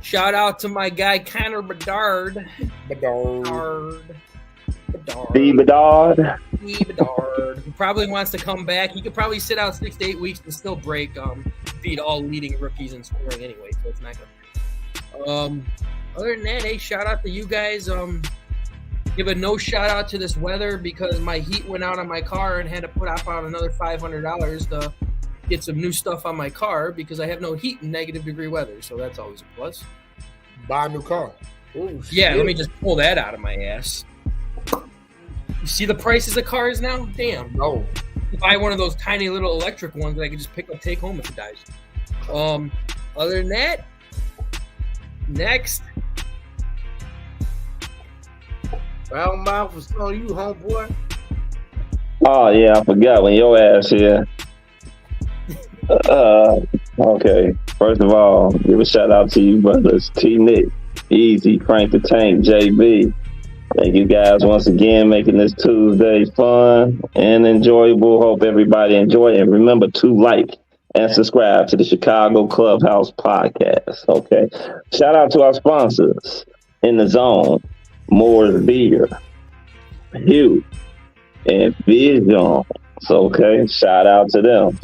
Shout out to my guy Connor Bedard. Bedard. He probably wants to come back. He could probably sit out 6 to 8 weeks and still break beat all leading rookies in scoring anyway, so it's not gonna. Other than that, hey, shout out to you guys. Give a no shout out to this weather because my heat went out on my car and had to put out another $500 to get some new stuff on my car because I have no heat in negative degree weather, so that's always a plus. Buy a new car. Ooh, yeah, let me just pull that out of my ass. You see the prices of cars now? Damn. No. Buy one of those tiny little electric ones that I can just pick up, take home if it dies. Other than that, next. Well, mouth was on you, homeboy. Oh yeah, I forgot when your ass here. Okay. First of all, give a shout out to you brothers, T Nick, Easy, Frank the Tank, JB. Thank you guys once again making this Tuesday fun and enjoyable. Hope everybody enjoy it. And remember to like and subscribe to the Chicago Clubhouse podcast. Okay. Shout out to our sponsors in the zone, Moore's Beer, Hugh, and Vision. Okay. Shout out to them.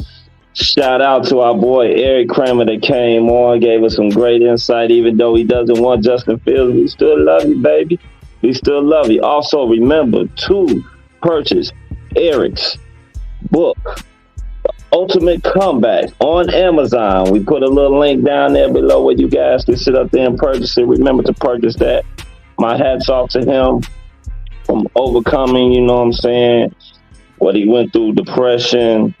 Shout out to our boy Erik Kramer that came on, gave us some great insight. Even though he doesn't want Justin Fields, we still love you, baby. We still love you. Also, remember to purchase Erik's book, Ultimate Comeback on Amazon. We put a little link down there below where you guys can sit up there and purchase it. Remember to purchase that. My hat's off to him from overcoming, you know what I'm saying, what he went through, depression,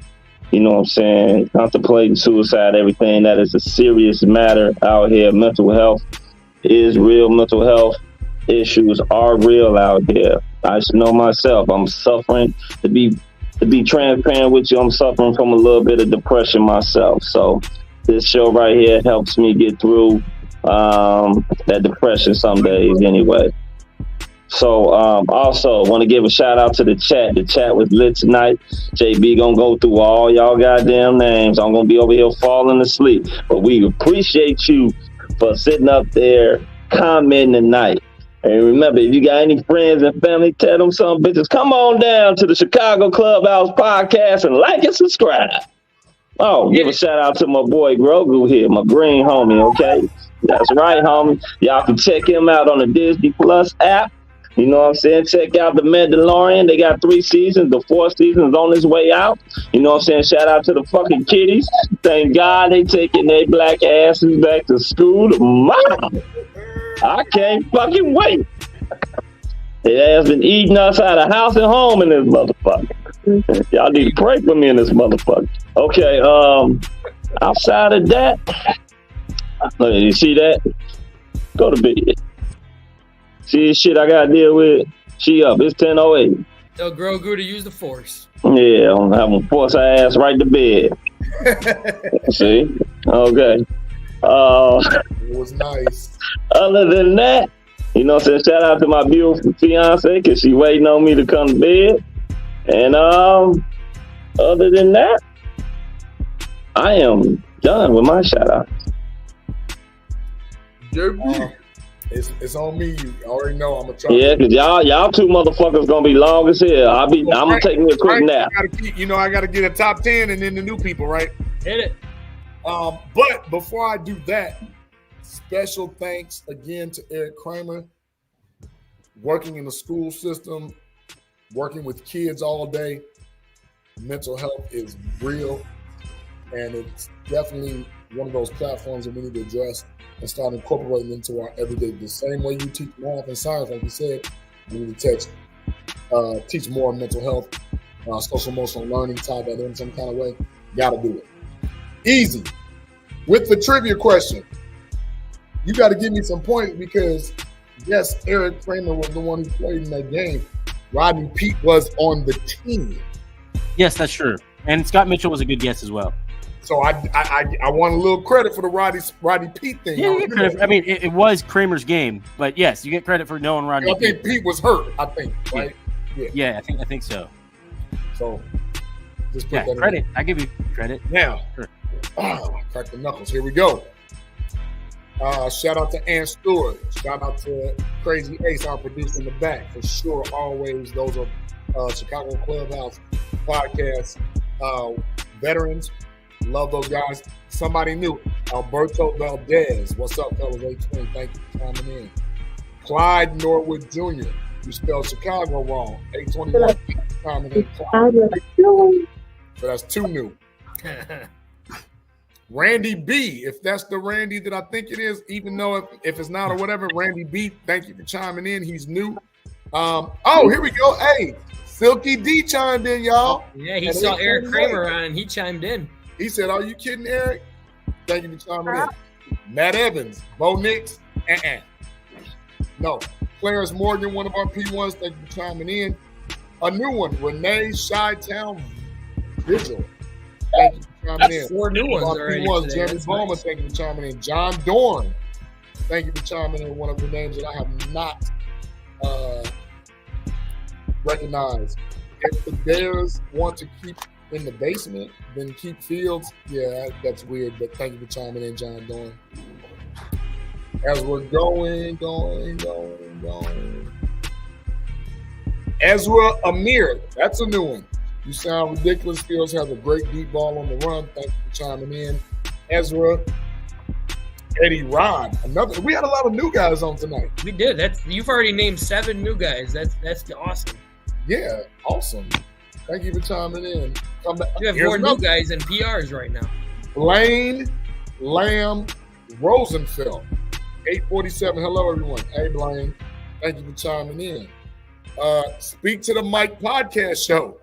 you know what I'm saying, contemplating suicide, everything. That is a serious matter out here. Mental health is real. Mental health issues are real out here. I should know myself. I'm suffering. To be transparent with you, I'm suffering from a little bit of depression myself. So this show right here helps me get through that depression some days anyway. So also want to give a shout out to the chat. The chat was lit tonight. JB gonna go through all y'all goddamn names. I'm gonna be over here falling asleep. But we appreciate you for sitting up there commenting tonight. And remember, if you got any friends and family, tell them some bitches, come on down to the Chicago Clubhouse podcast and like and subscribe. Oh, give a shout out to my boy Grogu here, my green homie, okay? That's right, homie. Y'all can check him out on the Disney Plus app. You know what I'm saying? Check out The Mandalorian. They got 3 seasons. The 4th season is on its way out. You know what I'm saying? Shout out to the fucking kiddies. Thank God they taking their black asses back to school tomorrow. I can't fucking wait. It has been eating us out of house and home in this motherfucker. Y'all need to pray for me in this motherfucker. Okay, outside of that, you see that? Go to bed. See this shit I gotta deal with? She up. It's 10:08. Tell Grogu to use the force. Yeah, I'm gonna force her ass right to bed. See? Okay. It was nice. Other than that, you know what I'm saying? Shout out to my beautiful fiance because she waiting on me to come to bed. And other than that, I am done with my shout out. It's on me. You already know I'm gonna try. Yeah, because y'all two motherfuckers gonna be long as hell. I'm gonna take me a quick nap. I gotta get a top 10 and then the new people, right? Hit it. But before I do that, special thanks again to Erik Kramer, working in the school system, working with kids all day. Mental health is real, and it's definitely one of those platforms that we need to address and start incorporating into our everyday. The same way you teach math and science, like you said, we need to teach more mental health, social emotional learning, tie that in some kind of way. Gotta do it. Easy. With the trivia question, you got to give me some points because, yes, Erik Kramer was the one who played in that game. Rodney Peete was on the team. Yes, that's true. And Scott Mitchell was a good guess as well. So I want a little credit for the Rodney Peete thing. Yeah, I mean, it was Kramer's game, but yes, you get credit for knowing Rodney. I think Pete was hurt. I think, right? Yeah, I think so. So just put that credit. I give you credit. Now, sure. Crack the knuckles. Here we go. Shout out to Ann Stewart. Shout out to Crazy Ace, our producer in the back. For sure, always those are Chicago Clubhouse podcast veterans. Love those guys. Somebody new. Alberto Valdez. What's up, fellas? 820. Thank you for coming in. Clyde Norwood Jr. You spelled Chicago wrong. 821. Coming in. So that's 2 new. Randy B, if that's the Randy that I think it is, even though if it's not or whatever, Randy B, thank you for chiming in. He's new. Here we go. Hey, Silky D chimed in, y'all. Yeah, he saw Erik Kramer on and he chimed in. He said, "Are you kidding, Eric?" Thank you for chiming in. Matt Evans, Bo Nix, no. Clarence Morgan, one of our P1s, thank you for chiming in. A new one, Renee Chi-Town Vigil. Thank you for chiming in. 4 new ones already. P1s, Jeremy Bowman, nice. Thank you for chiming in. John Dorn, thank you for chiming in. One of the names that I have not recognized. If the Bears want to keep in the basement, then keep Fields. Yeah, that's weird, but thank you for chiming in, John Dorn. As we're going. Ezra Amir, that's a new one. You sound ridiculous. Fields has a great deep ball on the run. Thank you for chiming in. Ezra. Eddie Rod, another. We had a lot of new guys on tonight. We did. You've already named 7 new guys. That's awesome. Yeah, awesome. Thank you for chiming in. Come back. You have Here's more new another. guys and PRs right now. Blaine Lamb Rosenfeld, 847. Hello, everyone. Hey, Blaine. Thank you for chiming in. Speak to the Mike podcast show.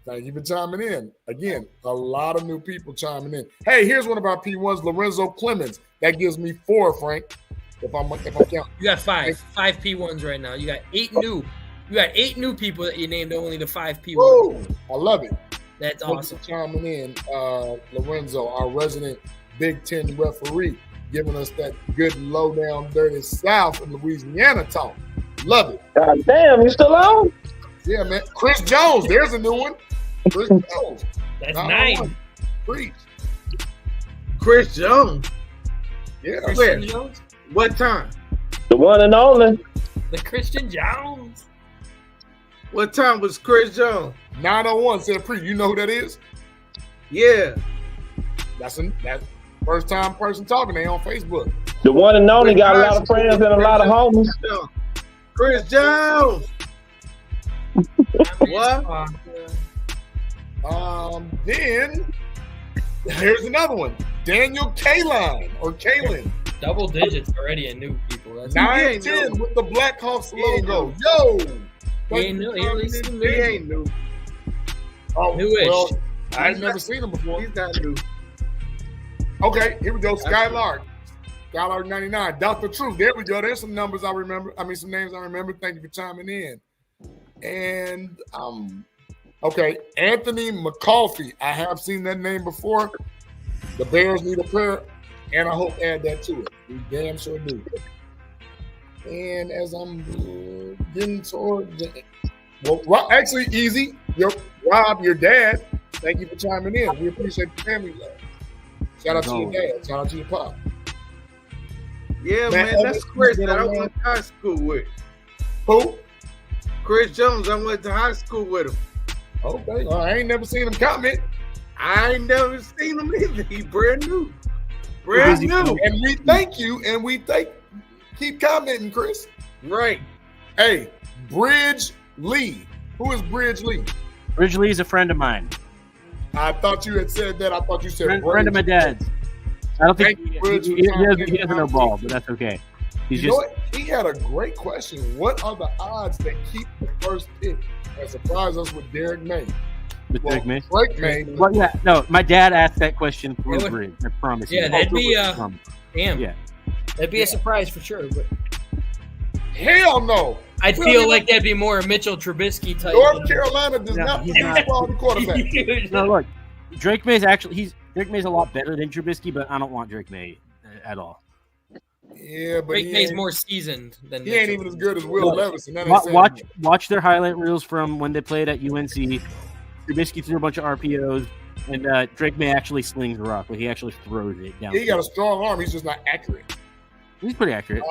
Thank you for chiming in. Again, a lot of new people chiming in. Hey, here's one of our P1s, Lorenzo Clemens. That gives me 4, Frank. If I'm counting. You got 5 P1s right now. You got 8 new. You got 8 new people that you named, only the 5 P1s. Woo! I love it. That's Thank awesome. you for chiming in, Lorenzo, our resident Big Ten referee, giving us that good low down dirty South in Louisiana talk. Love it. God damn, you still on? Yeah, man. Chris Jones, there's a new one. Chris Jones. That's 901. 9. Preach. Chris Jones. Yeah. Where? Christian Jones? What time? The one and only. The Christian Jones. What time was Chris Jones? 901 said pre. You know who that is? Yeah. That's first time person talking. They on Facebook. The one and only got a lot of friends and a lot of homies. Chris Jones. What? Then here's another one. Daniel Kaline or Kalin. Double digits already in new people. That's 910 with the Blackhawks logo. Yo. He ain't new. He ain't new. Oh, Newish. well, I've never seen him before. He's not new. Okay, here we go. Skylark 99. Dr. Truth. There we go. There's some numbers I remember. Some names I remember. Thank you for chiming in. And okay, Anthony McCulphy. I have seen that name before. The Bears need a prayer, and I hope add that to it. We damn sure do. And as I'm getting toward the actually, easy. Rob, your dad. Thank you for chiming in. We appreciate the family love. Shout out to your dad. Shout out to your pop. Yeah, man, that's Chris that I went to high school with. Who? Chris Jones. I went to high school with him. Okay. Well, I ain't never seen him comment. I ain't never seen him either. He brand new. Brand new. And we thank you, and keep commenting, Chris. Right. Hey, Bridge Lee. Who is Bridge Lee? Bridge Lee is a friend of mine. I thought you had said that. I thought you said friend of my dad's. I don't think he doesn't know ball, but that's okay. You know what? He had a great question. What are the odds that keep the first pick and surprise us with Derek May? Derek May? Drake May. Well, yeah, no, my dad asked that question through Bridge. I promise you. Yeah, that'd be damn. Yeah, that'd be a surprise for sure. But hell no. I'd feel like that'd be more a Mitchell Trubisky type. North Carolina does not produce quality quarterback. No, look, Drake May's a lot better than Trubisky, but I don't want Drake May at all. Yeah, but Drake May's more seasoned than he ain't even as good as Will Levis. And watch their highlight reels from when they played at UNC. Trubisky threw a bunch of RPOs, and Drake May actually slings the rock, but he actually throws it down. He got a strong arm. He's just not accurate. He's pretty accurate.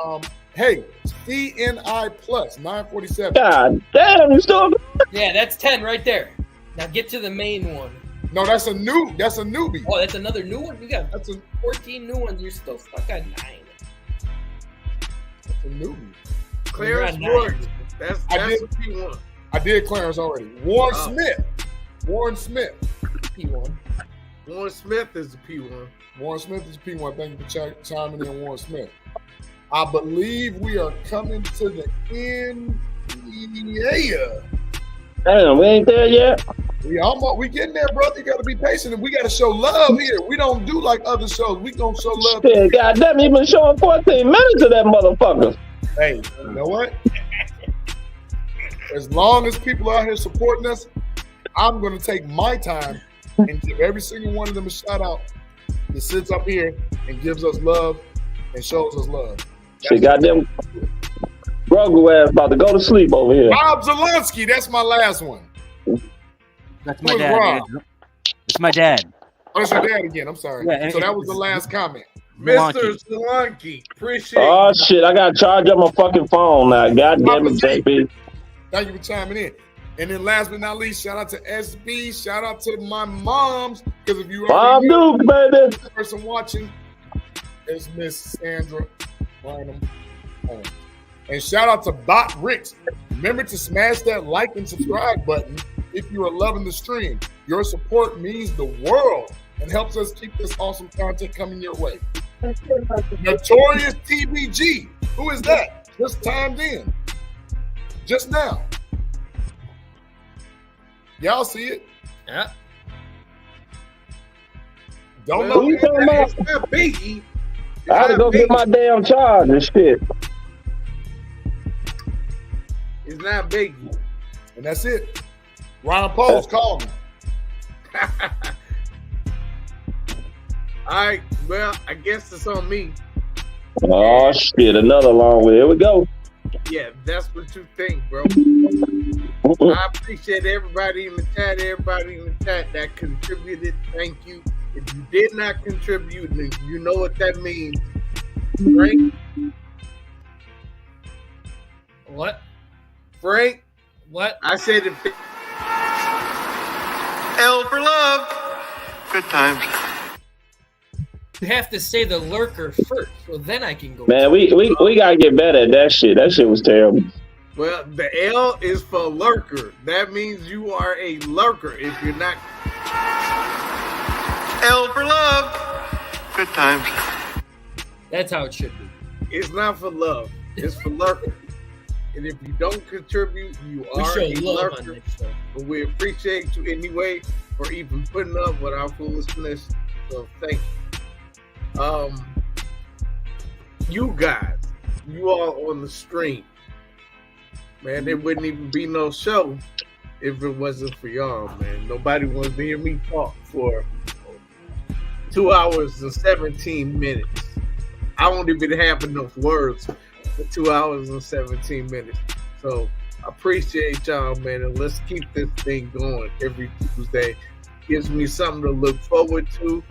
Hey, CNI plus 947. God damn, you still? Yeah, that's 10 right there. Now get to the main one. No, that's a newbie. Oh, that's another new one. You got 14 new ones. You're still stuck at 9. That's a newbie. Clarence Ward. That's what P1. I did Clarence already. Warren Smith. P1. Warren Smith is a P1. Warren Smith is P1. Thank you for chiming in, Warren Smith. I believe we are coming to the end. Yeah. Damn, we ain't there yet. We getting there, brother. You got to be patient, and we got to show love here. We don't do like other shows. We gonna show love. Yeah, goddamn, you been showing 14 minutes of that motherfucker. Hey, you know what? As long as people are out here supporting us, I'm gonna take my time and give every single one of them a shout out that sits up here and gives us love and shows us love. Shit, goddamn, Grogu ass about to go to sleep over here. Rob Zelensky, that's my last one. That's my dad. It's my dad. Oh, that's your dad again. I'm sorry. Yeah, so that was the last comment. Mr. Zelensky, appreciate Oh, shit, I got to charge up my fucking phone now. God damn it, JP. Thank you for chiming in. And then last but not least, shout out to SB. Shout out to my moms. Because if you Mom Duke, baby. The person watching is Miss Sandra Barnum. And shout out to Bot Ricks. Remember to smash that like and subscribe button if you are loving the stream. Your support means the world and helps us keep this awesome content coming your way. Notorious TBG. Who is that? Just timed in. Just now. Y'all see it? Yeah. Don't Who you talking about? It's not Biggie. I had to go get my damn charge and shit. It's not Biggie. And that's it. Ron Post called me. All right, well, I guess it's on me. Oh shit, another long way. Here we go. Yeah, that's what you think, bro. I appreciate everybody in the chat, that contributed. Thank you. If you did not contribute, then you know what that means, Frank. What? Frank? What? I said if L for love. Good times. You have to say the lurker first, so then I can go. Man, we gotta get better at that shit. That shit was terrible. well, the L is for lurker. That means you are a lurker. If you're not, L for love. Good times. That's how it should be. it's not for love. It's for lurker. And if you don't contribute, you We are show a love on lurker. this show. But we appreciate you anyway for even putting up with our foolishness. So thank you. You guys, you all on the stream, man, there wouldn't even be no show if it wasn't for y'all, man. Nobody wants to hear me talk for 2 hours and 17 minutes. I don't even have enough words for 2 hours and 17 minutes. So I appreciate y'all, man, and let's keep this thing going every Tuesday. Gives me something to look forward to,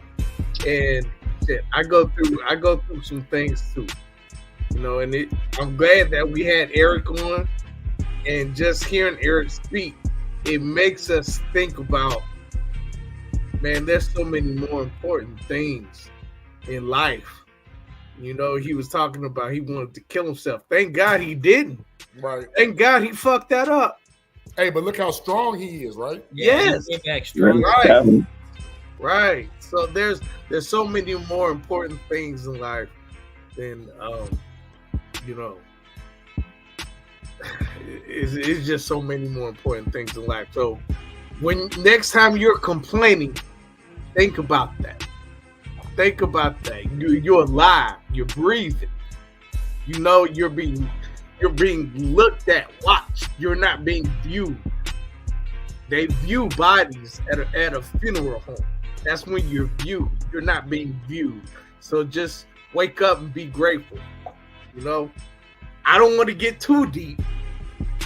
and shit, I go through some things too, you know. And I'm glad that we had Erik on, and just hearing Erik speak, it makes us think about, man, there's so many more important things in life. You know, he was talking about he wanted to kill himself. Thank God he didn't. Right. Thank God he fucked that up. Hey, but look how strong he is, right? Yes. He came back strong. Right. Right. So there's so many more important things in life than you know, it's just so many more important things in life. So when next time you're complaining, think about that. Think about that. You're alive. You're breathing. You know you're being looked at, watched. You're not being viewed. They view bodies at a funeral home. That's when you're viewed. You're not being viewed. So just wake up and be grateful. You know, I don't want to get too deep.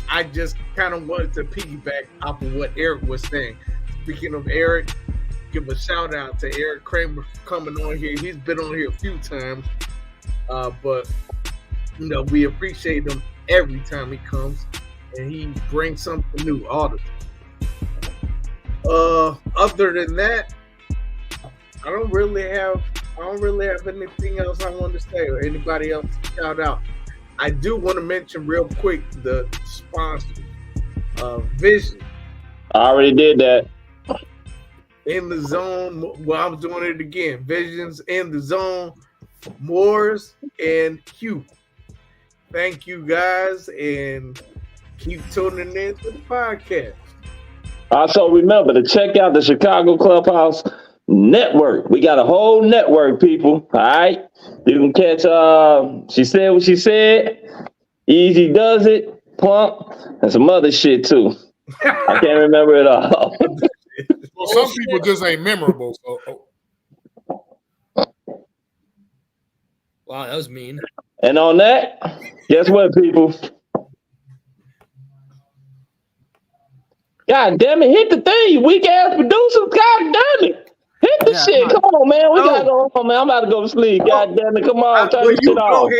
I just kind of wanted to piggyback off of what Erik was saying. Speaking of Erik, give a shout out to Erik Kramer for coming on here. He's been on here a few times, but you know, we appreciate him every time he comes, and he brings something new all the time. Other than that, I don't really have anything else I want to say or anybody else to shout out. I do want to mention real quick the sponsor, Vision. I already did that. In the Zone. Well, I'm doing it again. Visions in the Zone, Moores and Hugh. Thank you guys, and keep tuning in to the podcast. Also, remember to check out the Chicago Clubhouse Network. We got a whole network, people. All right, you can catch. She said what she said. Easy does it. Plump and some other shit too. I can't remember it all. Well, some people just ain't memorable. So. Wow, that was mean. And on that, guess what, people? God damn it, hit the thing, you weak ass producers. God damn it. Hit the shit. Come on, man. We gotta go home, man. I'm about to go to sleep. God damn it. Come on, turn this shit off.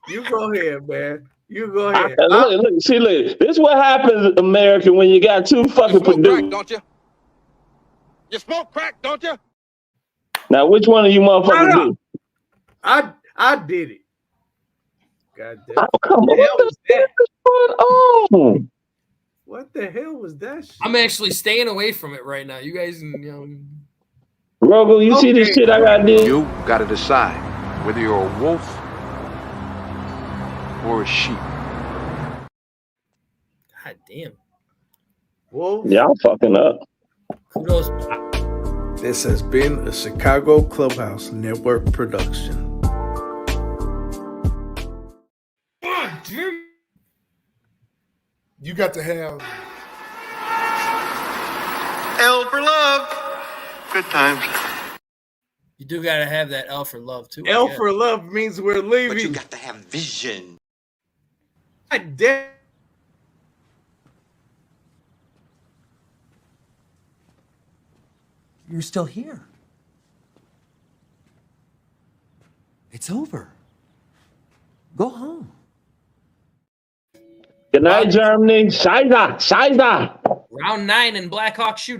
You go ahead, man. You go ahead. Look. This is what happens, America, when you got two fucking producers. Don't you? You smoke crack, don't you? Now, which one of you motherfuckers do? I did it. God damn. Oh, come on. What the fuck is going on? What the hell was that shit? I'm actually staying away from it right now. You guys, Rogo, you see this shit I got did? You got to decide whether you're a wolf or a sheep. God damn. Wolf. Y'all fucking up. Kudos. This has been a Chicago Clubhouse Network production. You got to have L for love. Good times. You do got to have that L for love, too. L for love means we're leaving. But you got to have vision. God damn. You're still here. It's over. Go home. Good night, Germany. Scheiße. Round 9 in Blackhawk shootout.